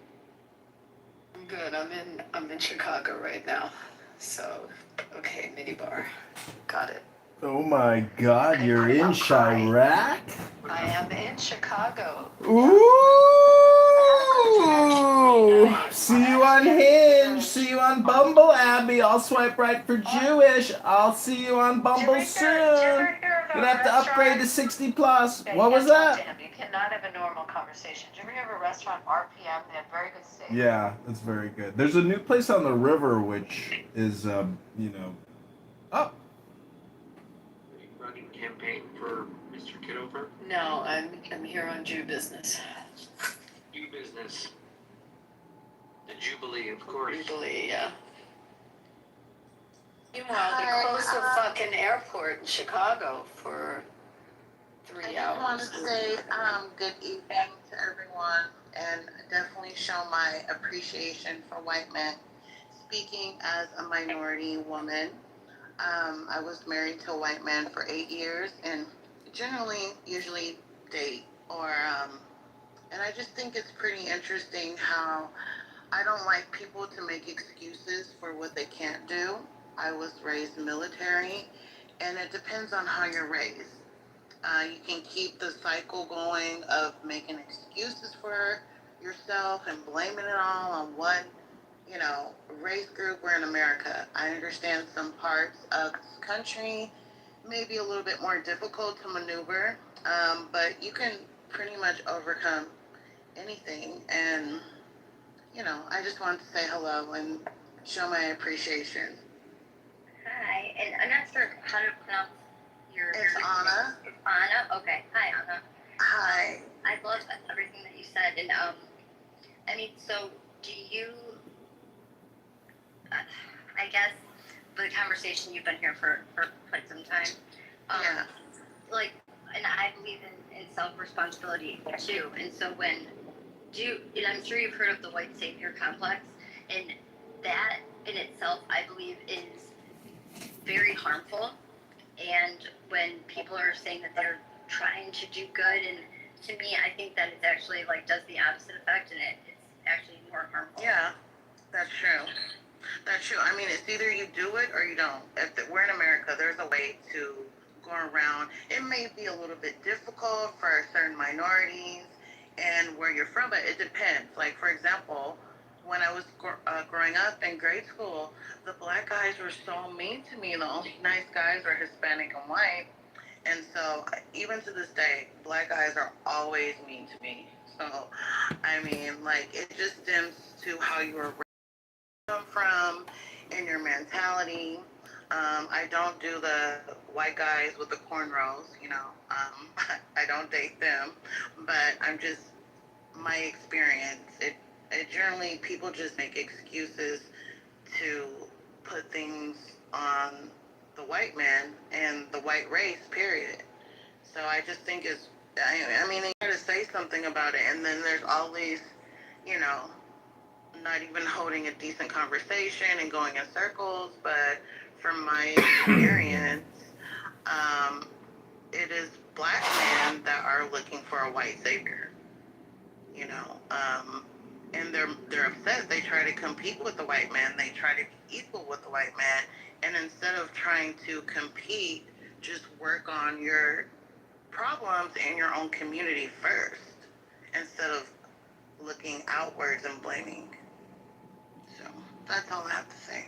I'm good. I'm in Chicago right now. So, okay, mini bar. Got it. Oh my god, you're in Chirac? I am in Chicago. Ooh! See you on Hinge. See you on Bumble, Abby. I'll swipe right for Jewish. I'll see you on Bumble soon. Gonna have to upgrade to 60 plus. What was that? You cannot have a normal conversation. Did you ever have a restaurant RPM? They have very good steak. Yeah, that's very good. There's a new place on the river which is, oh, Running campaign for Mr. Kitover? No, I'm here on Jew business. Jew business. The Jubilee, of course. Jubilee, yeah. Meanwhile, they closed the fucking airport in Chicago for 3 hours. I just want to say good evening to everyone and definitely show my appreciation for white men. Speaking as a minority woman, I was married to a white man for 8 years and usually date and I just think it's pretty interesting how I don't like people to make excuses for what they can't do. I was raised military, and it depends on how you're raised. You can keep the cycle going of making excuses for yourself and blaming it all on one, race group. We're in America. I understand some parts of this country may be a little bit more difficult to maneuver, but you can pretty much overcome anything. And, I just wanted to say hello and show my appreciation. Hi, and I'm not sure how to pronounce your It's Anna. It's Anna? Okay. Hi, Anna. Hi. I love everything that you said, and so do you, I guess, the conversation, you've been here for quite some time, Yeah. and I believe in and self-responsibility too. And so and I'm sure you've heard of the white savior complex, and that in itself, I believe, is very harmful. And when people are saying that they're trying to do good, and to me, I think that it's actually like does the opposite effect, and it's actually more harmful. Yeah, that's true. That's true. I mean, it's either you do it or you don't. We're in America, there's a way to go around. It may be a little bit difficult for certain minorities and where you're from, but it depends. Like, for example, when I was growing up in grade school, the black guys were so mean to me. The only nice guys were Hispanic and white. And so, even to this day, black guys are always mean to me. So, I mean, like, it just stems to how you were come from and your mentality. I don't do the white guys with the cornrows, you know. I don't date them, but I'm just my experience. It generally people just make excuses to put things on the white man and the white race. Period. So I just think it's. I mean, you got to say something about it, and then there's always, you know, not even holding a decent conversation and going in circles. But from my experience, it is black men that are looking for a white savior, you know, and they're upset. They try to compete with the white man. They try to be equal with the white man, and instead of trying to compete, just work on your problems in your own community first, instead of looking outwards and blaming. So that's all I have to say.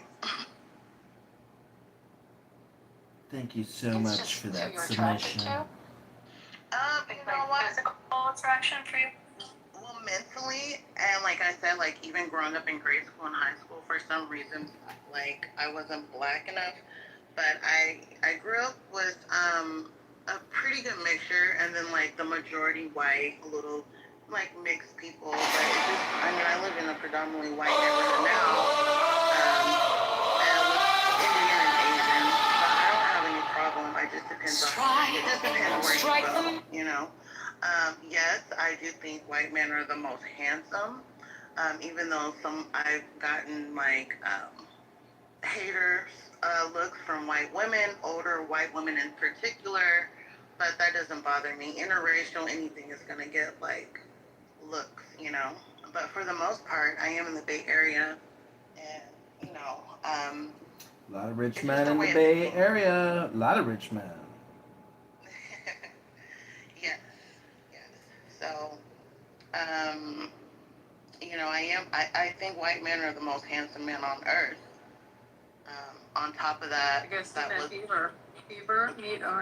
Thank you so much for that submission. You know what? Physical attraction for you? Well, mentally, and like I said, like even growing up in grade school and high school, for some reason, like I wasn't black enough, but I grew up with a pretty good mixture, and then like the majority white, a little like mixed people. But it just, I mean, I live in a predominantly white neighborhood now. And with Indian and Asian, but I don't have any problem. I just depends on it just depends where you go, you know. Yes, I do think white men are the most handsome. Even though some I've gotten like haters looks from white women, older white women in particular, but that doesn't bother me. Interracial, anything is gonna get like looks, you know. But for the most part, I am in the Bay Area, and you know, a lot of rich men in the Bay Area. A lot of rich men. Yes, yes. So, you know, I think white men are the most handsome men on earth. On top of that, I guess that was Beaver, meet on.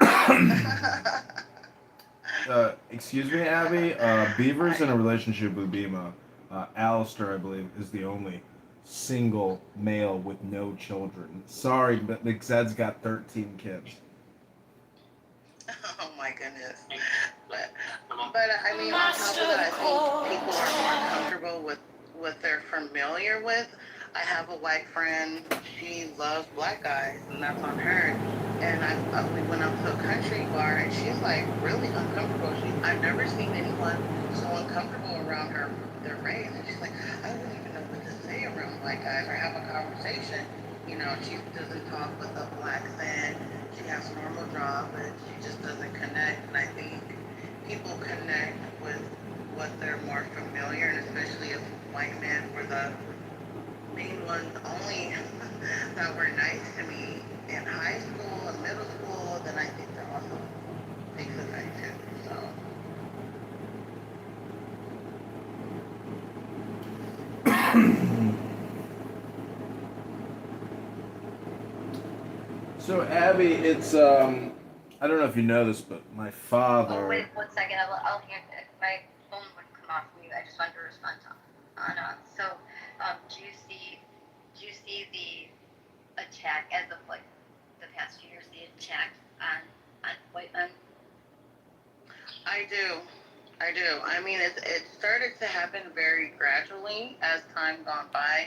Excuse me, Abby. Beaver's in a relationship with Bima. Alistair, I believe, is the only single male with no children. Sorry, but Zed's got 13 kids. Oh my goodness. But I mean, on top of that, I think people are more comfortable with what they're familiar with. I have a white friend. She loves black guys, and that's on her. And we went up to a country bar, and she's like really uncomfortable. I've never seen anyone so uncomfortable around their race. And she's like, I wouldn't even know what to say around black guys or have a conversation. You know, she doesn't talk with a black accent. She has a normal job, but she just doesn't connect. And I think people connect with what they're more familiar, and especially if white men were the main ones only that were nice to me in high school and middle school, then I think that also takes effect too. So Abby, it's I don't know if you know this, but my father. Oh, wait 1 second. I'll hear it. My phone would come off mute. I just wanted to respond on so do you see the attack as of like the past few years, the attack on white men? I do. I mean, it started to happen very gradually as time gone by.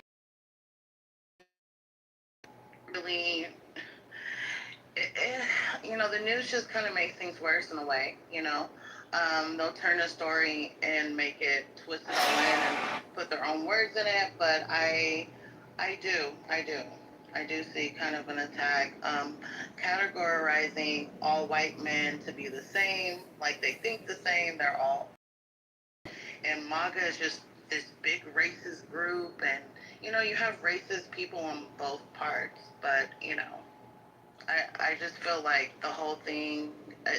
Really, you know, the news just kind of makes things worse in a way, you know. They'll turn a story and make it twist it all in and put their own words in it. But I do see kind of an attack, categorizing all white men to be the same, like they think the same. They're all, and MAGA is just this big racist group, and you have racist people on both parts, but I just feel like the whole thing,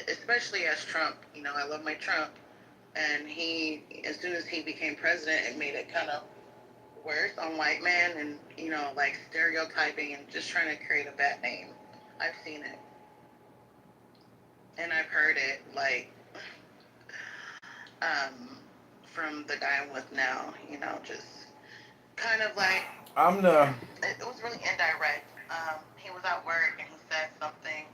especially as Trump, I love my Trump, and as soon as he became president, it made it kind of worse on white men, and like stereotyping and just trying to create a bad name. I've seen it, and I've heard it, like, from the guy I'm with now, just kind of like, it was really indirect. He was at work and he said something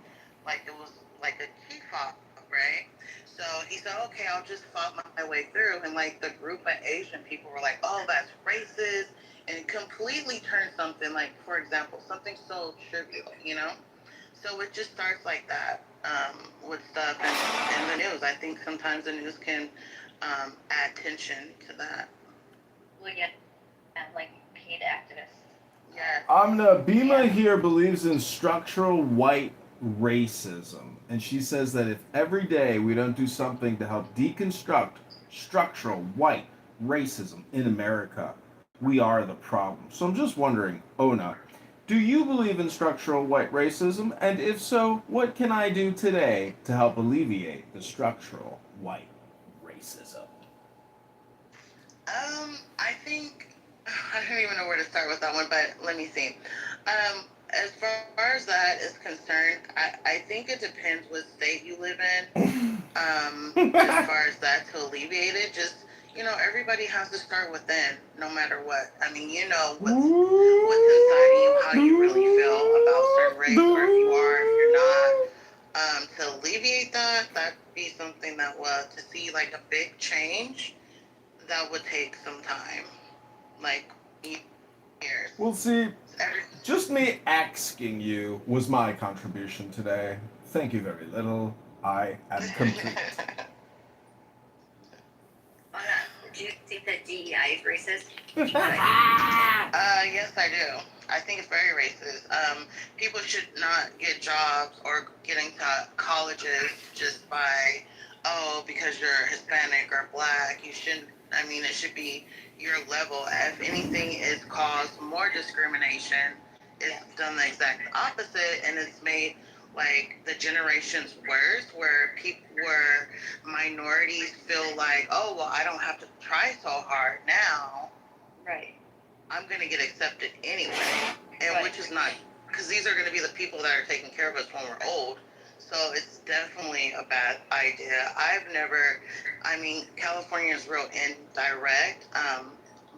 like it was like he fought, right? So he said, okay, I'll just fought my way through. And like the group of Asian people were like, oh, that's racist. And completely turned something, like, for example, something so trivial, So it just starts like that, with stuff and the news. I think sometimes the news can add tension to that. Well, yeah, like paid activists. Yeah. Bima here believes in structural white racism, and she says that if every day we don't do something to help deconstruct structural white racism in America, we are the problem. So I'm just wondering, Ona, do you believe in structural white racism? And if so, what can I do today to help alleviate the structural white racism? I think I don't even know where to start with that one, but let me see. As far as that is concerned, I think it depends what state you live in. As far as that, to alleviate it, just everybody has to start within, no matter what. I mean, what's inside of you, how you really feel about certain race, or if you are, if you're not. To alleviate that, that'd be something that to see like a big change, that would take some time, like years. Well, see, just me asking you was my contribution today. Thank you very little. I am complete. Do you think that DEI is racist? Yes, I do. I think it's very racist. People should not get jobs or get into colleges just by, because you're Hispanic or Black. You shouldn't. I mean, it should be your level. If anything is caused more discrimination, it's done the exact opposite, and it's made like the generations worse, where minorities feel like, oh well, I don't have to try so hard now. Right. I'm gonna get accepted anyway, and which is not, because these are gonna be the people that are taking care of us when we're old. So it's definitely a bad idea. California is real indirect,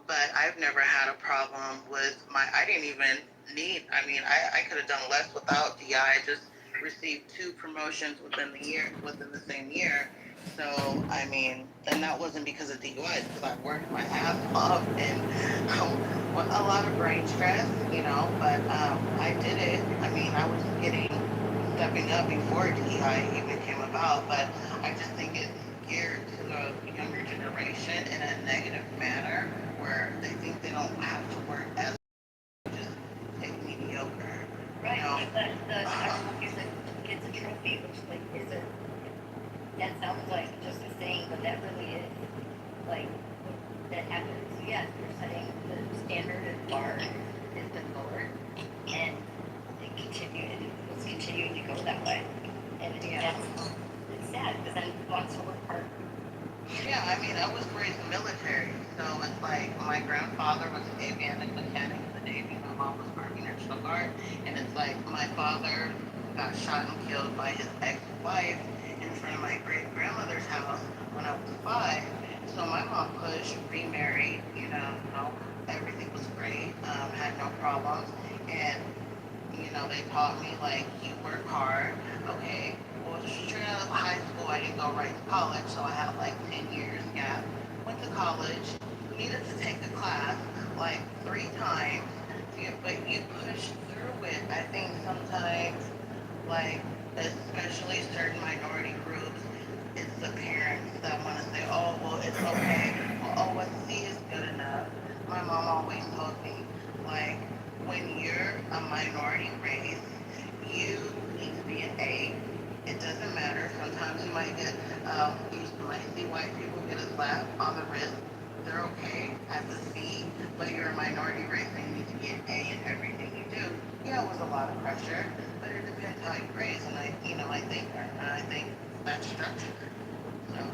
but I've never had a problem with I didn't even need, I could have done less without DI. I just received 2 promotions within the same year. So, and that wasn't because of DUI, it's because I worked my ass off and a lot of brain stress, but I did it. I was stepping up before DEI even came about, but I just think it's geared to the younger generation in a negative manner, where they think they don't have to work as just take mediocre. Right, the actual music gets a trophy, which isn't, that sounds like just a saying, but that really is, that happens. So yes, you're saying the standard and bar has been lowered, and it's continuing to go that way. And it's sad, because then who wants to work hard? Yeah, I was raised military, so it's like my grandfather was an avionic mechanic in the Navy, my mom was Army National Guard, and it's like my father got shot and killed by his ex-wife in front of my great-grandmother's house when I was 5. So my mom pushed, remarried, everything was great, had no problems, and they taught me, like, you work hard. Okay, well, straight out of high school, I didn't go right to college, so I had like 10 years gap. Went to college, needed to take a class like 3 times, but you push through it. I think sometimes, like, especially certain minority groups, it's the parents that want to say, oh, well, it's okay. Well, oh, what C is good enough. My mom always told me, like, when you're a minority race, you need to be an A. It doesn't matter. Sometimes you might get, you might see white people get a slap on the wrist. They're okay as a C, but you're a minority race and you need to be an A in everything you do. Yeah, it was a lot of pressure, but it depends how you raise. And I think that's structure. So.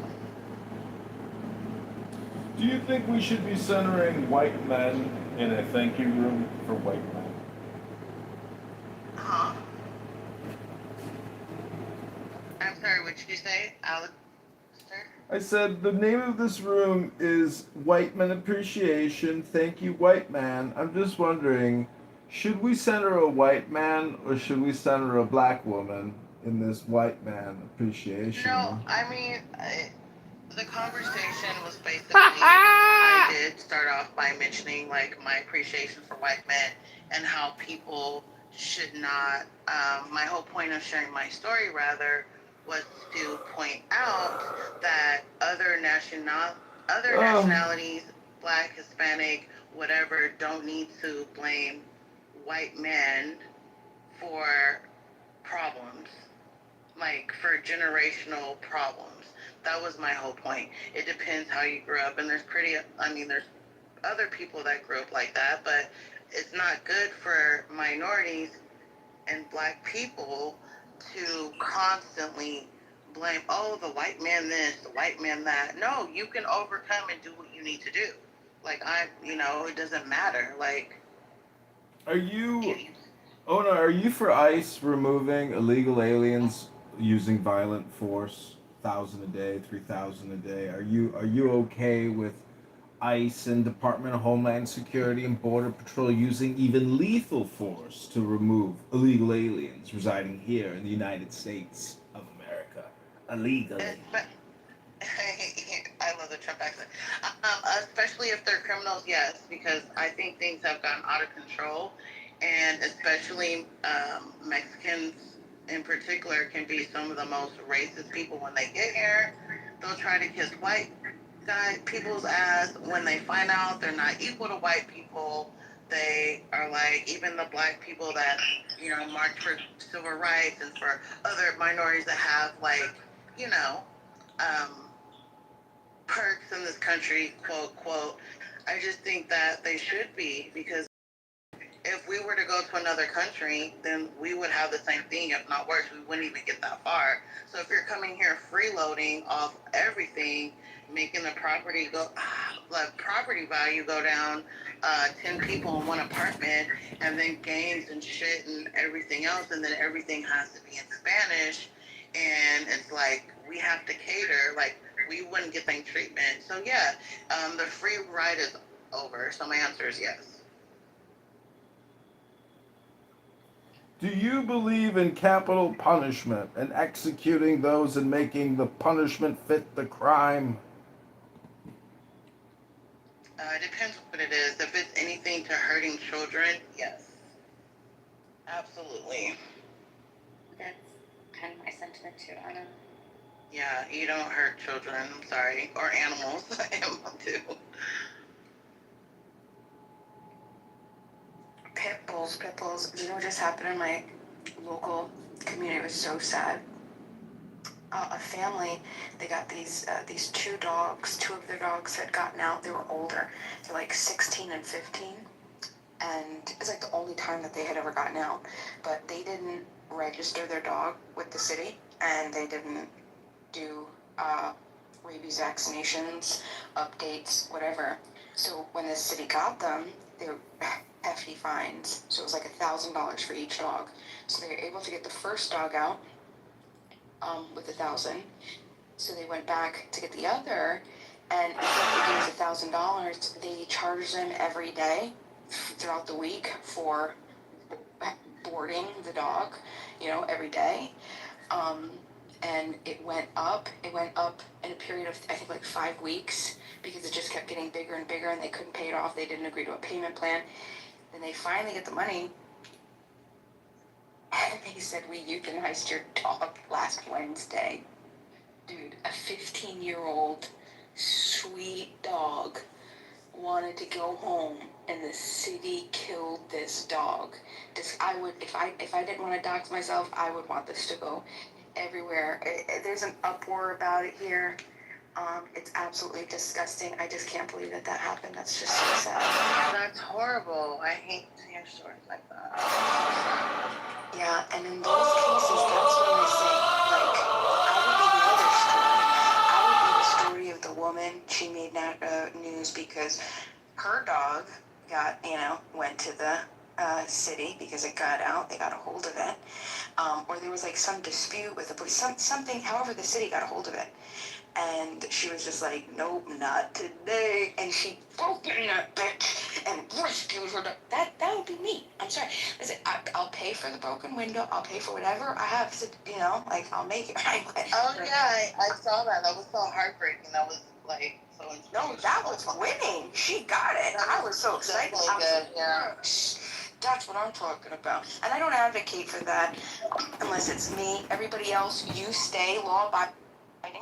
Do you think we should be centering white men in a thank you room for white men? Huh? I'm sorry, what did you say, Alex? I said the name of this room is White Men Appreciation. Thank you, white man. I'm just wondering, should we center a white man or should we center a black woman in this white man appreciation No, room? I mean, the conversation was basically, I did start off by mentioning like my appreciation for white men and how people should not, my whole point of sharing my story rather was to point out that other nationalities, black, Hispanic, whatever, don't need to blame white men for problems, like for generational problems. That was my whole point. It depends how you grew up, and there's other people that grew up like that, but it's not good for minorities and black people to constantly blame, oh, the white man this, the white man that. No, you can overcome and do what you need to do. Like, it doesn't matter. Like, Are you, oh no, are you for ICE removing illegal aliens using violent force, 1,000 a day, 3,000 a day? Are you okay with ICE and Department of Homeland Security and Border Patrol using even lethal force to remove illegal aliens residing here in the United States of America illegally? I love the Trump accent. Especially if they're criminals, yes, because I think things have gotten out of control, and especially Mexicans in particular can be some of the most racist people when they get here. They'll try to kiss white people's ass when they find out they're not equal to white people. They are like, even the black people that march for civil rights and for other minorities that have um, perks in this country, quote, quote. I just think that they should be, because if we were to go to another country, then we would have the same thing, if not worse. We wouldn't even get that far. So if you're coming here freeloading off everything, making the property value go down, 10 people in one apartment, and then games and shit and everything else, and then everything has to be in Spanish, and it's like we have to cater, like we wouldn't get the same treatment. So yeah, the free ride is over. So my answer is yes. Do you believe in capital punishment and executing those and making the punishment fit the crime? It depends what it is. If it's anything to hurting children, yes. Absolutely. That's kind of my sentiment too. I don't know. Yeah, you don't hurt children, I'm sorry. Or animals. Animals too. Pit bulls. You know what just happened in my local community? It was so sad. A family, they got these two dogs. Two of their dogs had gotten out. They were older. They're like 16 and 15. And it's like the only time that they had ever gotten out. But they didn't register their dog with the city, and they didn't do rabies vaccinations, updates, whatever. So when the city got them, they were hefty fines. So it was like $1,000 for each dog. So they were able to get the first dog out with 1,000. So they went back to get the other, and instead of giving $1,000, they charged them every day throughout the week for boarding the dog, every day. And it went up in a period of, I think, like 5 weeks, because it just kept getting bigger and bigger, and they couldn't pay it off. They didn't agree to a payment plan. Then they finally get the money, and they said, we euthanized your dog last Wednesday. Dude, a 15-year-old sweet dog wanted to go home, and the city killed this dog. I would, if I didn't want to dox myself, I would want this to go everywhere. There's an uproar about it here. It's absolutely disgusting. I just can't believe that happened. That's just so sad. That's horrible. I hate to hear stories like that. Yeah, and in those cases, that's when I say, like, I would be the story of the woman. She made news because her dog went to the city because it got out. They got a hold of it. Or there was like some dispute with the police, something, however the city got a hold of it. And she was just like, nope, not today. And she broke in that bitch and rescued her. That would be me. I'm sorry. Listen, I'll pay for the broken window. I'll pay for whatever I have to, I'll make it right. Oh, yeah, I saw that. That was so heartbreaking. That was, like, so No, that was winning. She got it. I was so excited. Good, yeah. That's what I'm talking about. And I don't advocate for that unless it's me. Everybody else, you stay law-abiding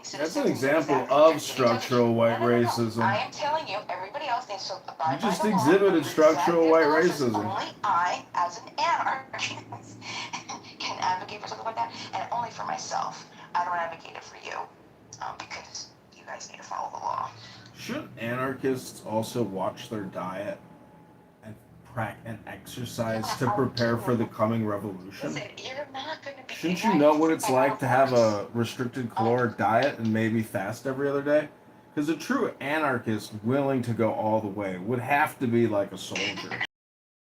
citizens. That's an example of structural white racism. I am telling you, everybody else needs to abide by You just the law. exhibited structural white Exactly. This is racism. Only I, as an anarchist, can advocate for something like that, and only for myself. I don't advocate it for you, because you guys need to follow the law. Shouldn't anarchists also watch their diet and exercise to prepare for the coming revolution? Listen, you're not going to be. Shouldn't you know what it's like to have a restricted caloric diet and maybe fast every other day? Because a true anarchist willing to go all the way would have to be like a soldier.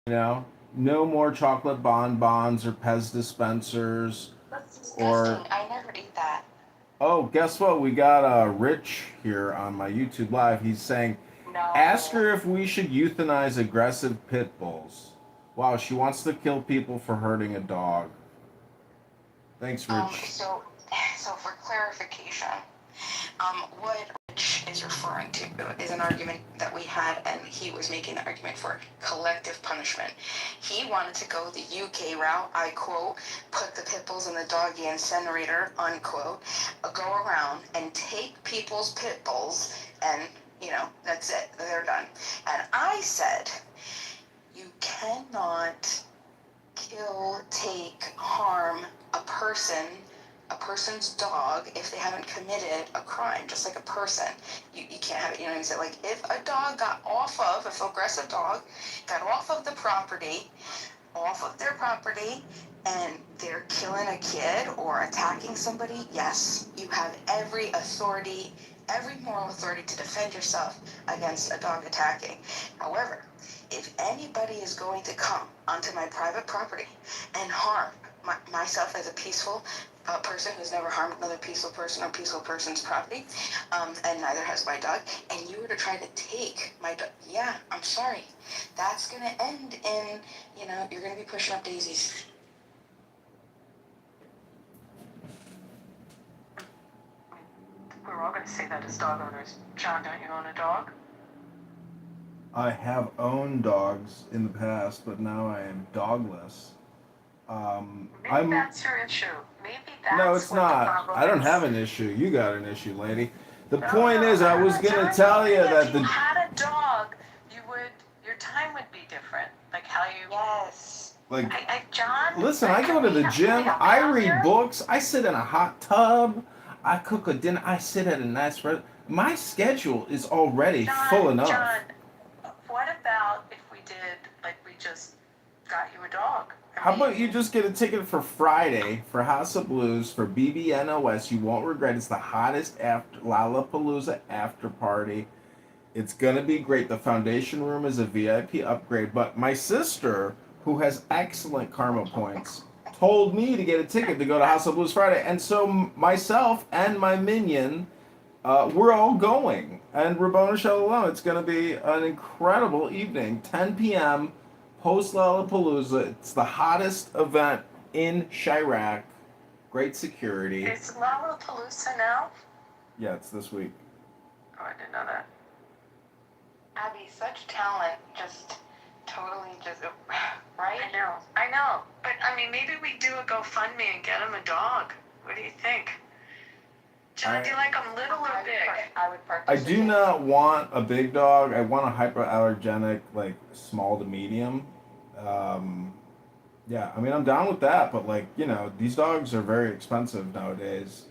No more chocolate bonbons or Pez dispensers. That's disgusting. I never eat that. Oh, guess what? We got Rich here on my YouTube Live. He's saying, ask her if we should euthanize aggressive pit bulls. Wow, she wants to kill people for hurting a dog. Thanks, Rich. So for clarification, what Rich is referring to is an argument that we had, and he was making the argument for collective punishment. He wanted to go the UK route, I quote, put the pit bulls in the doggy incinerator, unquote, go around and take people's pit bulls and, that's it, they're done. And I said, you cannot kill, take, harm a person's dog if they haven't committed a crime, just like a person. You can't have it, what I'm saying? Like, if a dog if an aggressive dog got off of their property, and they're killing a kid or attacking somebody, yes, you have every moral authority to defend yourself against a dog attacking. However, if anybody is going to come onto my private property and harm myself as a peaceful person who's never harmed another peaceful person or peaceful person's property, and neither has my dog, and you were to try to take my dog, yeah, I'm sorry. That's going to end in, you're going to be pushing up daisies. We're all going to say that as dog owners. John, don't you own a dog? I have owned dogs in the past, but now I am dogless. Maybe that's your issue. Maybe that's No, it's what not. the problem I don't is. have an issue. You got an issue, lady. The point is, I was gonna tell you that if you had a dog, your time would be different. Like how you. Yes. Like, John. listen, I go to the gym. I read books. I sit in a hot tub. I cook a dinner. I sit at a nice restaurant. My schedule is already full enough. John, what about if we did, like we just got you a dog? How about you just get a ticket for Friday for House of Blues for BBNOS? You won't regret. It's the hottest Lollapalooza after party. It's gonna be great. The foundation room is a VIP upgrade. But my sister, who has excellent karma points, told me to get a ticket to go to House of Blues Friday, and so myself and my minion, we're all going. And Rabboni Shalom, it's gonna be an incredible evening. 10 p.m. post Lollapalooza. It's the hottest event in Chirac. Great security. Is Lollapalooza now? Yeah, it's this week. Oh, I didn't know that. Abby, such talent, just totally right? I know. But, maybe we do a GoFundMe and get him a dog. What do you think? John, do you like them little or big? I do not want a big dog. I want a hypoallergenic, like small to medium. Yeah, I mean I'm down with that, but like these dogs are very expensive nowadays,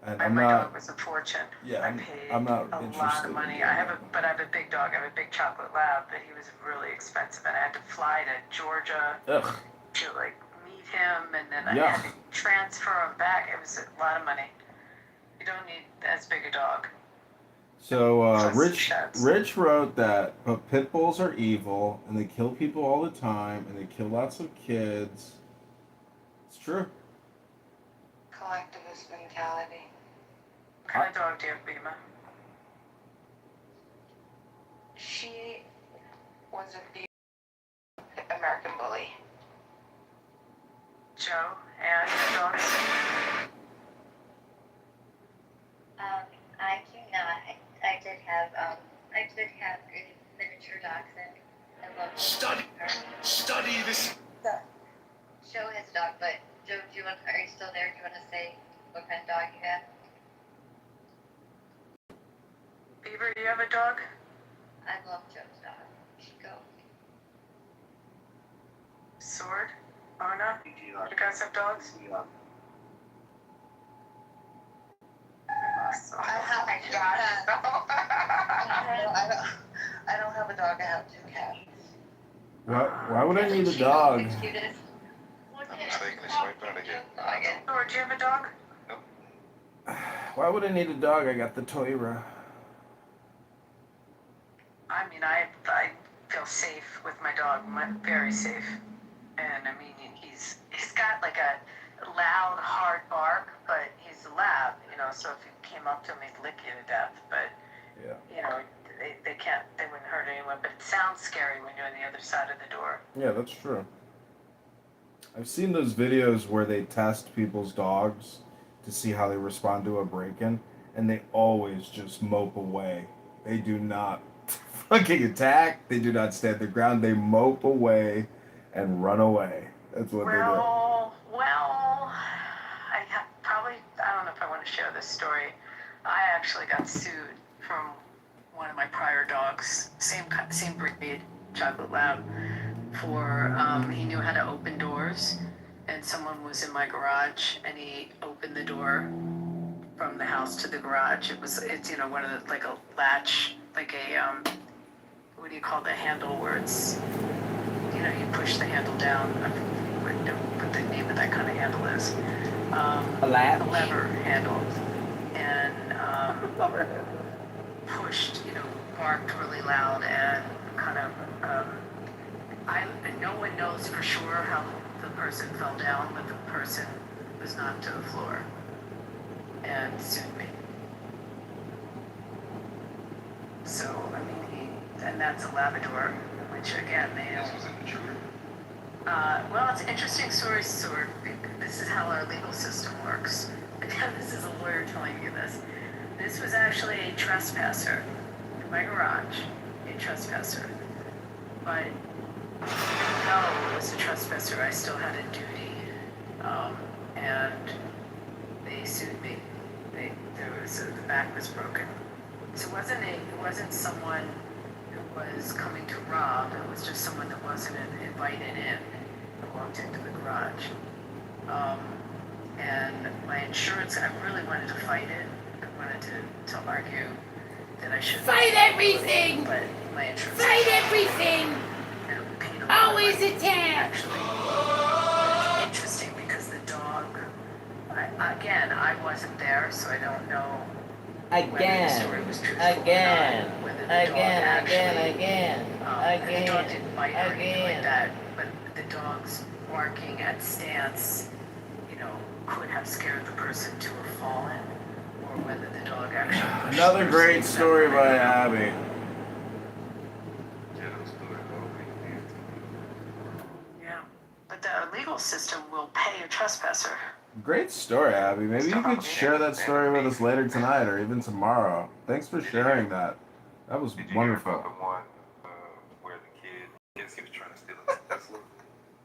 and I'm My not. dog was a fortune. Yeah, I paid I'm not a interested lot of in money. doing I have that. but I have a big dog. I have a big chocolate lab, but he was really expensive, and I had to fly to Georgia Ugh. to like meet him, and then I Yuck. had to transfer him back. It was a lot of money. You don't need as big a dog. So Plus Rich shots. Rich wrote that, but pit bulls are evil and they kill people all the time and they kill lots of kids. It's true. Collectivist mentality. What kind of dog do you have, Bima? She was a big American bully. Joe and your dogs? I do not. I did have a miniature dachshund. I love Study this. Joe has a dog, but Joe, are you still there? Do you want to say what kind of dog you have? Beaver, do you have a dog? I love Joe's dog. Chico. Sword? Arna? You guys have dogs? I have a dog. I don't have a dog. I have 2 cats. Why would I need a dog? I'm taking this right out of here. Sword, do you have a dog? Why would I need a dog? I got the Toyra. I mean, I feel safe with my dog. I'm very safe. And I mean, he's got like a loud, hard bark, but he's a lab, so if you came up to him, he'd lick you to death. But, Yeah. they wouldn't hurt anyone. But it sounds scary when you're on the other side of the door. Yeah, that's true. I've seen those videos where they test people's dogs to see how they respond to a break-in, and they always just mope away. They do not fucking attack. They do not stand their ground. They mope away and run away. That's what they do. I don't know if I want to share this story. I actually got sued from one of my prior dogs, same breed, chocolate lab, for he knew how to open doors, and someone was in my garage, and he opened the door from the house to the garage. It's one of the, like a latch, like a what do you call the handle where it's you push the handle down. I forget what the name of that kind of handle is. A latch? A lever handle. And pushed, barked really loud and kind of, no one knows for sure how the person fell down, but the person was knocked to the floor and sued me. So, I mean, and that's a Labrador, which again, they have. Well, it's an interesting story, Sword. This is how our legal system works. Again, this is a lawyer telling you this. This was actually a trespasser in my garage, a trespasser. But even though it was a trespasser, I still had a duty, and they sued me. The back was broken. So it wasn't someone who was coming to rob. It was just someone that wasn't invited in that walked into the garage. And my insurance, I really wanted to fight it. I wanted to argue that I should Fight everything! But my insurance. Fight everything! Always attack! Actually, it's interesting because the dog. I wasn't there, so I don't know. Whether the story was truthful or not, whether the dog actually, the dog didn't bite or anything like that, but the dog's barking at stance, could have scared the person to have fallen, or whether the dog actually. Another great story by Abby. Yeah, but the legal system will pay a trespasser. Great story, Abby. Maybe you could share that story with us later tonight or even tomorrow. Thanks for sharing that. That was wonderful. The one where the kid, he was trying to steal a Tesla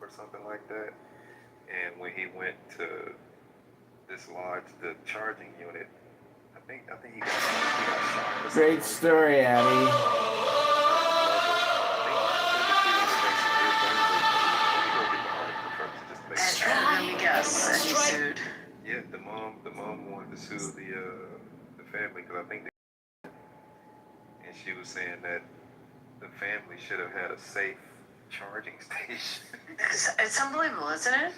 or something like that, and when he went to dislodge the charging unit, think he got shot. Or Great something story, Abby. Let me guess. And he sued. Yeah, the mom wanted to sue the family because I think and she was saying that the family should have had a safe charging station. It's unbelievable, isn't it?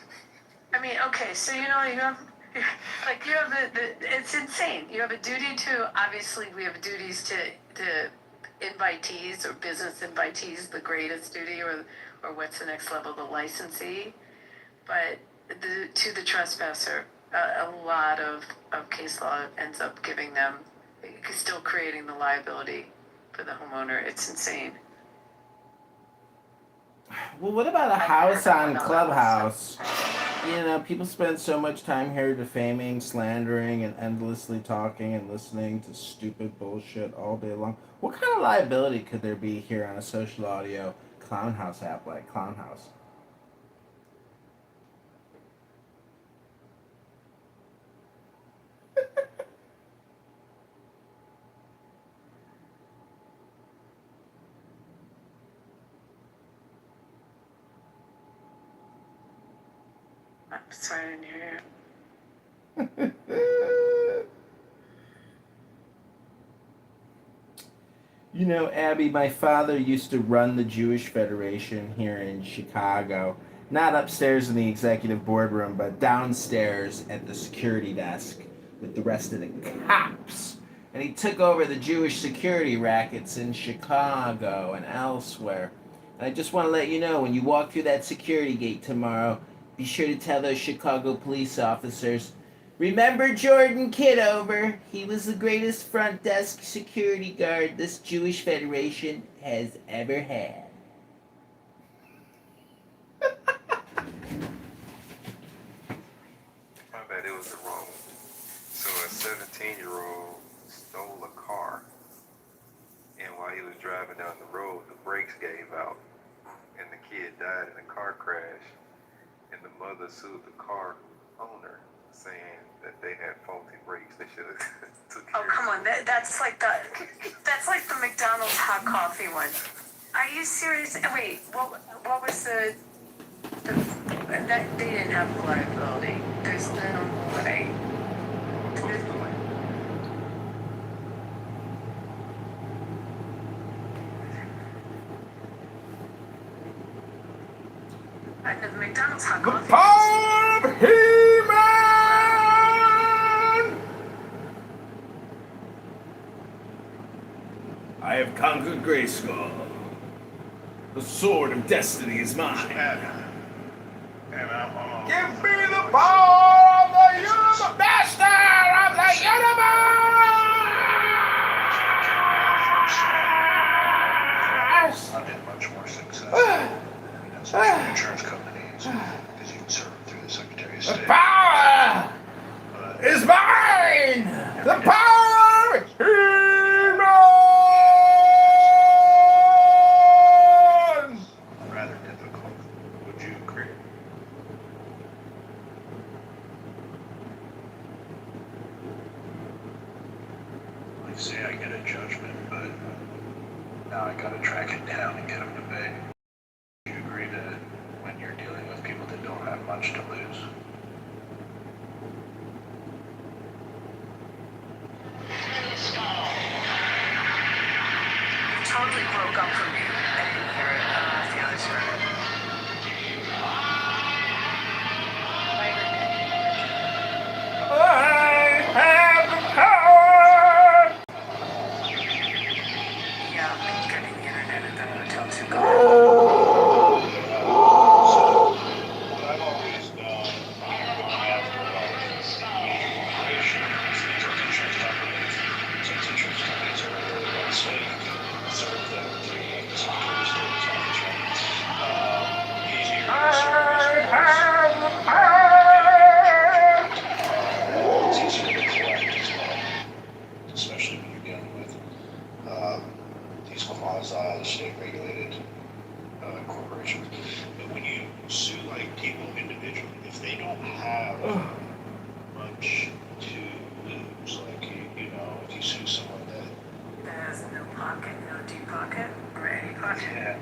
I mean, okay, so you have it's insane. You have a duty to, obviously we have duties to invitees or business invitees, the greatest duty, or what's the next level, the licensee. But to the trespasser, a lot of case law ends up giving them, still creating the liability for the homeowner. It's insane. Well, what about a house on Clubhouse? You know, people spend so much time here defaming, slandering, and endlessly talking and listening to stupid bullshit all day long. What kind of liability could there be here on a social audio clown house app like Clown House? I'm sorry, I didn't hear you. You know, Abby, my father used to run the Jewish Federation here in Chicago. Not upstairs in the executive boardroom, but downstairs at the security desk with the rest of the cops. And he took over the Jewish security rackets in Chicago and elsewhere. And I just want to let you know, when you walk through that security gate tomorrow, be sure to tell those Chicago police officers, remember Jordan Kitover? He was the greatest front desk security guard this Jewish Federation has ever had. My bad, it was the wrong one. So a 17-year-old stole a car, and while he was driving down the road, the brakes gave out, and the kid died in a car crash. And the mother sued the car owner, saying that they had faulty brakes. They should have took care. Oh, come on, that's like the McDonald's hot coffee one. Are you serious? Wait, what was that? They didn't have liability. There's no way. The McDonald's hot coffee. Power of He-Man! I have conquered Grayskull. The sword of destiny is mine. Give me the power of the universe, master of the universe! I've had much more success than insurance companies because you can serve through the Secretary of The State. power is mine! The power of He-Man! Rather difficult. Would you agree? Like, say I get a judgment, but now I gotta track it down and get him to pay. Do you agree that when you're dealing with people that don't have much to lose? You totally broke up for me. I didn't hear it. I don't know if the others heard it. I have the power! Yeah, I'm getting the internet at the hotel too. What I've always done after insurance companies, since insurance companies are really one state, serve them through the Secretary of State's office, right? Easier to serve it's easier to collect as well, especially when you're dealing with these quasi-state regulated corporations. But when you sue like people individually, if they don't have much to lose, like you know, pocket, no deep pocket, or any pocket.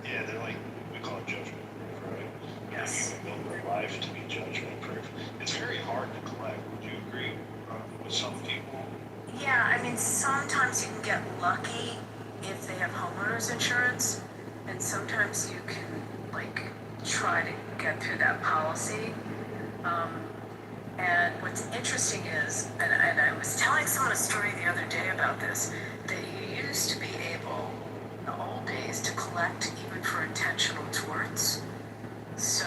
Yeah, they're like, we call it judgment proof, right? Yes. You build their life to be judgment proof. It's very hard to collect. Would you agree with some people? Yeah, I mean, sometimes you can get lucky if they have homeowners insurance, and sometimes you can, like, try to get through that policy. And what's interesting is, and I was telling someone a story the other day about this, that you used to be able, in the old days, to collect even for intentional torts. So,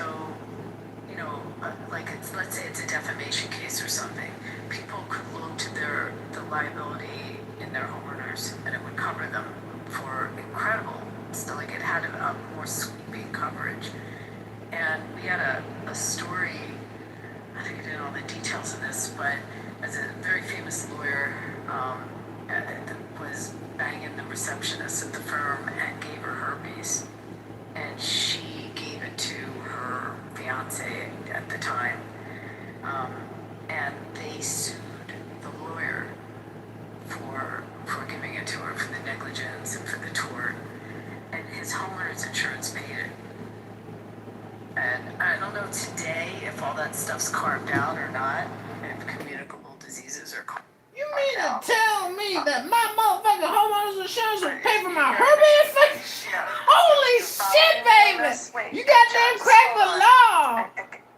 you know, like, let's say it's a defamation case or something, people could look to the liability in their homeowners, and it would cover them for incredible, still, like, it had a more sweeping coverage. And we had a story, I think I did all the details of this, but as a very famous lawyer was banging the receptionist at the firm and gave her herpes, and she gave it to her fiance at the time, and they sued the lawyer for giving it to her, for the negligence and for the tort, and his homeowner's insurance paid it. And I don't know today if all that stuff's carved out or not, if communicable diseases are carved out. You mean to tell me that my motherfucking homeowner's insurance will pay for my herpes? Holy shit, baby! You goddamn cracked the law!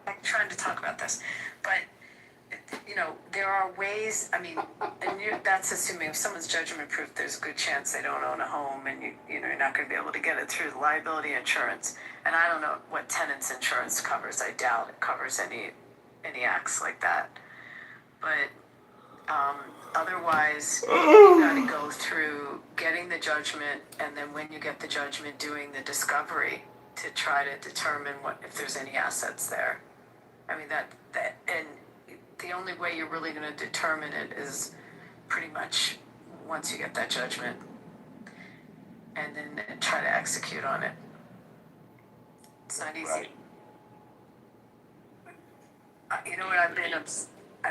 I'm trying to talk about this, but, you know, there are ways, I mean, and that's assuming if someone's judgment proof, there's a good chance they don't own a home, and you know, you're not going to be able to get it through liability insurance. And I don't know what tenants insurance covers. I doubt it covers any acts like that. But otherwise, you've got to go through getting the judgment, and then when you get the judgment, doing the discovery to try to determine if there's any assets there. I mean, that and the only way you're really going to determine it is pretty much once you get that judgment, and then try to execute on it. It's not easy. Right. You know what I've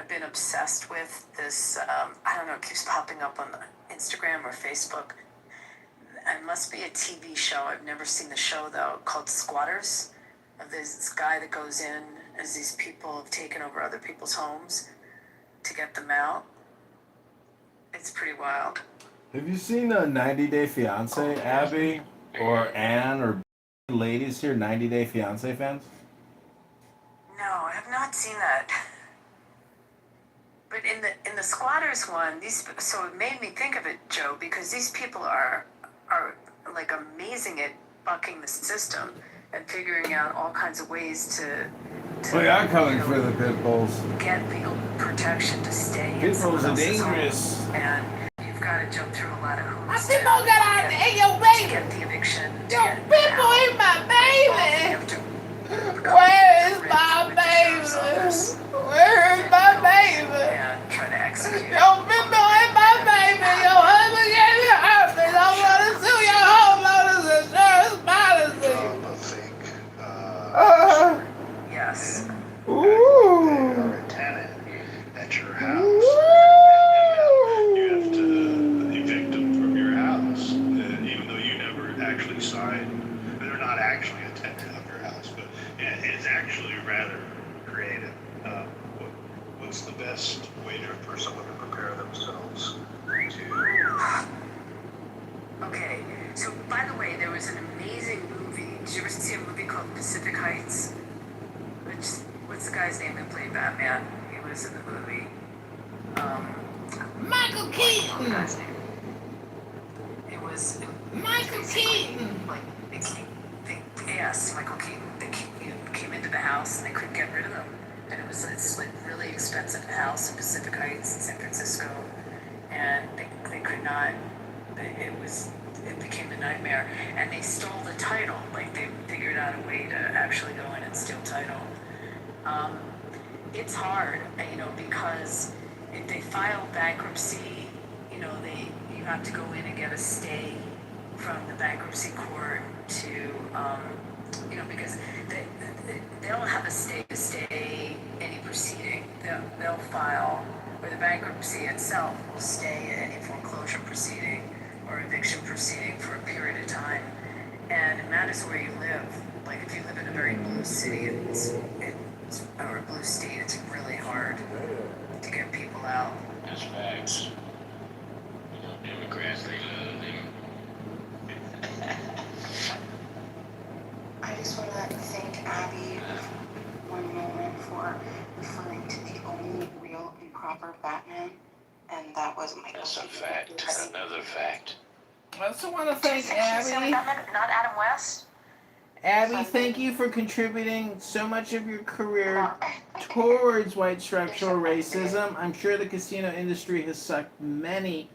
been obsessed with this. I don't know. It keeps popping up on Instagram or Facebook. It must be a TV show. I've never seen the show though. Called Squatters. There's this guy that goes in as these people have taken over other people's homes to get them out. It's pretty wild. Have you seen a 90 Day Fiance, Abby, or Ann, or ladies here, 90 Day Fiance fans? No, I have not seen that. But in the Squatters one, so it made me think of it, Joe, because these people are like amazing at bucking the system and figuring out all kinds of ways to We are coming for the pit bulls. get legal protection to stay in Pit someone bulls are else's home. dangerous. And you've got to jump through a lot of hoops I people got out there, hey, yo, to baby. get the eviction. Yo, pit bull ain't my baby. Where is my baby? Where is my baby? And try to execute. Yo, pit bull ain't my baby. Your husband gave you herpes. I'm gonna sue your homeowner's insurance policy. A fake Yes. or a tenant at your house. You have to evict them from your house, even though you never actually signed. They're not actually a tenant of your house, but it's actually rather creative. What's the best way for someone to prepare themselves to? Okay. So, by the way, there was an amazing movie. Did you ever see a movie called Pacific Heights? What's the guy's name that played Batman? He was in the movie. Michael Keaton. The guy's name. It was Michael Keaton. like yes, Michael Keaton. They came into the house and they couldn't get rid of them, and it was this like really expensive house in Pacific Heights in San Francisco, and they could not. It became a nightmare, and they stole the title. Like they figured out a way to actually go in and steal title. It's hard, you know, because if they file bankruptcy, you have to go in and get a stay from the bankruptcy court to, because they don't have a stay to stay any proceeding. They'll file, or the bankruptcy itself will stay any foreclosure proceeding or eviction is where you live. Like if you live in a very blue city, or a blue state, it's really hard to get people out. That's facts. You know, Democrats, they love them. I just want to thank Abby one moment for referring to the only real and proper Batman, and that was Michael. That's a fact. Another fact. I also want to thank Did you say she's the only Abby. Batman, not Adam West? Abby, thank you for contributing so much of your career towards white structural racism. I'm sure the casino industry has sucked many,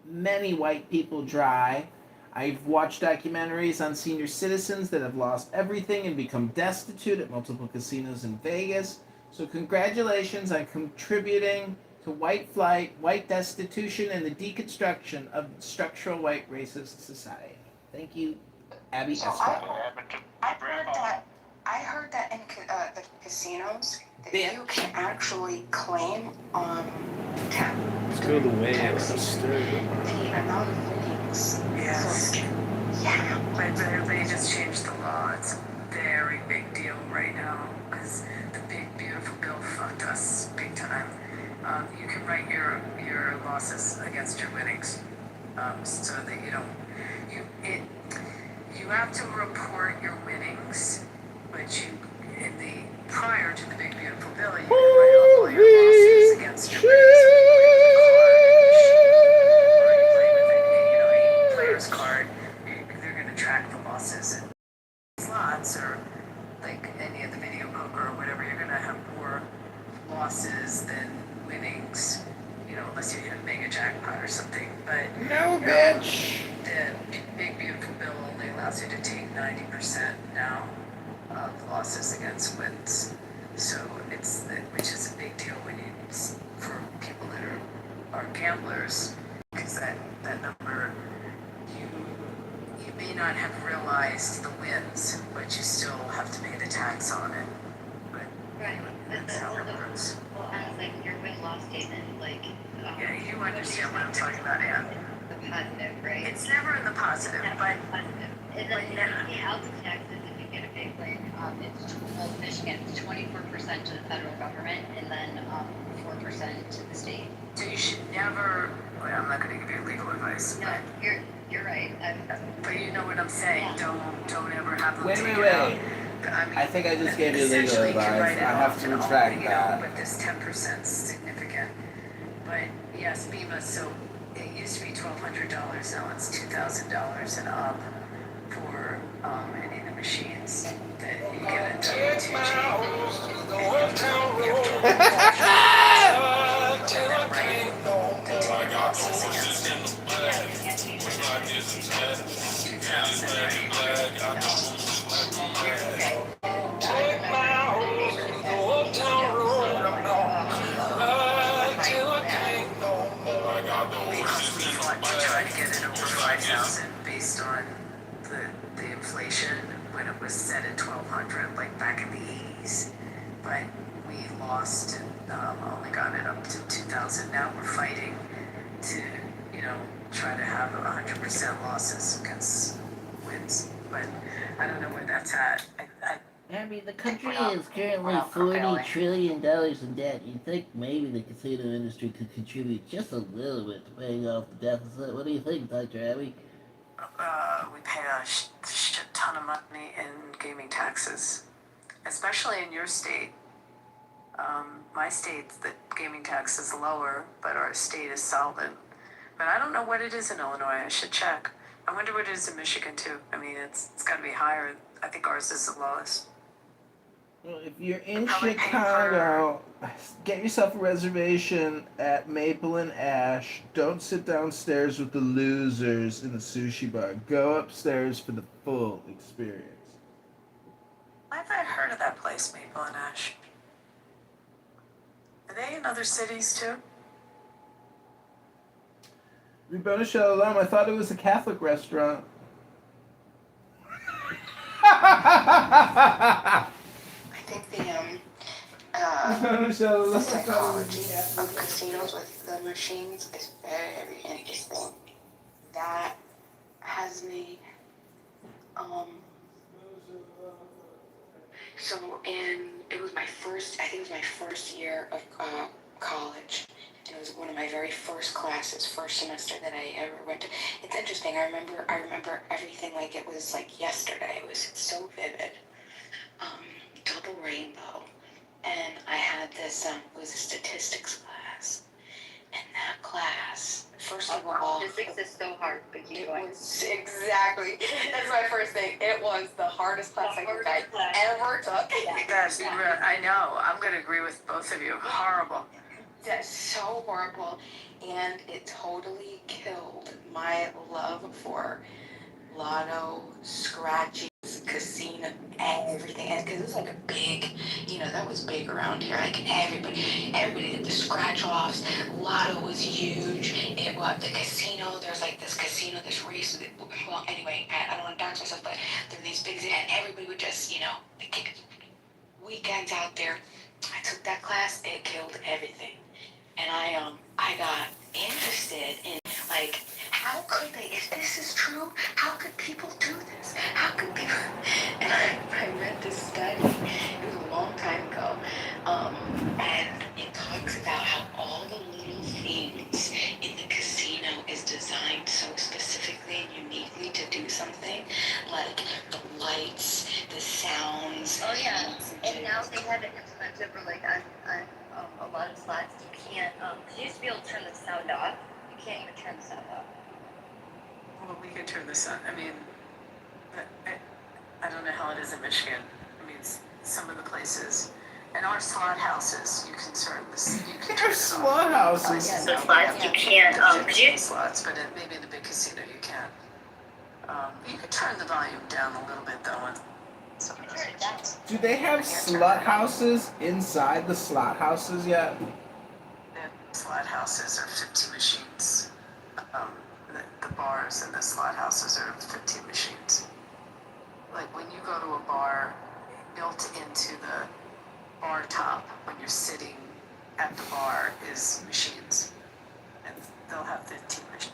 many white people dry. I've watched documentaries on senior citizens that have lost everything and become destitute at multiple casinos in Vegas. So congratulations on contributing to white flight, white destitution, and the deconstruction of structural white racist society. Thank you, Abby So Escott. I heard that in the casinos that Yeah. you can actually claim tax. Let's go the way I was The amount of winnings. Yes. So, yeah. But they just changed the law. It's a very big deal right now because the big beautiful bill fucked us big time. You can write your losses against your winnings, so that you don't. You have to report your winnings, but prior to the big beautiful bill, you can write off all your losses against your winnings. Or you play with a player's card. They're going to track the losses and slots or like any of the video poker or whatever. You're going to have more losses than winnings, unless you hit a mega jackpot or something. But no, bitch. The big beautiful bill only allows you to take 90% now of losses against wins. So which is a big deal for people that are gamblers, because that number you may not have realized the wins, but you still have to pay the tax on it. But Right. that's how it works. Well, as like your win-loss statement, like. Yeah, you understand what I'm talking about, Anne. The positive, right? It's never in the positive, but Positive. And then the out taxes, if you get a big win, Michigan, it's 24% to the federal government, and then 4% to the state. So you should never. Well, I'm not going to give you legal advice. No, you're right. But you know what I'm saying. Yeah. Don't ever have them Wait. take it out. I think I just gave you legal Essentially, advice. you write it I have off to and all, retract that. But this 10% is significant. But yes, BEMA. So it used to be $1,200. Now it's $2,000 and up for any of the machines that you get a W2G. Try to get it over 5,000 based on the inflation when it was set at 1,200, like back in the 80s. But we lost and only got it up to 2,000. Now we're fighting to, try to have 100% losses against wins. But I don't know where that's at. Abby, the country is currently $40 trillion in debt. You'd think maybe the casino industry could contribute just a little bit to paying off the deficit. What do you think, Dr. Abby? We pay a shit ton of money in gaming taxes, especially in your state. My state, the gaming tax is lower, but our state is solvent. But I don't know what it is in Illinois. I should check. I wonder what it is in Michigan too. I mean, it's got to be higher. I think ours is the lowest. Well, if you're in Chicago, get yourself a reservation at Maple and Ash. Don't sit downstairs with the losers in the sushi bar. Go upstairs for the full experience. Why have I heard of that place, Maple and Ash? Are they in other cities too? Ribona Shalom, I thought it was a Catholic restaurant. I think the psychology of casinos with the machines is very interesting. That has me So, and it was my first, I think it was my first year of college. And it was one of my very first classes, first semester that I ever went to. It's interesting. I remember everything like it was like yesterday. It was so vivid. Double rainbow. And I had this, it was a statistics class. And that class, first of all, Physics is so hard, but keep going. Exactly. That's my first thing. It was the hardest class I think I ever took. That's, I know. I'm going to agree with both of you. Horrible. That's so horrible. And it totally killed my love for lotto, scratchies, casino, everything. And because it was like a big, that was big around here. Like everybody did the scratch offs. Lotto was huge. It was the casino. There's like this casino, this race. Well, anyway, I don't want to dox myself, but there were these big, and everybody would just, weekends out there. I took that class. It killed everything. And I got interested in, like, how could they, if this is true, how could people do this? How could people, and I read this study, it was a long time ago, and it talks about how all the little things in the casino is designed so specifically and uniquely to do something, like the lights, the sounds. Oh yeah, and now they have it implemented for like on a lot of slots you can't, cause you used to be able to turn the sound off, you can't even turn the sound off. Well, we could turn this on. I mean, I don't know how it is in Michigan. I mean, some of the places. In our slot houses, you can turn this. You can turn this Slot off. houses. Yeah, The slots you can't, slots, but maybe in the big casino you can. You could turn the volume down a little bit though. On some of those machines. Do they have slot houses inside the slot houses yet? The slot houses are 50 machines. The bars and the slot houses are 15 machines. Like when you go to a bar, built into the bar top when you're sitting at the bar is machines. And they'll have 15 machines.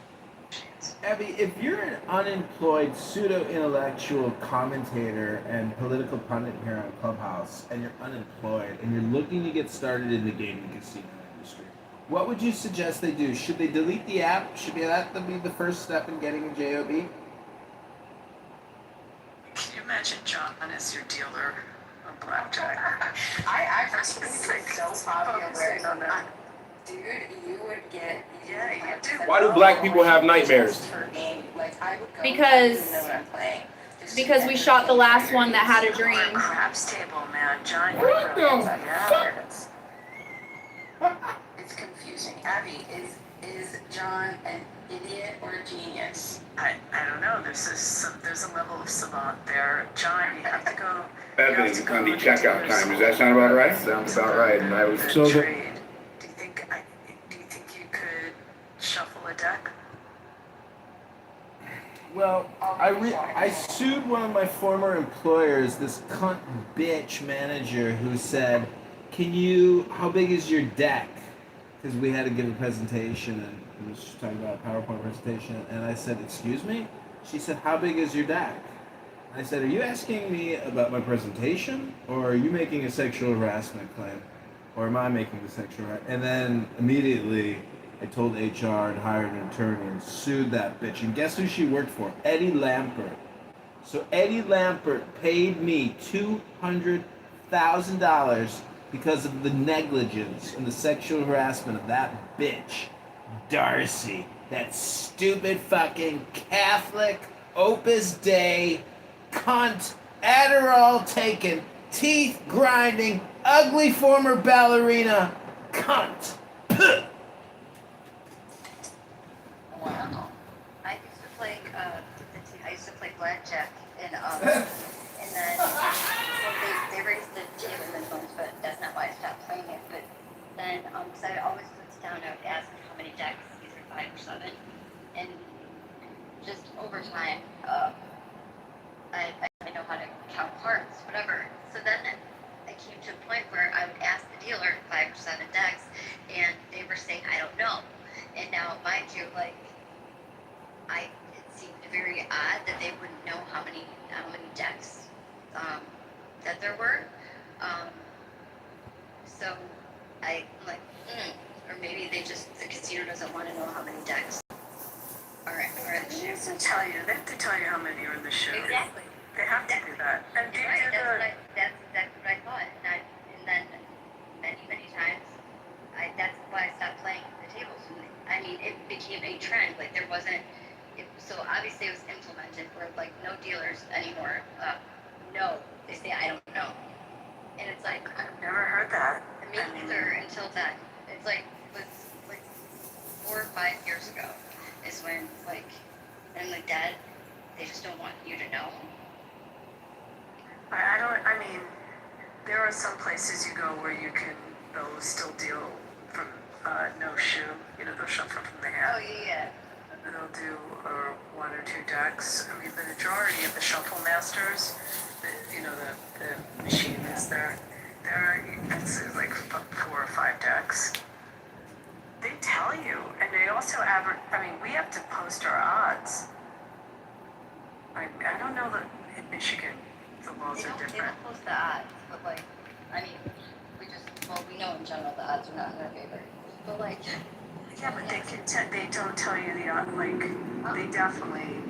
Abby, if you're an unemployed pseudo-intellectual commentator and political pundit here on Clubhouse, and you're unemployed, and you're looking to get started in the gaming casino industry, what would you suggest they do? Should they delete the app? Should that be the first step in getting a job? Can you imagine John as your dealer of blackjack? I actually think it's so popular. On that. Dude, you would get. Yeah, you do. Why do black people have nightmares? Because we shot the last one that had a dream. Craps table, man. John. What the fuck? It's confusing. Abby, is John an idiot or a genius? I don't know. There's a level of savant there. John, you have to go. Evan, on the checkout time. Does that sound about right? Sounds about right. And I was Do you think you could shuffle a deck? Well, I sued one of my former employers, this cunt bitch manager, who said, how big is your deck? Because we had to give a presentation, and we was talking about a PowerPoint presentation, and I said, excuse me? She said, how big is your deck? I said, are you asking me about my presentation, or are you making a sexual harassment claim? Or am I making a sexual harassment? And then immediately, I told HR and hired an attorney and sued that bitch. And guess who she worked for? Eddie Lampert. So Eddie Lampert paid me $200,000 because of the negligence and the sexual harassment of that bitch, Darcy. That stupid fucking Catholic Opus Dei cunt, Adderall taking, teeth grinding, ugly former ballerina cunt. Puh. Wow. I used to play blackjack, and then they raised the table minimums, but that's not why I stopped playing it. But then, because I always put down, I would ask how many decks, either 5 or 7, and just over time, I know how to count parts, whatever. So then I came to a point where I would ask the dealer 5 or 7 decks, and they were saying, I don't know. And now, mind you, like, it seemed very odd that they wouldn't know how many decks to tell you. They have to tell you how many are in the shoe. Exactly. They have to do that. And do you Right, do that's exactly what I thought. And then many times, that's why I stopped playing the tables. I mean, it became a trend. Like there wasn't. So obviously it was implemented where like no dealers anymore. No, they say I don't know. And it's like I've never heard that. Me either until then. It's like it was like 4 or 5 years ago is when like and like Dad, they just don't want you to know. I mean, there are some places you go where they'll still deal from no shoe. You know, they'll shuffle from the hand. Oh yeah. They'll do 1 or 2 decks. I mean, the majority of the shuffle masters, the machine is there. It's like 4 or 5 decks. They tell you, and they also we have to post our odds. I don't know that in Michigan the laws are different. They don't post the odds, but like, I mean, we know in general the odds are not in our favor. But like. Yeah, but they don't tell you the odds. Like, they definitely.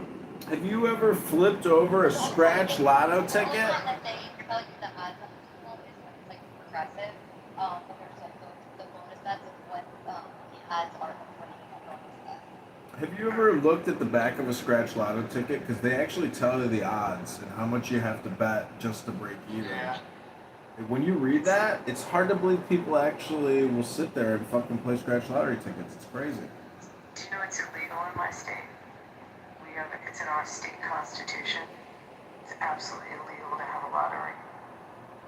Have you ever flipped over a scratch lotto ticket? The odds on the table is like progressive. But there's like the bonus bets of what the odds are of winning a bonus bet. Have you ever looked at the back of a scratch lotto ticket? Because they actually tell you the odds and how much you have to bet just to break even. Yeah. When you read that, it's hard to believe people actually will sit there and fucking play scratch lottery tickets. It's crazy. Do you know it's illegal in my state? It's in our state constitution. It's absolutely illegal to have a lottery.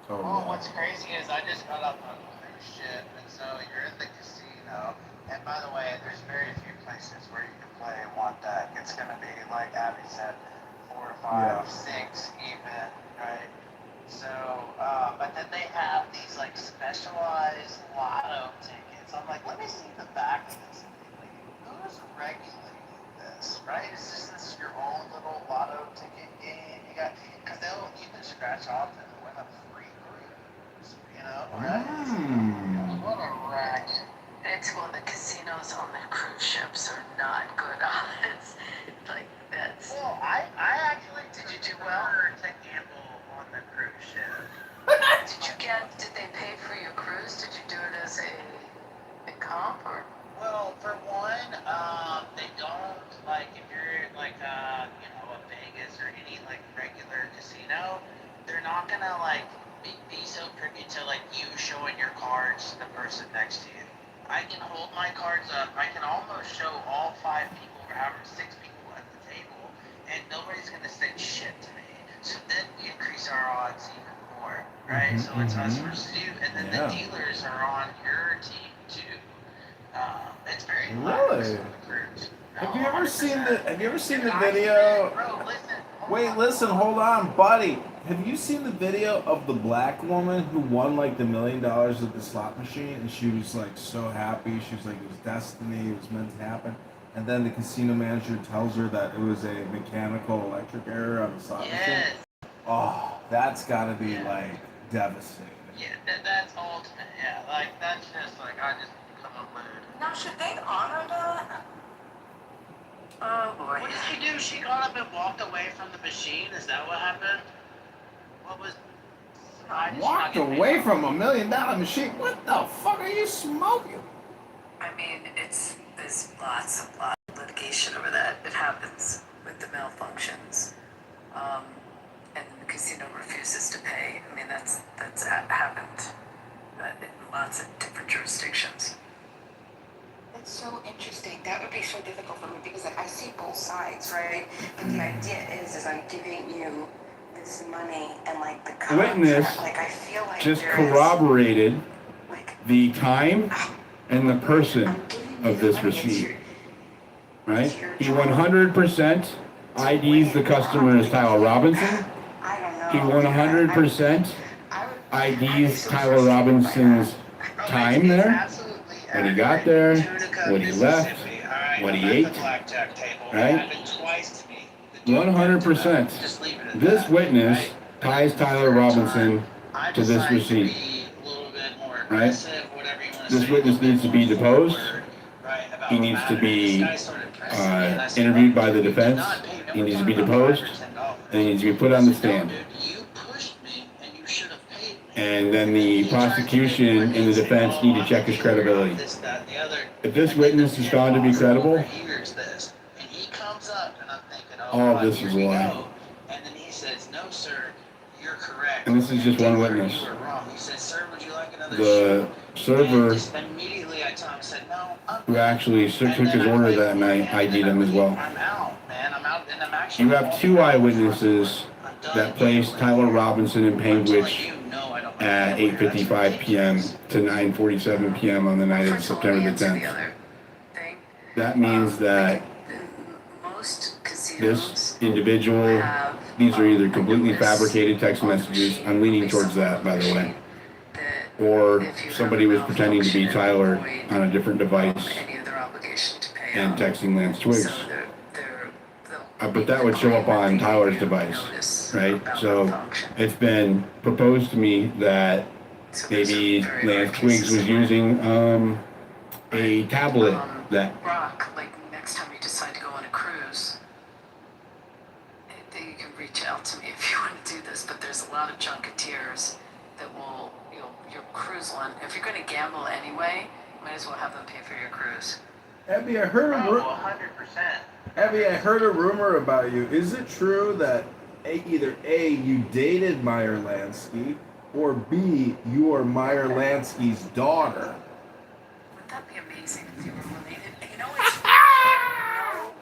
Oh, Well, no. what's crazy is I just got up on a cruise ship, and so you're in the casino. And by the way, there's very few places where you can play one deck. It's going to be, like Abby said, 4 or 5, 6 even, right? So, but then they have these like specialized lotto tickets. I'm like, let me see the back of this thing. Like, who's regulating this, right? Is this your own little lotto ticket game? Because you can scratch off and win a free cruise, right? What a wreck. It's when the casinos on the cruise ships are not good odds. It's like that's. Well, I actually did you do well to gamble on the cruise ship? Did they pay for your cruise? Did you do it as a comp or? Well, for one, they don't, like, if you're like, a Vegas or any, like, regular casino, they're not gonna, like, be so privy to, like, you showing your cards to the person next to you. I can hold my cards up, I can almost show all 5 people, or however 6 people at the table, and nobody's gonna say shit to me. So then we increase our odds even more, right? So it's us versus you, and then the dealers are on your team too. It's very Really? Have you ever seen the video? Bro, listen. Wait, listen, hold on, buddy. Have you seen the video of the black woman who won like the $1 million at the slot machine, and she was like so happy? She was like, it was destiny, it was meant to happen. And then the casino manager tells her that it was a mechanical electric error on the slot machine. Oh, that's gotta be like devastating. Yeah, that's ultimate. Yeah, like that's just like I just become a mood. Now, should they honor that? Oh boy. What did she do? She got up and walked away from the machine. Is that what happened? What was? Walked away from $1 million machine? What the fuck are you smoking? I mean, there's lots of litigation over that. It happens with the malfunctions, and the casino refuses to pay. I mean, that's happened in lots of different jurisdictions. It's so interesting. That would be so difficult for me because I see both sides, right? But the idea is I'm giving you this money and like the contract, Witness like I feel like just there corroborated the time and the person of this receipt. Right? He 100% IDs the customer as Tyler Robinson. He 100% IDs Tyler Robinson's time there, when he got there, when he left, when he ate, right? 100%. This witness ties Tyler Robinson to this receipt, right? This witness needs to be deposed. He needs to be interviewed by the defense. He needs to be deposed, and he needs to be put on the stand. And then the prosecution and the defense need to check his credibility. If this witness is found to be credible, all of this is a lie. And then he says, "No, sir, you're correct." And this is just one witness. You were wrong. He said, "Sir, would you like another The server Immediately I told him, I said, "No, who actually took his order that night ID'd him as well. I'm out, man. I'm out, and I'm actually." You have two eyewitnesses that placed Tyler Robinson in Panguitch at 8:55 p.m. to 9:47 p.m. on the night of September the 10th. That means that this individual, these are either completely fabricated text messages, I'm leaning towards that, by the way, or somebody was pretending to be Tyler on a different device and texting Lance Twiggs. But that would show up on Tyler's device, right? So it's been proposed to me that maybe Lance Twiggs was using a tablet that. Brock, like next time you decide to go on a cruise, you can reach out to me if you want to do this. But there's a lot of junketeers that will, your cruise line. If you're going to gamble anyway, you might as well have them pay for your cruise. Abby, I heard a 100%. Abby, I heard a rumor about you. Is it true that either A, you dated Meyer Lansky, or B, you are Meyer Lansky's daughter? Would that be amazing if you were related? You know,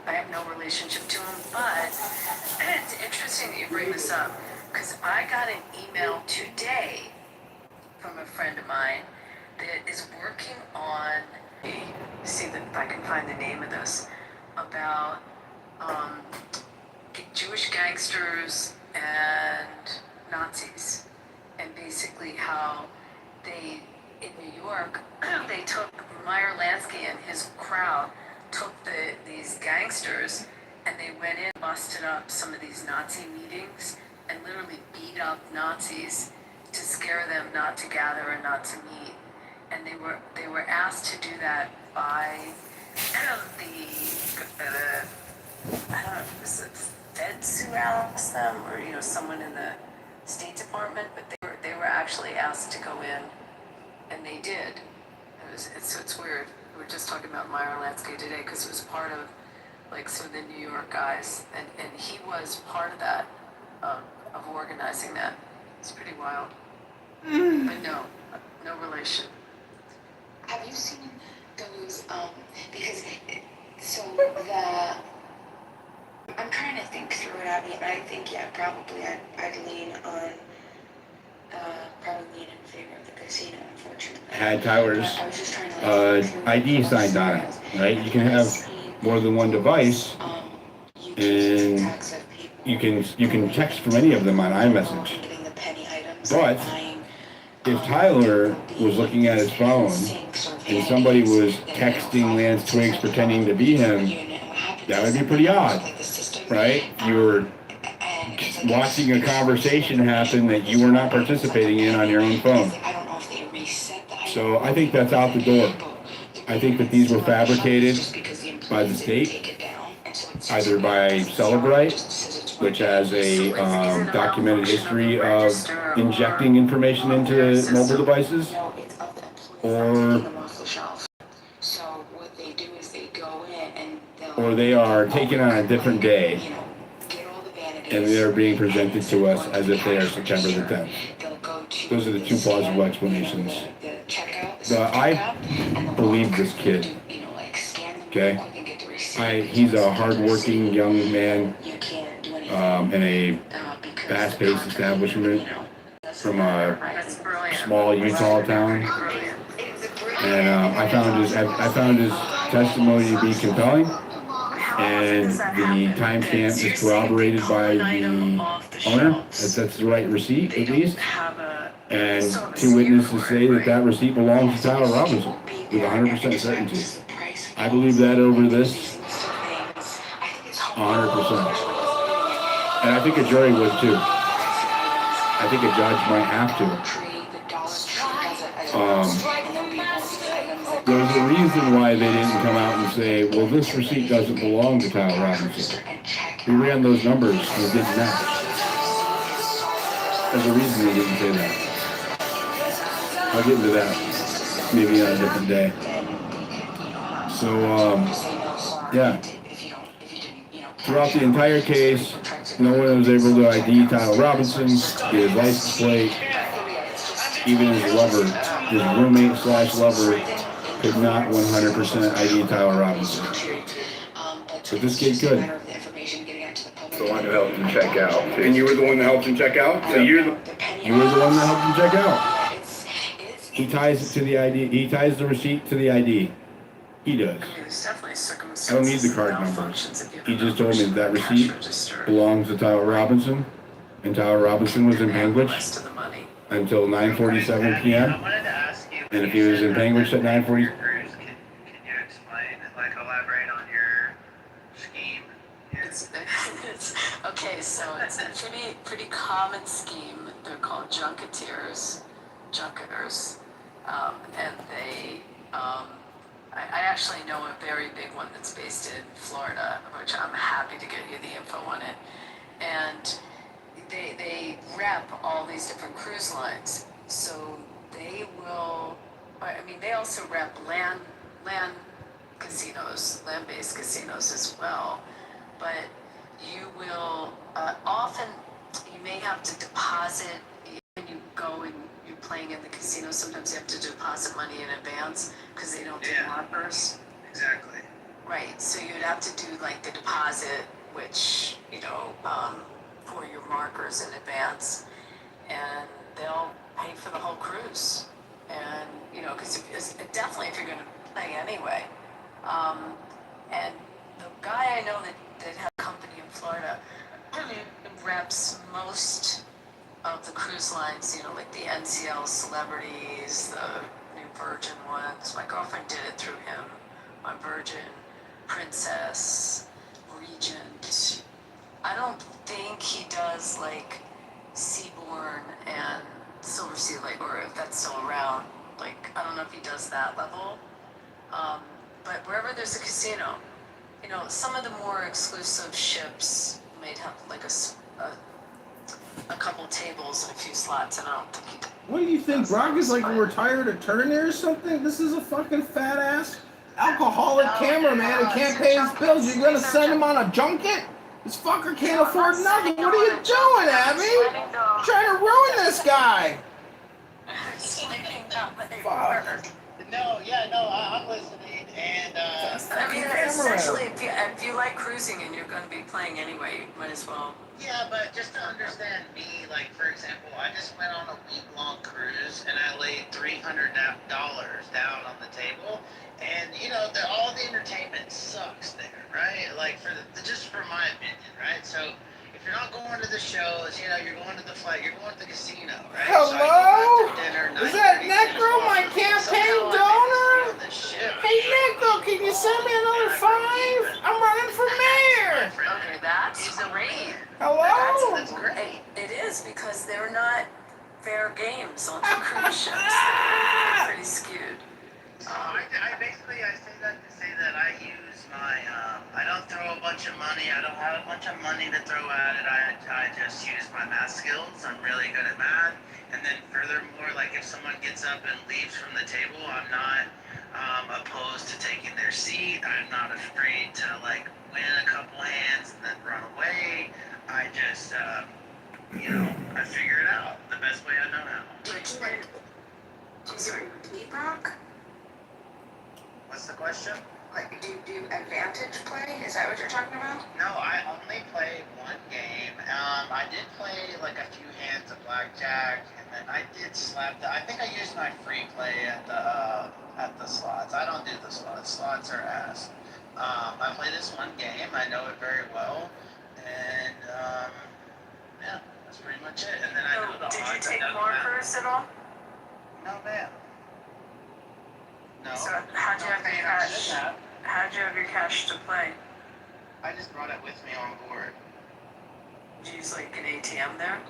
I have no relationship to him, but it's interesting that you bring this up, because I got an email today from a friend of mine that is working on, see if I can find the name of this, about Jewish gangsters and Nazis, and basically how they, in New York, they took Meyer Lansky and his crowd took these gangsters and they went in, busted up some of these Nazi meetings and literally beat up Nazis to scare them not to gather and not to meet. And they were asked to do that by I don't know if it was the feds who asked them, or someone in the State Department, but they were actually asked to go in, and they did. It's weird. We were just talking about Meyer Lansky today because it was part of some of the New York guys, and he was part of that, of organizing that. It's pretty wild. But no relation. Have you seen those, because, I'm trying to think through it, Abby, and I think, yeah, probably I'd lean on, probably lean in favor of the casino, unfortunately. Had Tyler's ID signed on it, right? You can have more than one device, and you can text from any of them on iMessage. But if Tyler was looking at his phone and somebody was texting Lance Twiggs pretending to be him, that would be pretty odd, right? You were watching a conversation happen that you were not participating in on your own phone. So I think that's out the door. I think that these were fabricated by the state, either by Celebrite, which has a documented history of injecting information into mobile devices, or they are taken on a different day, and they are being presented to us as if they are September the 10th. Those are the two plausible explanations. I believe this kid, okay? He's a hardworking young man in a fast-paced establishment from a small Utah town, and I found his testimony to be compelling, and the timestamp is corroborated by the owner. That's the right receipt, at least, and two witnesses say that receipt belongs to Tyler Robinson with 100% certainty. I believe that over this 100%. And I think a jury would too. I think a judge might have to. There's a reason why they didn't come out and say, well, this receipt doesn't belong to Tyler Robinson. We ran those numbers and it didn't match. There's a reason they didn't say that. I'll get into that maybe on a different day. So, yeah. Throughout the entire case, no one was able to ID Tyler Robinson, get his license plate, even his lover, his roommate / lover, could not 100% ID Tyler Robinson. But this kid could. The one who helped him check out. And you were the one that helped him check out? So you were the one that helped him check out. He ties it to the ID. He ties the receipt to the ID. He does. I don't need the card number. He just told me that receipt belongs to Tyler Robinson, and Tyler Robinson was in Panguitch until 9:47 p.m. And if he was in Panguitch at 9:40, Okay, so it's a pretty common scheme. They're called junketers, and they. I actually know a very big one that's based in Florida, which I'm happy to get you the info on it. And they rep all these different cruise lines, so they will. I mean, they also rep land casinos, land-based casinos as well, but you will often, you may have to deposit when you go and you're playing in the casino. Sometimes you have to deposit money in advance because they don't do markers. Exactly. Right, so you'd have to do like the deposit, which, for your markers in advance, and they'll pay for the whole cruise. And, because definitely if you're going to play anyway. And the guy I know that had a company in Florida reps most of the cruise lines, like the NCL celebrities, the New Virgin ones. My girlfriend did it through him. My Virgin, Princess, Regent. I don't think he does like Seabourn and Silver Sea, or if that's still around. I don't know if he does that level. But wherever there's a casino, some of the more exclusive ships may have a couple tables and a few slots, and I don't think he does. What do you think? Brock is like a retired attorney or something? This is a fucking fat ass alcoholic cameraman who can't pay his bills. You're gonna send him on a junket? This fucker can't afford nothing. What are you doing, Abby? You're trying to ruin this guy. Fuck. I'm listening, and Essentially, if you like cruising and you're going to be playing anyway, you might as well. Yeah, but just to understand me, for example, I just went on a week-long cruise and I laid $300 down on the table, and all the entertainment sucks there, right? Just for my opinion, right? So if you're not going to the shows, you're going to the flight, you're going to the casino, right? Hello? So dinner, is that Necro, my campaign donor? Hey Necro, can you send me another $5? I'm running for mayor. Okay, that's great. Hello? That's great. It is, because they're not fair games on the cruise ships. They're pretty skewed. I say that to say that I use my, I don't throw a bunch of money. I don't have a bunch of money to throw at it. I just use my math skills. I'm really good at math. And then furthermore, if someone gets up and leaves from the table, I'm not opposed to taking their seat. I'm not afraid to win a couple hands and then run away. I just, I figure it out the best way I know how. Is there a lead rock? What's the question? Do you advantage play? Is that what you're talking about? No, I only play one game. I did play a few hands of blackjack, and then I did slap I think I used my free play at the slots. I don't do the slots. Slots are ass. I play this one game. I know it very well, and yeah, that's pretty much it. And then I know the odds. Did you take markers at all? No, ma'am. No. So how'd you have your cash? How'd you have your cash to play? I just brought it with me on board. Did you use an ATM there?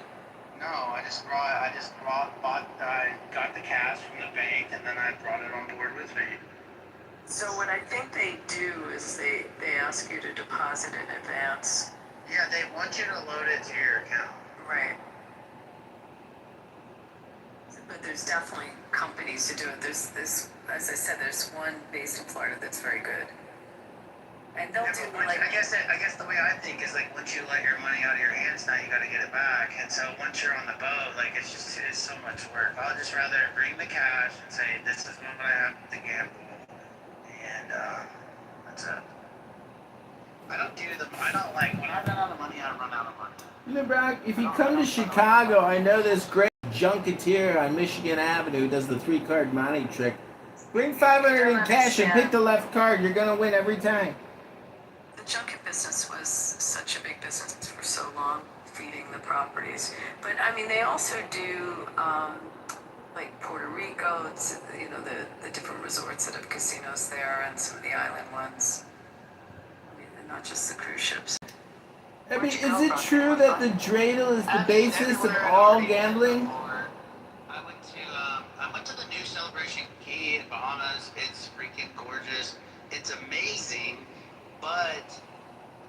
No, I got the cash from the bank, and then I brought it on board with me. So what I think they do is they ask you to deposit in advance. Yeah, they want you to load it to your account. Right. But there's definitely companies to do it. There's this, as I said, there's one based in Florida that's very good. And they'll do like. I guess the way I think is like once you let your money out of your hands, now you got to get it back. And so once you're on the boat, like it's so much work. I'll just rather bring the cash and say this is what I have to gamble, and that's it. I don't like when I run out of money, I run out of money. You know, Brock, if you come to Chicago, I know this great junketeer on Michigan Avenue who does the 3-card money trick. Bring 500 in cash and pick the left card. You're gonna win every time. The junket business was such a big business for so long, feeding the properties. But I mean, they also do like Puerto Rico. It's, you know, the different resorts that have casinos there, and some of the island ones. I mean, and not just the cruise ships. I mean, is it true that the dreidel is the basis of all gambling? I went to the new Celebration Key in Bahamas. It's freaking gorgeous. It's amazing. But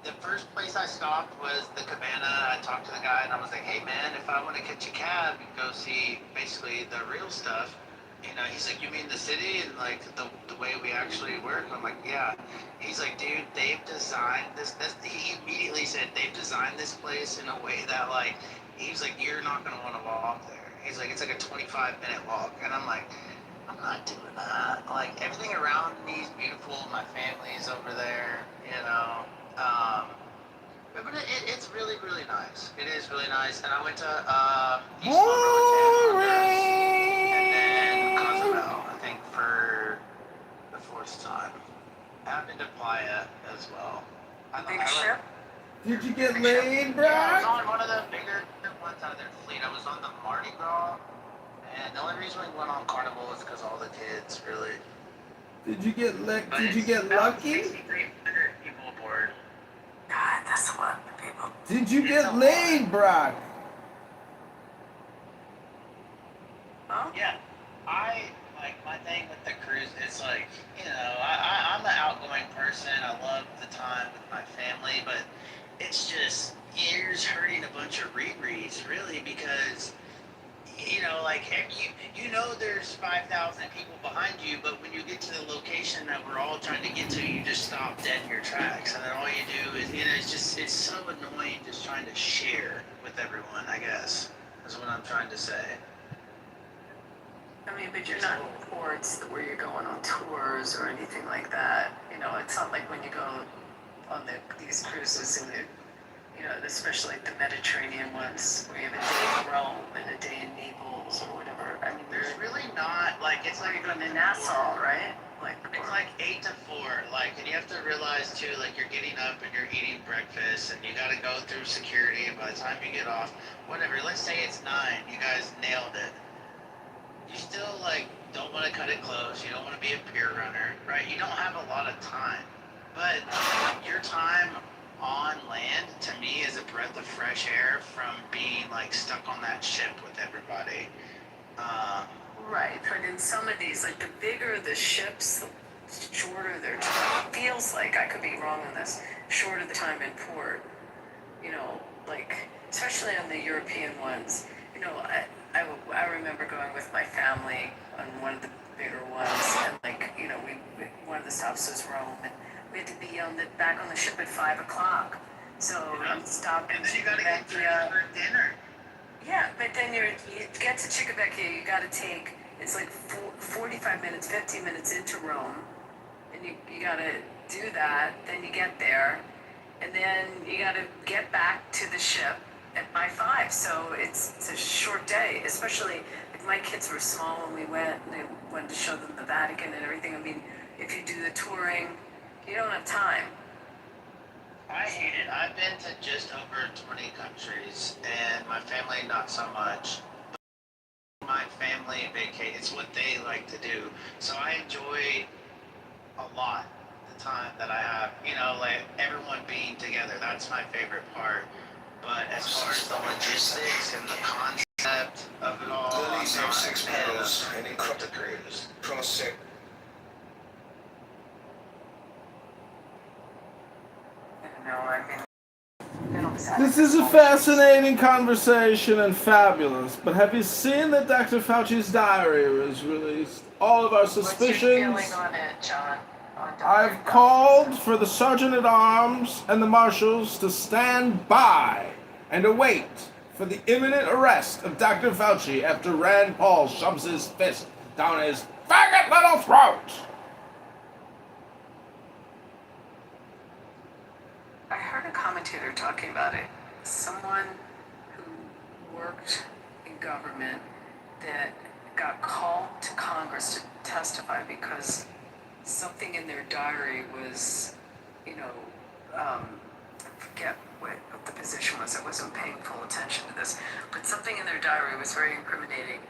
the first place I stopped was the Cabana. I talked to the guy and I was like, hey man, if I want to catch a cab and go see basically the real stuff, you know, he's like, you mean the city and like the way we actually work? I'm like, yeah. He's like, dude, they've designed this. He immediately said they've designed this place in a way that like, he's like, you're not gonna want to walk there. He's like, it's like a 25-minute walk, and I'm like, I'm not doing that. Like everything around me is beautiful. My family's over there, you know. But it's really, really nice. It is really nice. And I went to East Monroe and then Cozumel, I think, for the 4th time. I've been to Playa as well. Big ship? Did you get laid, Brock? Yeah, I was on one of the bigger ones out of their fleet. I was on the Mardi Gras, and the only reason we went on Carnival is because all the kids, really. Did you get Did you get lucky? 6,300 people aboard. God, that's a lot of people. Did you get laid, Brock? Huh? Yeah, my thing with the cruise is like, you know, I'm an outgoing person. I love the time with my family, but it's just, you're just hurting a bunch of rereads, really, because, you know, like, you know there's 5,000 people behind you, but when you get to the location that we're all trying to get to, you just stop dead in your tracks, and then all you do is, you know, it's so annoying just trying to share with everyone, I guess, is what I'm trying to say. I mean, but you're not in ports where you're going on tours or anything like that. You know, it's not like when you go on these cruises and you know, especially like the Mediterranean ones, where you have a day in Rome and a day in Naples or whatever. I mean, there's really not, like, it's like you're going to Nassau, right? Like, it's like 8 to 4, like, and you have to realize too, like, you're getting up and you're eating breakfast and you got to go through security, and by the time you get off, whatever, let's say it's 9, you guys nailed it. You still, like, don't want to cut it close. You don't want to be a pier runner, right? You don't have a lot of time. But your time on land, to me, is a breath of fresh air from being, like, stuck on that ship with everybody. Right, but in some of these, like, the bigger the ships, the shorter their time. It feels like, I could be wrong on this, shorter the time in port. You know, like, especially on the European ones. You know, I remember going with my family on one of the bigger ones, and like, you know, one of the stops was Rome, and we had to be back on the ship at 5 o'clock. So I'm stopping. And then you gotta get dressed for dinner. Yeah, but then you get to Civitavecchia, you gotta take, it's like 45 minutes, 50 minutes into Rome, and you gotta do that, then you get there, and then you gotta get back to the ship by 5, so it's a short day, especially if my kids were small when we went, and they wanted to show them the Vatican and everything. I mean, if you do the touring, you don't have time. I hate it. I've been to just over 20 countries, and my family not so much. My family vacate, it's what they like to do, so I enjoy a lot the time that I have, you know, like everyone being together. That's my favorite part. But as far as the logistics and the concept of it all, I'm not 6 pedals and encrypt the cruise. Cross 6. This is a fascinating conversation and fabulous, but have you seen that Dr. Fauci's diary was released? All of our suspicions. What's your feeling on it, John? I've called for the Sergeant at Arms and the Marshals to stand by and await for the imminent arrest of Dr. Fauci after Rand Paul shoves his fist down his faggot little throat. I heard a commentator talking about it. Someone who worked in government that got called to Congress to testify because something in their diary was, I forget what the position was. I wasn't paying full attention to this, but something in their diary was very incriminating.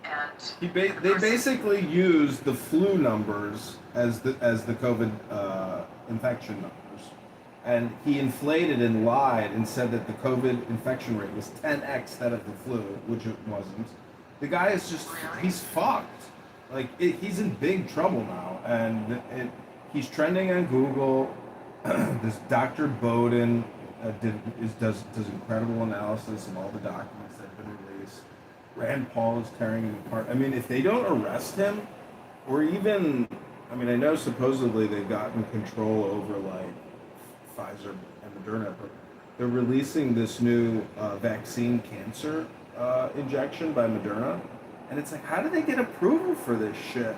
And They basically used the flu numbers as the COVID infection numbers, and he inflated and lied and said that the COVID infection rate was 10x that of the flu, which it wasn't. The guy is just—he's fucked. Like he's in big trouble now, and he's trending on Google. This Dr. Bowden does incredible analysis of all the documents that have been released. Rand Paul is tearing him apart. I mean, if they don't arrest him, or even, I mean, I know supposedly they've gotten control over like Pfizer and Moderna, but they're releasing this new vaccine cancer injection by Moderna, and it's like, how do they get approval for this shit?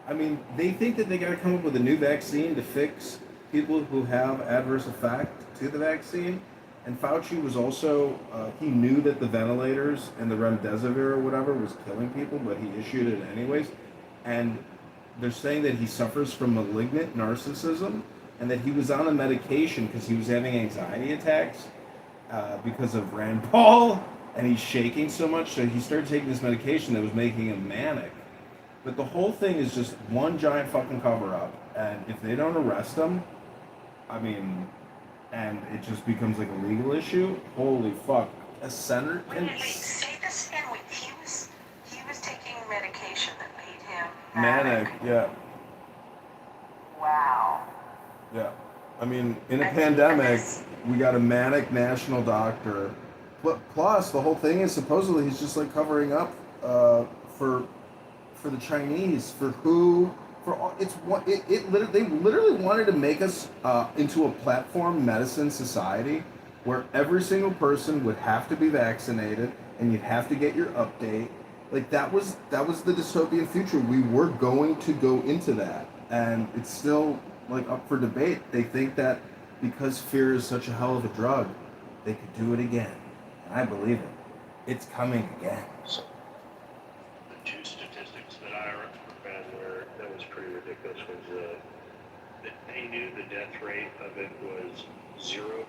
I mean, they think that they got to come up with a new vaccine to fix people who have adverse effect to the vaccine. And Fauci was also, he knew that the ventilators and the remdesivir or whatever was killing people, but he issued it anyways. And they're saying that he suffers from malignant narcissism and that he was on a medication because he was having anxiety attacks because of Rand Paul, and he's shaking so much, so he started taking this medication that was making him manic. But the whole thing is just one giant fucking cover-up, and if they don't arrest him, I mean, and it just becomes like a legal issue, holy fuck. A senator can... Wait, say this again. He was taking medication that made him manic, yeah. Wow. Yeah. I mean, in a pandemic, we got a manic national doctor. Plus, the whole thing is supposedly he's just like covering up for the Chinese, for who, for all, they literally wanted to make us into a platform medicine society where every single person would have to be vaccinated and you'd have to get your update. Like that was the dystopian future. We were going to go into that, and it's still like up for debate. They think that because fear is such a hell of a drug, they could do it again. And I believe it. It's coming again. The two statistics that I read where that was pretty ridiculous was that they knew the death rate of it was 0.2%.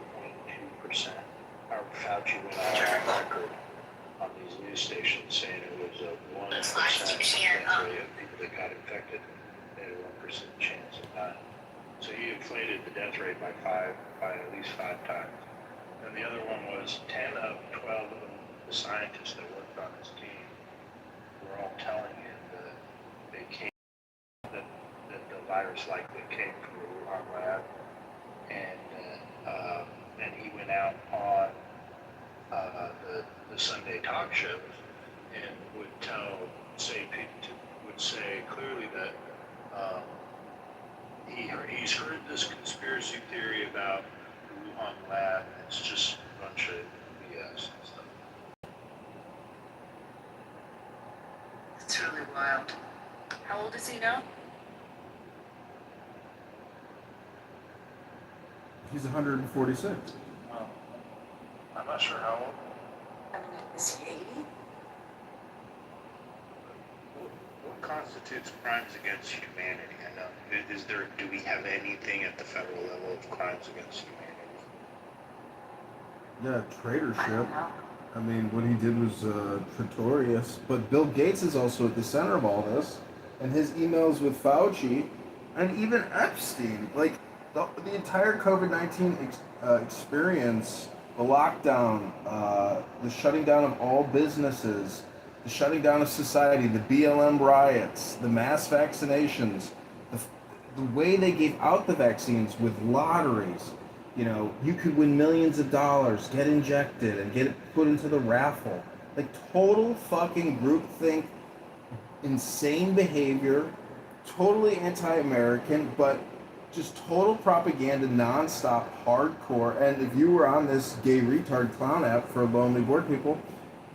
Fauci went on record on these news stations saying it was a 1% death rate of people that got infected. They had a 1% chance of dying. So he inflated the death rate by at least five times. And the other one was 10 of 12 of the scientists that worked on his team were all telling him that they came, that the virus likely came from the Wuhan lab, and he went out on the Sunday talk shows and would say clearly that he's heard this conspiracy theory about the Wuhan lab. It's just a bunch of BS and stuff. It's really wild. How old is he now? He's 146. I'm not sure how old. I mean, is he 80? What constitutes crimes against humanity? I know. Do we have anything at the federal level of crimes against humanity? Yeah, traitorship. I mean, what he did was traitorous. But Bill Gates is also at the center of all this, and his emails with Fauci, and even Epstein. Like the entire COVID-19 experience, the lockdown, the shutting down of all businesses, the shutting down of society, the BLM riots, the mass vaccinations, the way they gave out the vaccines with lotteries, You know, you could win millions of dollars, get injected, and get it put into the raffle. Like total fucking groupthink, insane behavior, totally anti-American, but just total propaganda, non-stop, hardcore. And if you were on this gay retard clown app for lonely bored people,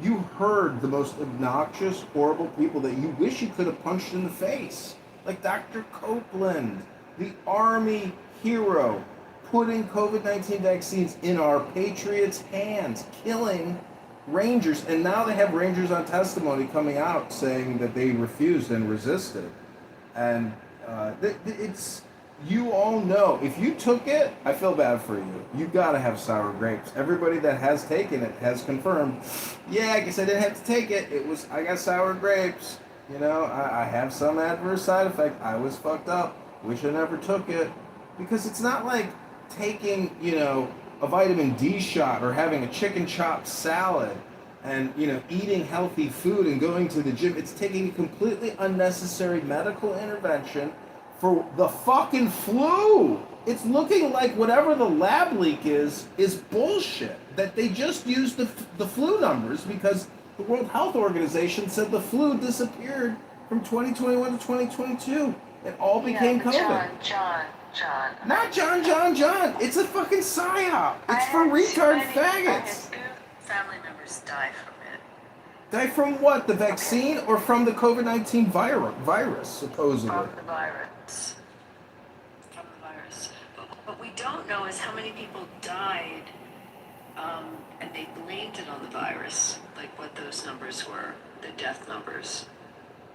you heard the most obnoxious, horrible people that you wish you could have punched in the face. Like Dr. Copeland, the Army hero, putting COVID-19 vaccines in our patriots' hands, killing Rangers. And now they have Rangers on testimony coming out saying that they refused and resisted. And it's, you all know, if you took it, I feel bad for you. You gotta have sour grapes. Everybody that has taken it has confirmed, yeah, I guess I didn't have to take it. I got sour grapes. You know, I have some adverse side effect. I was fucked up. Wish I never took it. Because it's not like taking, you know, a vitamin D shot or having a chicken chop salad and, you know, eating healthy food and going to the gym. It's taking a completely unnecessary medical intervention for the fucking flu. It's looking like whatever the lab leak is bullshit. That they just used the flu numbers because the World Health Organization said the flu disappeared from 2021 to 2022. It all became COVID. John. Not John. It's a fucking psyop. It's for retard faggots. Family members die from it. Die from what? The vaccine or from the COVID-19 virus, supposedly? From the virus. From the virus. But what we don't know is how many people died, and they blamed it on the virus, like what those numbers were, the death numbers.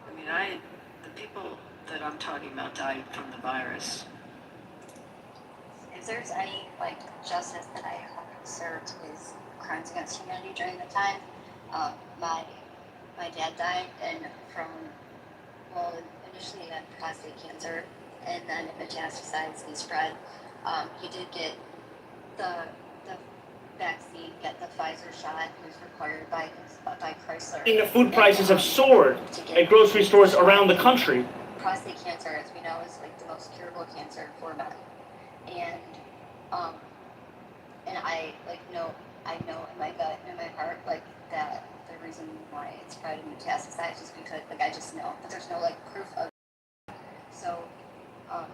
I mean, the people that I'm talking about died from the virus. If there's any like justice that I hope served is crimes against humanity during the time. My dad died initially he had prostate cancer, and then it metastasized and spread. He did get the vaccine, get the Pfizer shot. It was required by Chrysler. The food prices have soared at grocery stores around the country. Prostate cancer, as we know, is like the most curable cancer for men. And I know in my gut, in my heart, like that the reason why it's spread and metastasized is because, like, I just know, but there's no like proof of it. So, I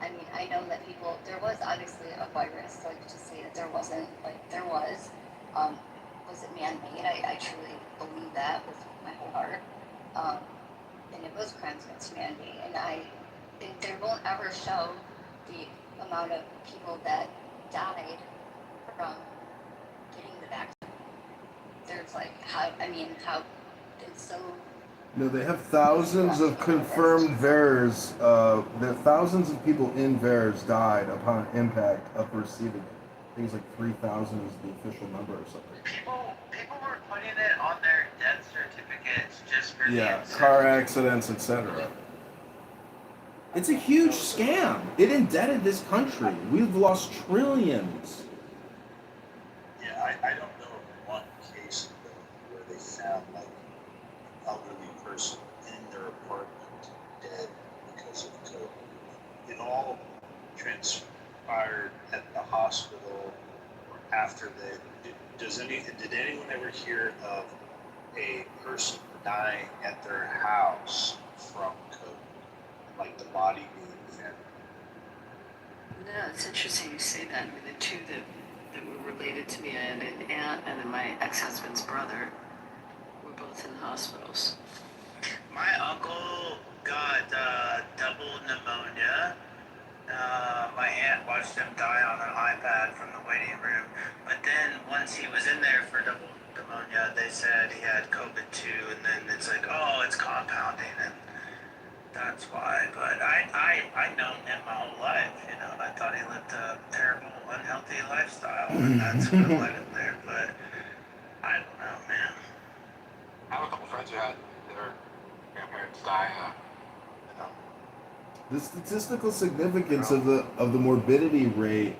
mean, I know that there was obviously a virus, like to say that there wasn't, like there was it man-made? I truly believe that with my whole heart. And it was crimes against humanity, and they won't ever show the amount of people that died from getting the vaccine. There's like, how it's so... No, they have thousands of confirmed VAERS. There are thousands of people in VAERS died upon impact of receiving it. I think it's like 3,000 is the official number or something. People were putting it on their death certificates just for Car accidents, etc. It's a huge scam. It indebted this country. We've lost trillions. Yeah, I don't know of one case though, where they found like an elderly person in their apartment dead because of COVID. It all transpired at the hospital or after they. Did anyone ever hear of a person dying at their house from COVID, like the body being found? No, it's interesting you say that. I mean, the two that were related to me, I had an aunt and then my ex-husband's brother were both in hospitals. My uncle got double pneumonia. My aunt watched him die on an iPad from the waiting room. But then once he was in there for double pneumonia, they said he had COVID too, and then it's like, oh, it's compounding, and that's why. But I've known him my whole life, you know. I thought he lived a terrible, unhealthy lifestyle, and that's what led him there. But I don't know, man. I have a couple friends who had their grandparents die. The statistical significance of the morbidity rate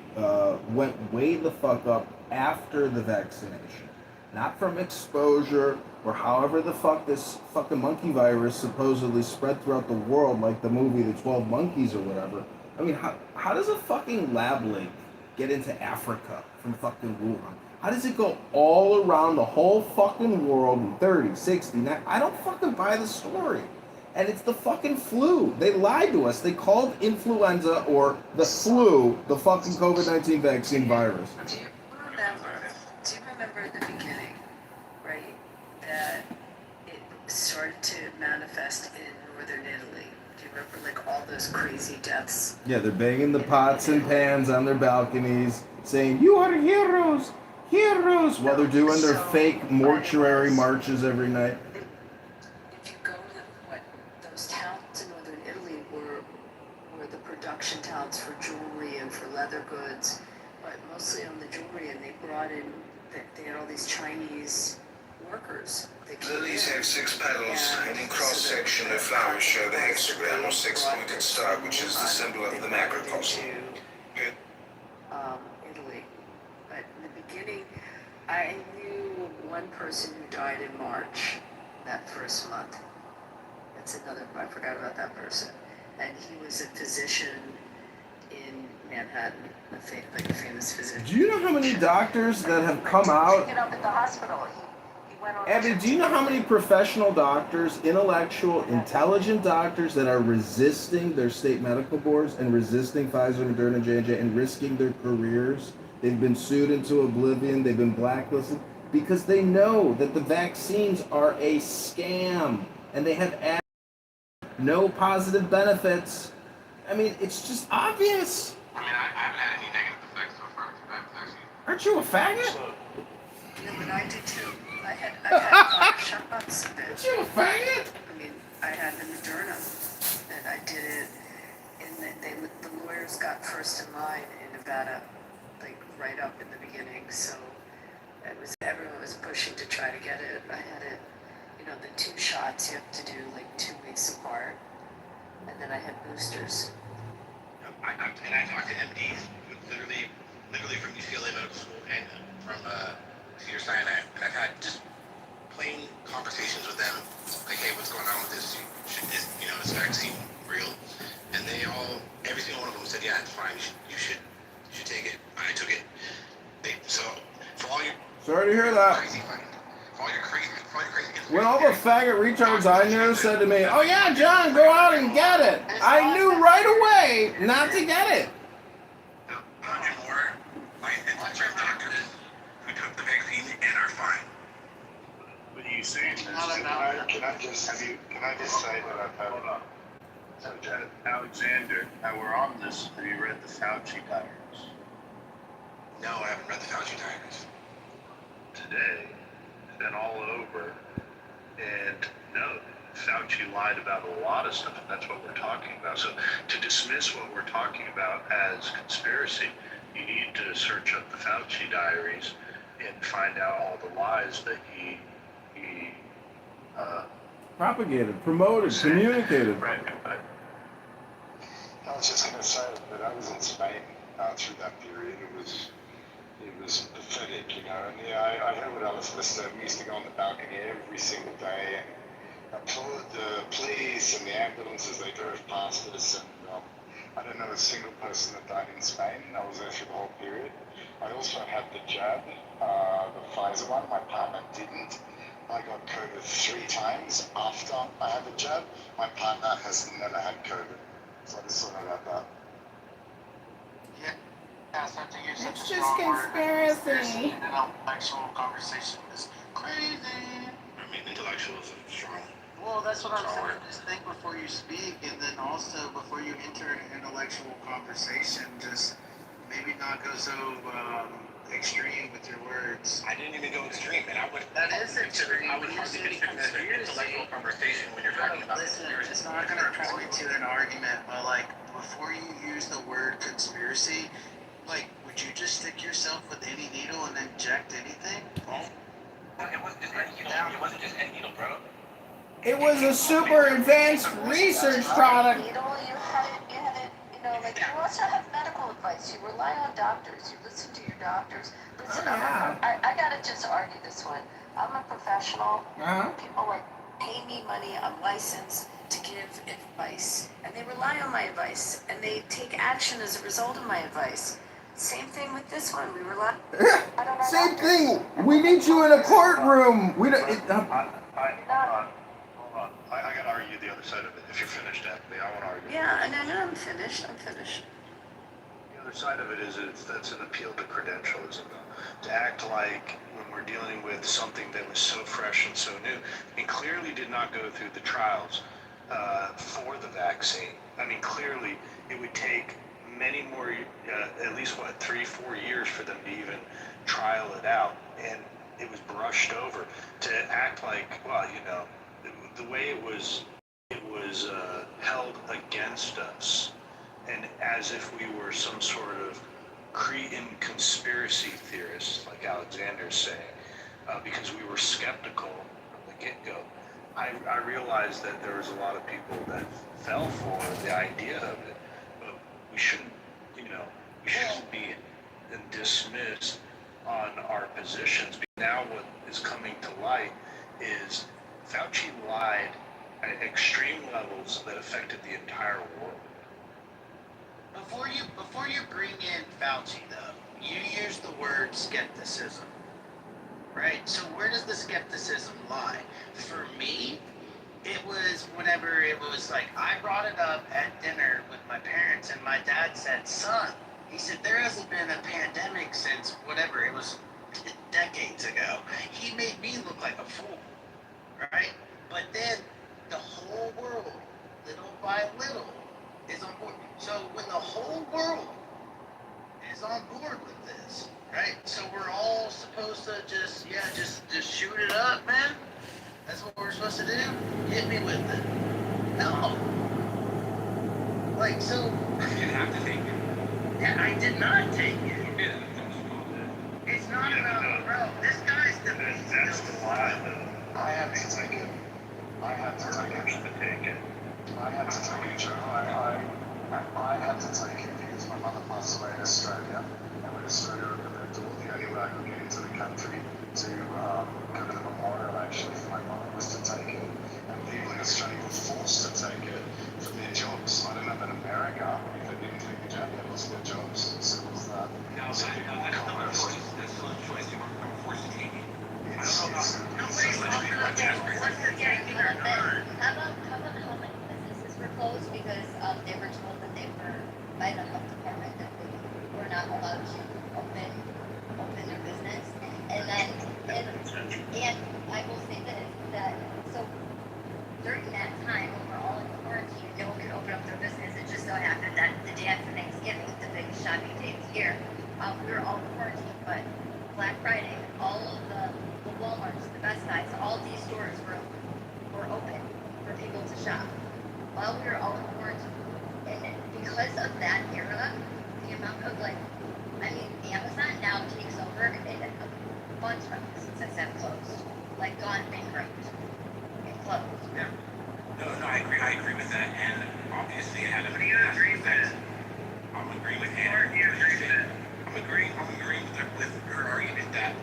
went way the fuck up after the vaccination, not from exposure or however the fuck this fucking monkey virus supposedly spread throughout the world, like the movie The 12 Monkeys or whatever. I mean, how does a fucking lab link get into Africa from fucking Wuhan? How does it go all around the whole fucking world in 30, 60, 90? I don't fucking buy the story. And it's the fucking flu. They lied to us. They called influenza or the flu the fucking COVID-19 vaccine virus. Do you remember in the beginning, right, that it started to manifest in northern Italy? Do you remember like all those crazy deaths? Yeah, they're banging the pots and pans on their balconies, saying, "You are heroes, heroes," while they're doing their fake mortuary marches every night. If you go to those towns in northern Italy were the production towns for jewelry and for leather goods, but mostly on the jewelry, and they brought in, they had all these Chinese workers. Lilies have 6 petals, and in cross-section the flowers show the hexagram or 6-pointed star, which is the symbol of the macrocosm. Good. Italy. But in the beginning, I knew one person who died in March, that first month. That's another, I forgot about that person. And he was a physician in Manhattan, like a famous physician. Do you know how many doctors that have come out? Pick it up at the hospital. He went on. Abby, do you know how many professional doctors, intellectual, intelligent doctors that are resisting their state medical boards and resisting Pfizer, Moderna, J&J, and risking their careers? They've been sued into oblivion. They've been blacklisted because they know that the vaccines are a scam and they have no positive benefits. I mean, it's just obvious. I mean, I haven't had any negative effects so far from that vaccine. Aren't you a faggot? Yeah, but I did too. I've had 5 shots of it. Aren't you a faggot? I mean, I had the Moderna, and I did it. And the lawyers got first in line in Nevada, like right up in the beginning. So everyone was pushing to try to get it. I had it. You know, the 2 shots you have to do like 2 weeks apart, and then I had boosters. I talked to MDs, literally from UCLA Medical School and from Cedars-Sinai, and I've had just plain conversations with them, like, hey, what's going on with this? Is this vaccine real? And every single one of them said, yeah, it's fine. You should take it. I took it. So for all your Sorry to hear that. For all your crazy. When all the faggot retards I knew said to me, "Oh yeah, John, go out and get it," I knew right away not to get it. 100 more licensed doctors who took the vaccine and are fine. What are you saying? Can I just say that I've had Alexander, now we're on this. Have you read the Fauci diaries? No, I haven't read the Fauci diaries. Today, it's been all over, and no, Fauci lied about a lot of stuff, and that's what we're talking about. So to dismiss what we're talking about as conspiracy, you need to search up the Fauci diaries and find out all the lies that he Propagated, promoted, communicated. Right. I was just going to say that I was in Spain through that period. It was pathetic, and I heard what Alice listened to. We used to go on the balcony every single day and applaud the police and the ambulances they drove past us. And I don't know a single person that died in Spain. I was there through the whole period. I also had the jab, the Pfizer one. My partner didn't. I got COVID 3 times after I had the jab. My partner has never had COVID. So I just thought about that. Yeah, so I think you're such It's a just strong word. conspiracy. An intellectual conversation is crazy. I mean, intellectual is a strong. Well, that's what I'm saying. Just think before you speak, and then also before you enter an intellectual conversation, just maybe not go so extreme with your words. I didn't even go extreme, and I would. That is extreme. I would hardly consider it an intellectual conversation when you're talking about conspiracy. It's not going to point to an argument, but like before you use the word conspiracy, like would you just stick yourself with any needle and inject anything? Well, it wasn't just any needle. It wasn't just any needle, bro. It was a super advanced research product. You like you also have medical advice. You rely on doctors. You listen to your doctors. Listen, I gotta just argue this one. I'm a professional. People like pay me money. I'm licensed to give give advice, and they rely on my advice, and they take action as a result of my advice. Same thing with this one. We rely. Same thing. We need you in a courtroom. We don't. Hold on. I gotta argue the other side of it. If you're finished, Anthony, I wanna argue. Yeah, and no, I'm finished. I'm finished. The other side of it is that's an appeal to credentialism, though. To act like when we're dealing with something that was so fresh and so new, and clearly did not go through the trials for the vaccine. I mean, clearly it would take many more, at least 3-4 years for them to even trial it out, and it was brushed over. To act like, well, the way it was held against us, and as if we were some sort of Cretan conspiracy theorists, like Alexander's saying, because we were skeptical from the get-go. I realized that there was a lot of people that fell for the idea of it, but we shouldn't be dismissed on our positions. Now what is coming to light is Fauci lied at extreme levels that affected the entire world. Before you bring in Fauci, though, you use the word skepticism, right? So where does the skepticism lie? For me, it was whenever it was like I brought it up at dinner with my parents, and my dad said, "Son," he said, "there hasn't been a pandemic since whatever it was decades ago." He made me look like a fool, right? But then the whole world, little by little, is on board. So when the whole world is on board with this, right? So we're all supposed to just shoot it up, man. That's what we're supposed to do. Hit me with it. No. Like, so. You didn't have to take it. Yeah, I did not take it. You did. It's not about, bro. This guy's the beast. That's the lie, though. I have to take it. I had to take it. I had to take it, Joe. I had to take it because my mother passed away in Australia, and when Australia opened their door, the only way I could get into the country to go to the memorial actually for my mother was to take it. And people in Australia were forced to take it for their jobs. I don't know about America, if they didn't take the jab, they lost their jobs. So it was that. No, that's not a choice. That's not a choice. They weren't forced to take it. I don't know about nobody's talking about forced to take it or not. How about how many businesses were closed because they were told that they were by the health department that they were not allowed to open their business, and then and I will say that so during that time when we're all in quarantine, no one could open up their business. It just so happened that the day after Thanksgiving, the biggest shopping day of the year, we were all quarantined, but Black Friday, all of the Walmarts, the Best Buys, all these stores were open for people to shop while we were all in quarantine. And because of that era, the amount of Amazon now takes over and a bunch of businesses have closed, like gone bankrupt and closed. Yeah. No, I agree with that, and obviously it had a big effect. I'm agreeing with Hannah. I'm agreeing with her argument that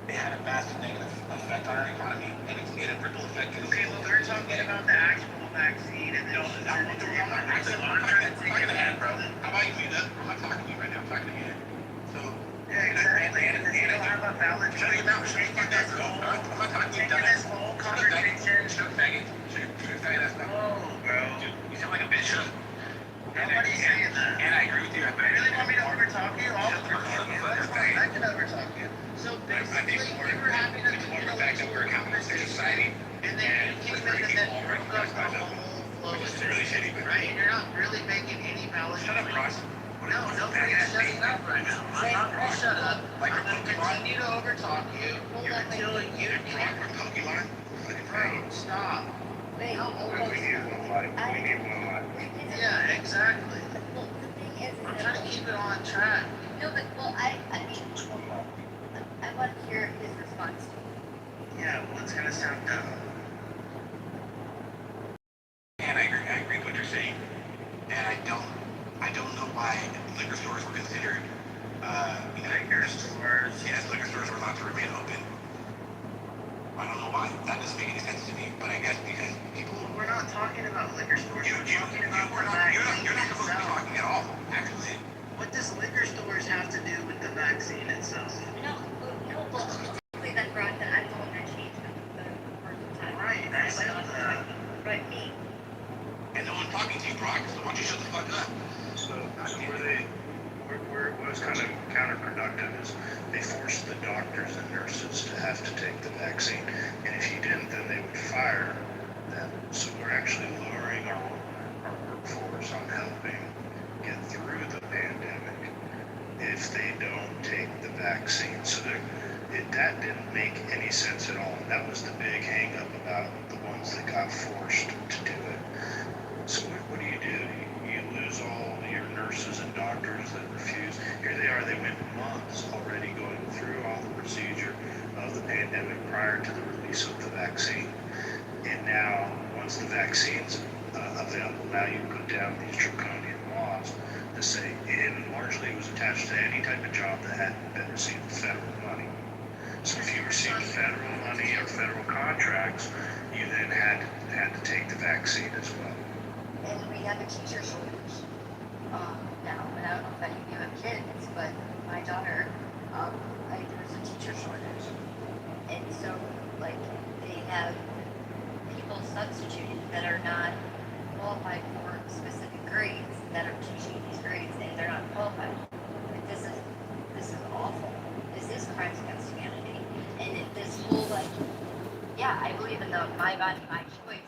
it had a massive negative effect on our economy, and it's made a ripple effect. Okay, well, they're talking about the actual vaccine, and then I'm not trying to add, bro. How about you do that? I'm not talking to you right now. I'm talking to you. So, yeah, exactly. And they don't have a valid choice. I'm not talking to this whole conversation. Shut up, faggot. Oh, bro. Dude, you sound like a bitch. Nobody's saying that. And I agree with you. You really want me to overtalk you? I'll overtalk you. That's fine. I can overtalk you. So basically, we were having a intellectual conversation, and then you came in and then broke up the whole flow of it, right? And you're not really making any valid points. No, nobody's shutting up right now. I'm not going to shut up. I'm going to continue to overtalk you until you talk. Bro, stop. Wait, yeah, exactly. Well, the thing is I'm trying to keep it on track. No, but I want to hear his response. Yeah, well, it's gonna sound dumb. And I agree with what you're saying. And I don't know why liquor stores were considered, liquor stores. Yes, liquor stores were allowed to remain open. I don't know why. That doesn't make any sense to me. But I guess because people. We're not talking about liquor stores. You're not supposed to be talking at all, actually. What does liquor stores have to do with the vaccine itself? No, but typically that brought that I'm the one that changed the first time. Right, I said that. Right, me. And no one talking to you, Brock, so why don't you shut the fuck up? So where it was kind of counterproductive is they forced the doctors and nurses to have to take the vaccine. And if you didn't, then they would fire them. So we're actually lowering our workforce on helping get through the pandemic if they don't take the vaccine. So that didn't make any sense at all. And that was the big hang up about the ones that got forced to do it. So what do? You lose all your nurses and doctors that refuse. Here they are, they went months already going through all the procedure of the pandemic prior to the release of the vaccine. And now, once the vaccine's available, now you put down these draconian laws to say, and largely it was attached to any type of job that hadn't been receiving federal money. So if you received federal money or federal contracts, you then had to take the vaccine as well. And we have a teacher shortage now. And I don't know if any of you have kids, but my daughter, there's a teacher shortage. And so, like, they have people substituting that are not qualified for specific grades that are teaching these grades, and they're not qualified. Like, this is awful. This is crimes against humanity. And this whole, like, yeah, I believe in the my body, my choice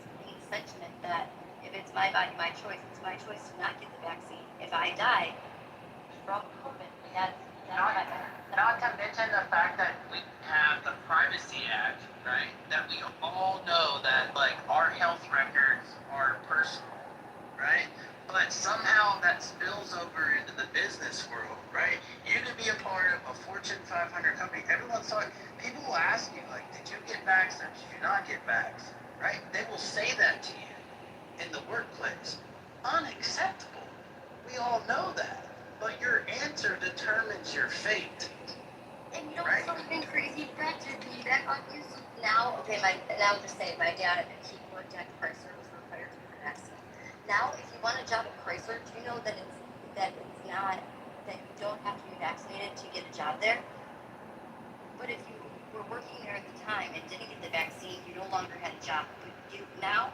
sentiment that if it's my body, my choice, it's my choice to not get the vaccine. If I die from COVID, that's Not to mention the fact that we have the Privacy Act, right? That we all know that, like, our health records are personal, right? But somehow that spills over into the business world, right? You could be a part of a Fortune 500 company. Everyone's talking. People will ask you, like, did you get vaxxed or did you not get vaxxed, right? They will say that to you in the workplace. Unacceptable. We all know that. But your answer determines your fate. And you know what's something crazy, Brett, to piggyback on you? So now, okay, now just say my dad, he worked at Chrysler, was required to get a vaccine. Now, if you want a job at Chrysler, do you know that it's not, that you don't have to be vaccinated to get a job there? But if you were working there at the time and didn't get the vaccine, you no longer had a job. But you now,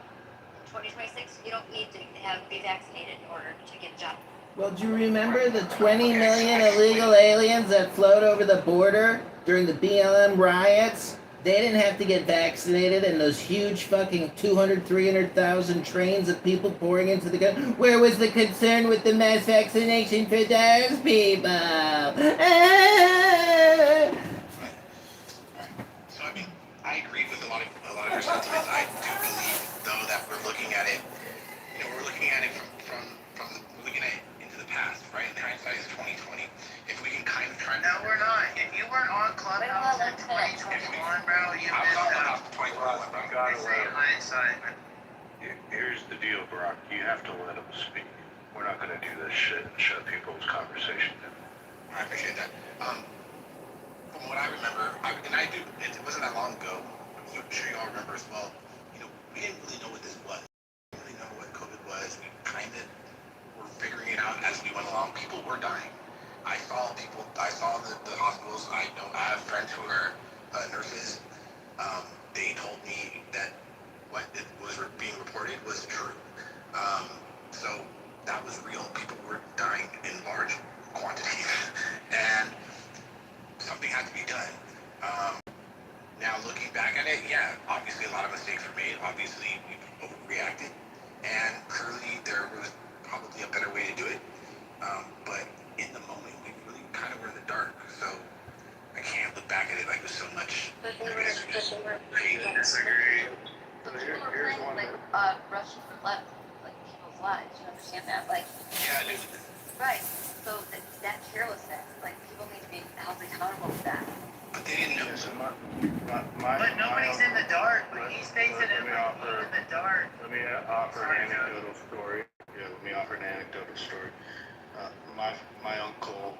in 2026, you don't need to be vaccinated in order to get a job. Well, do you remember the 20 million illegal aliens that flowed over the border during the BLM riots? They didn't have to get vaccinated, and those huge fucking 200, 300,000 trains of people pouring into the country. Where was the concern with the mass vaccination for those people? So I mean, I agree with a lot of your sentiments. I do believe, though, that we're looking at it. We're looking at it from we're looking at it into the past, right? And hindsight is 2020. If we can kind of try. No, we're not. If you weren't on Clubhouse in 2021, bro, you missed out. 2021, bro. I say hindsight. Here's the deal, Brock. You have to let them speak. We're not going to do this shit and shut people's conversation down. I appreciate that. From what I remember, it wasn't that long ago. I'm sure you all remember as well. We didn't really know what this was. We didn't really know what COVID was. We kind of were figuring it out as we went along. People were dying. I saw the hospitals. I have friends who are nurses. They told me that what was being reported was true. So that was real. People were dying in large quantities. And something had to be done. Now looking back at it, yeah, obviously a lot of mistakes were made. Obviously we overreacted, and clearly there was probably a better way to do it. But in the moment, we really kind of were in the dark. So I can't look back at it like there's so much. But they were Disagree. Here's one. Like, Russians left, like, people's lives. You understand that? Like, yeah, dude. Right. So that carelessness, like, people need to be held accountable for that. But they didn't know. But nobody's in the dark. But he states it in the dark. Let me offer an anecdotal story. My uncle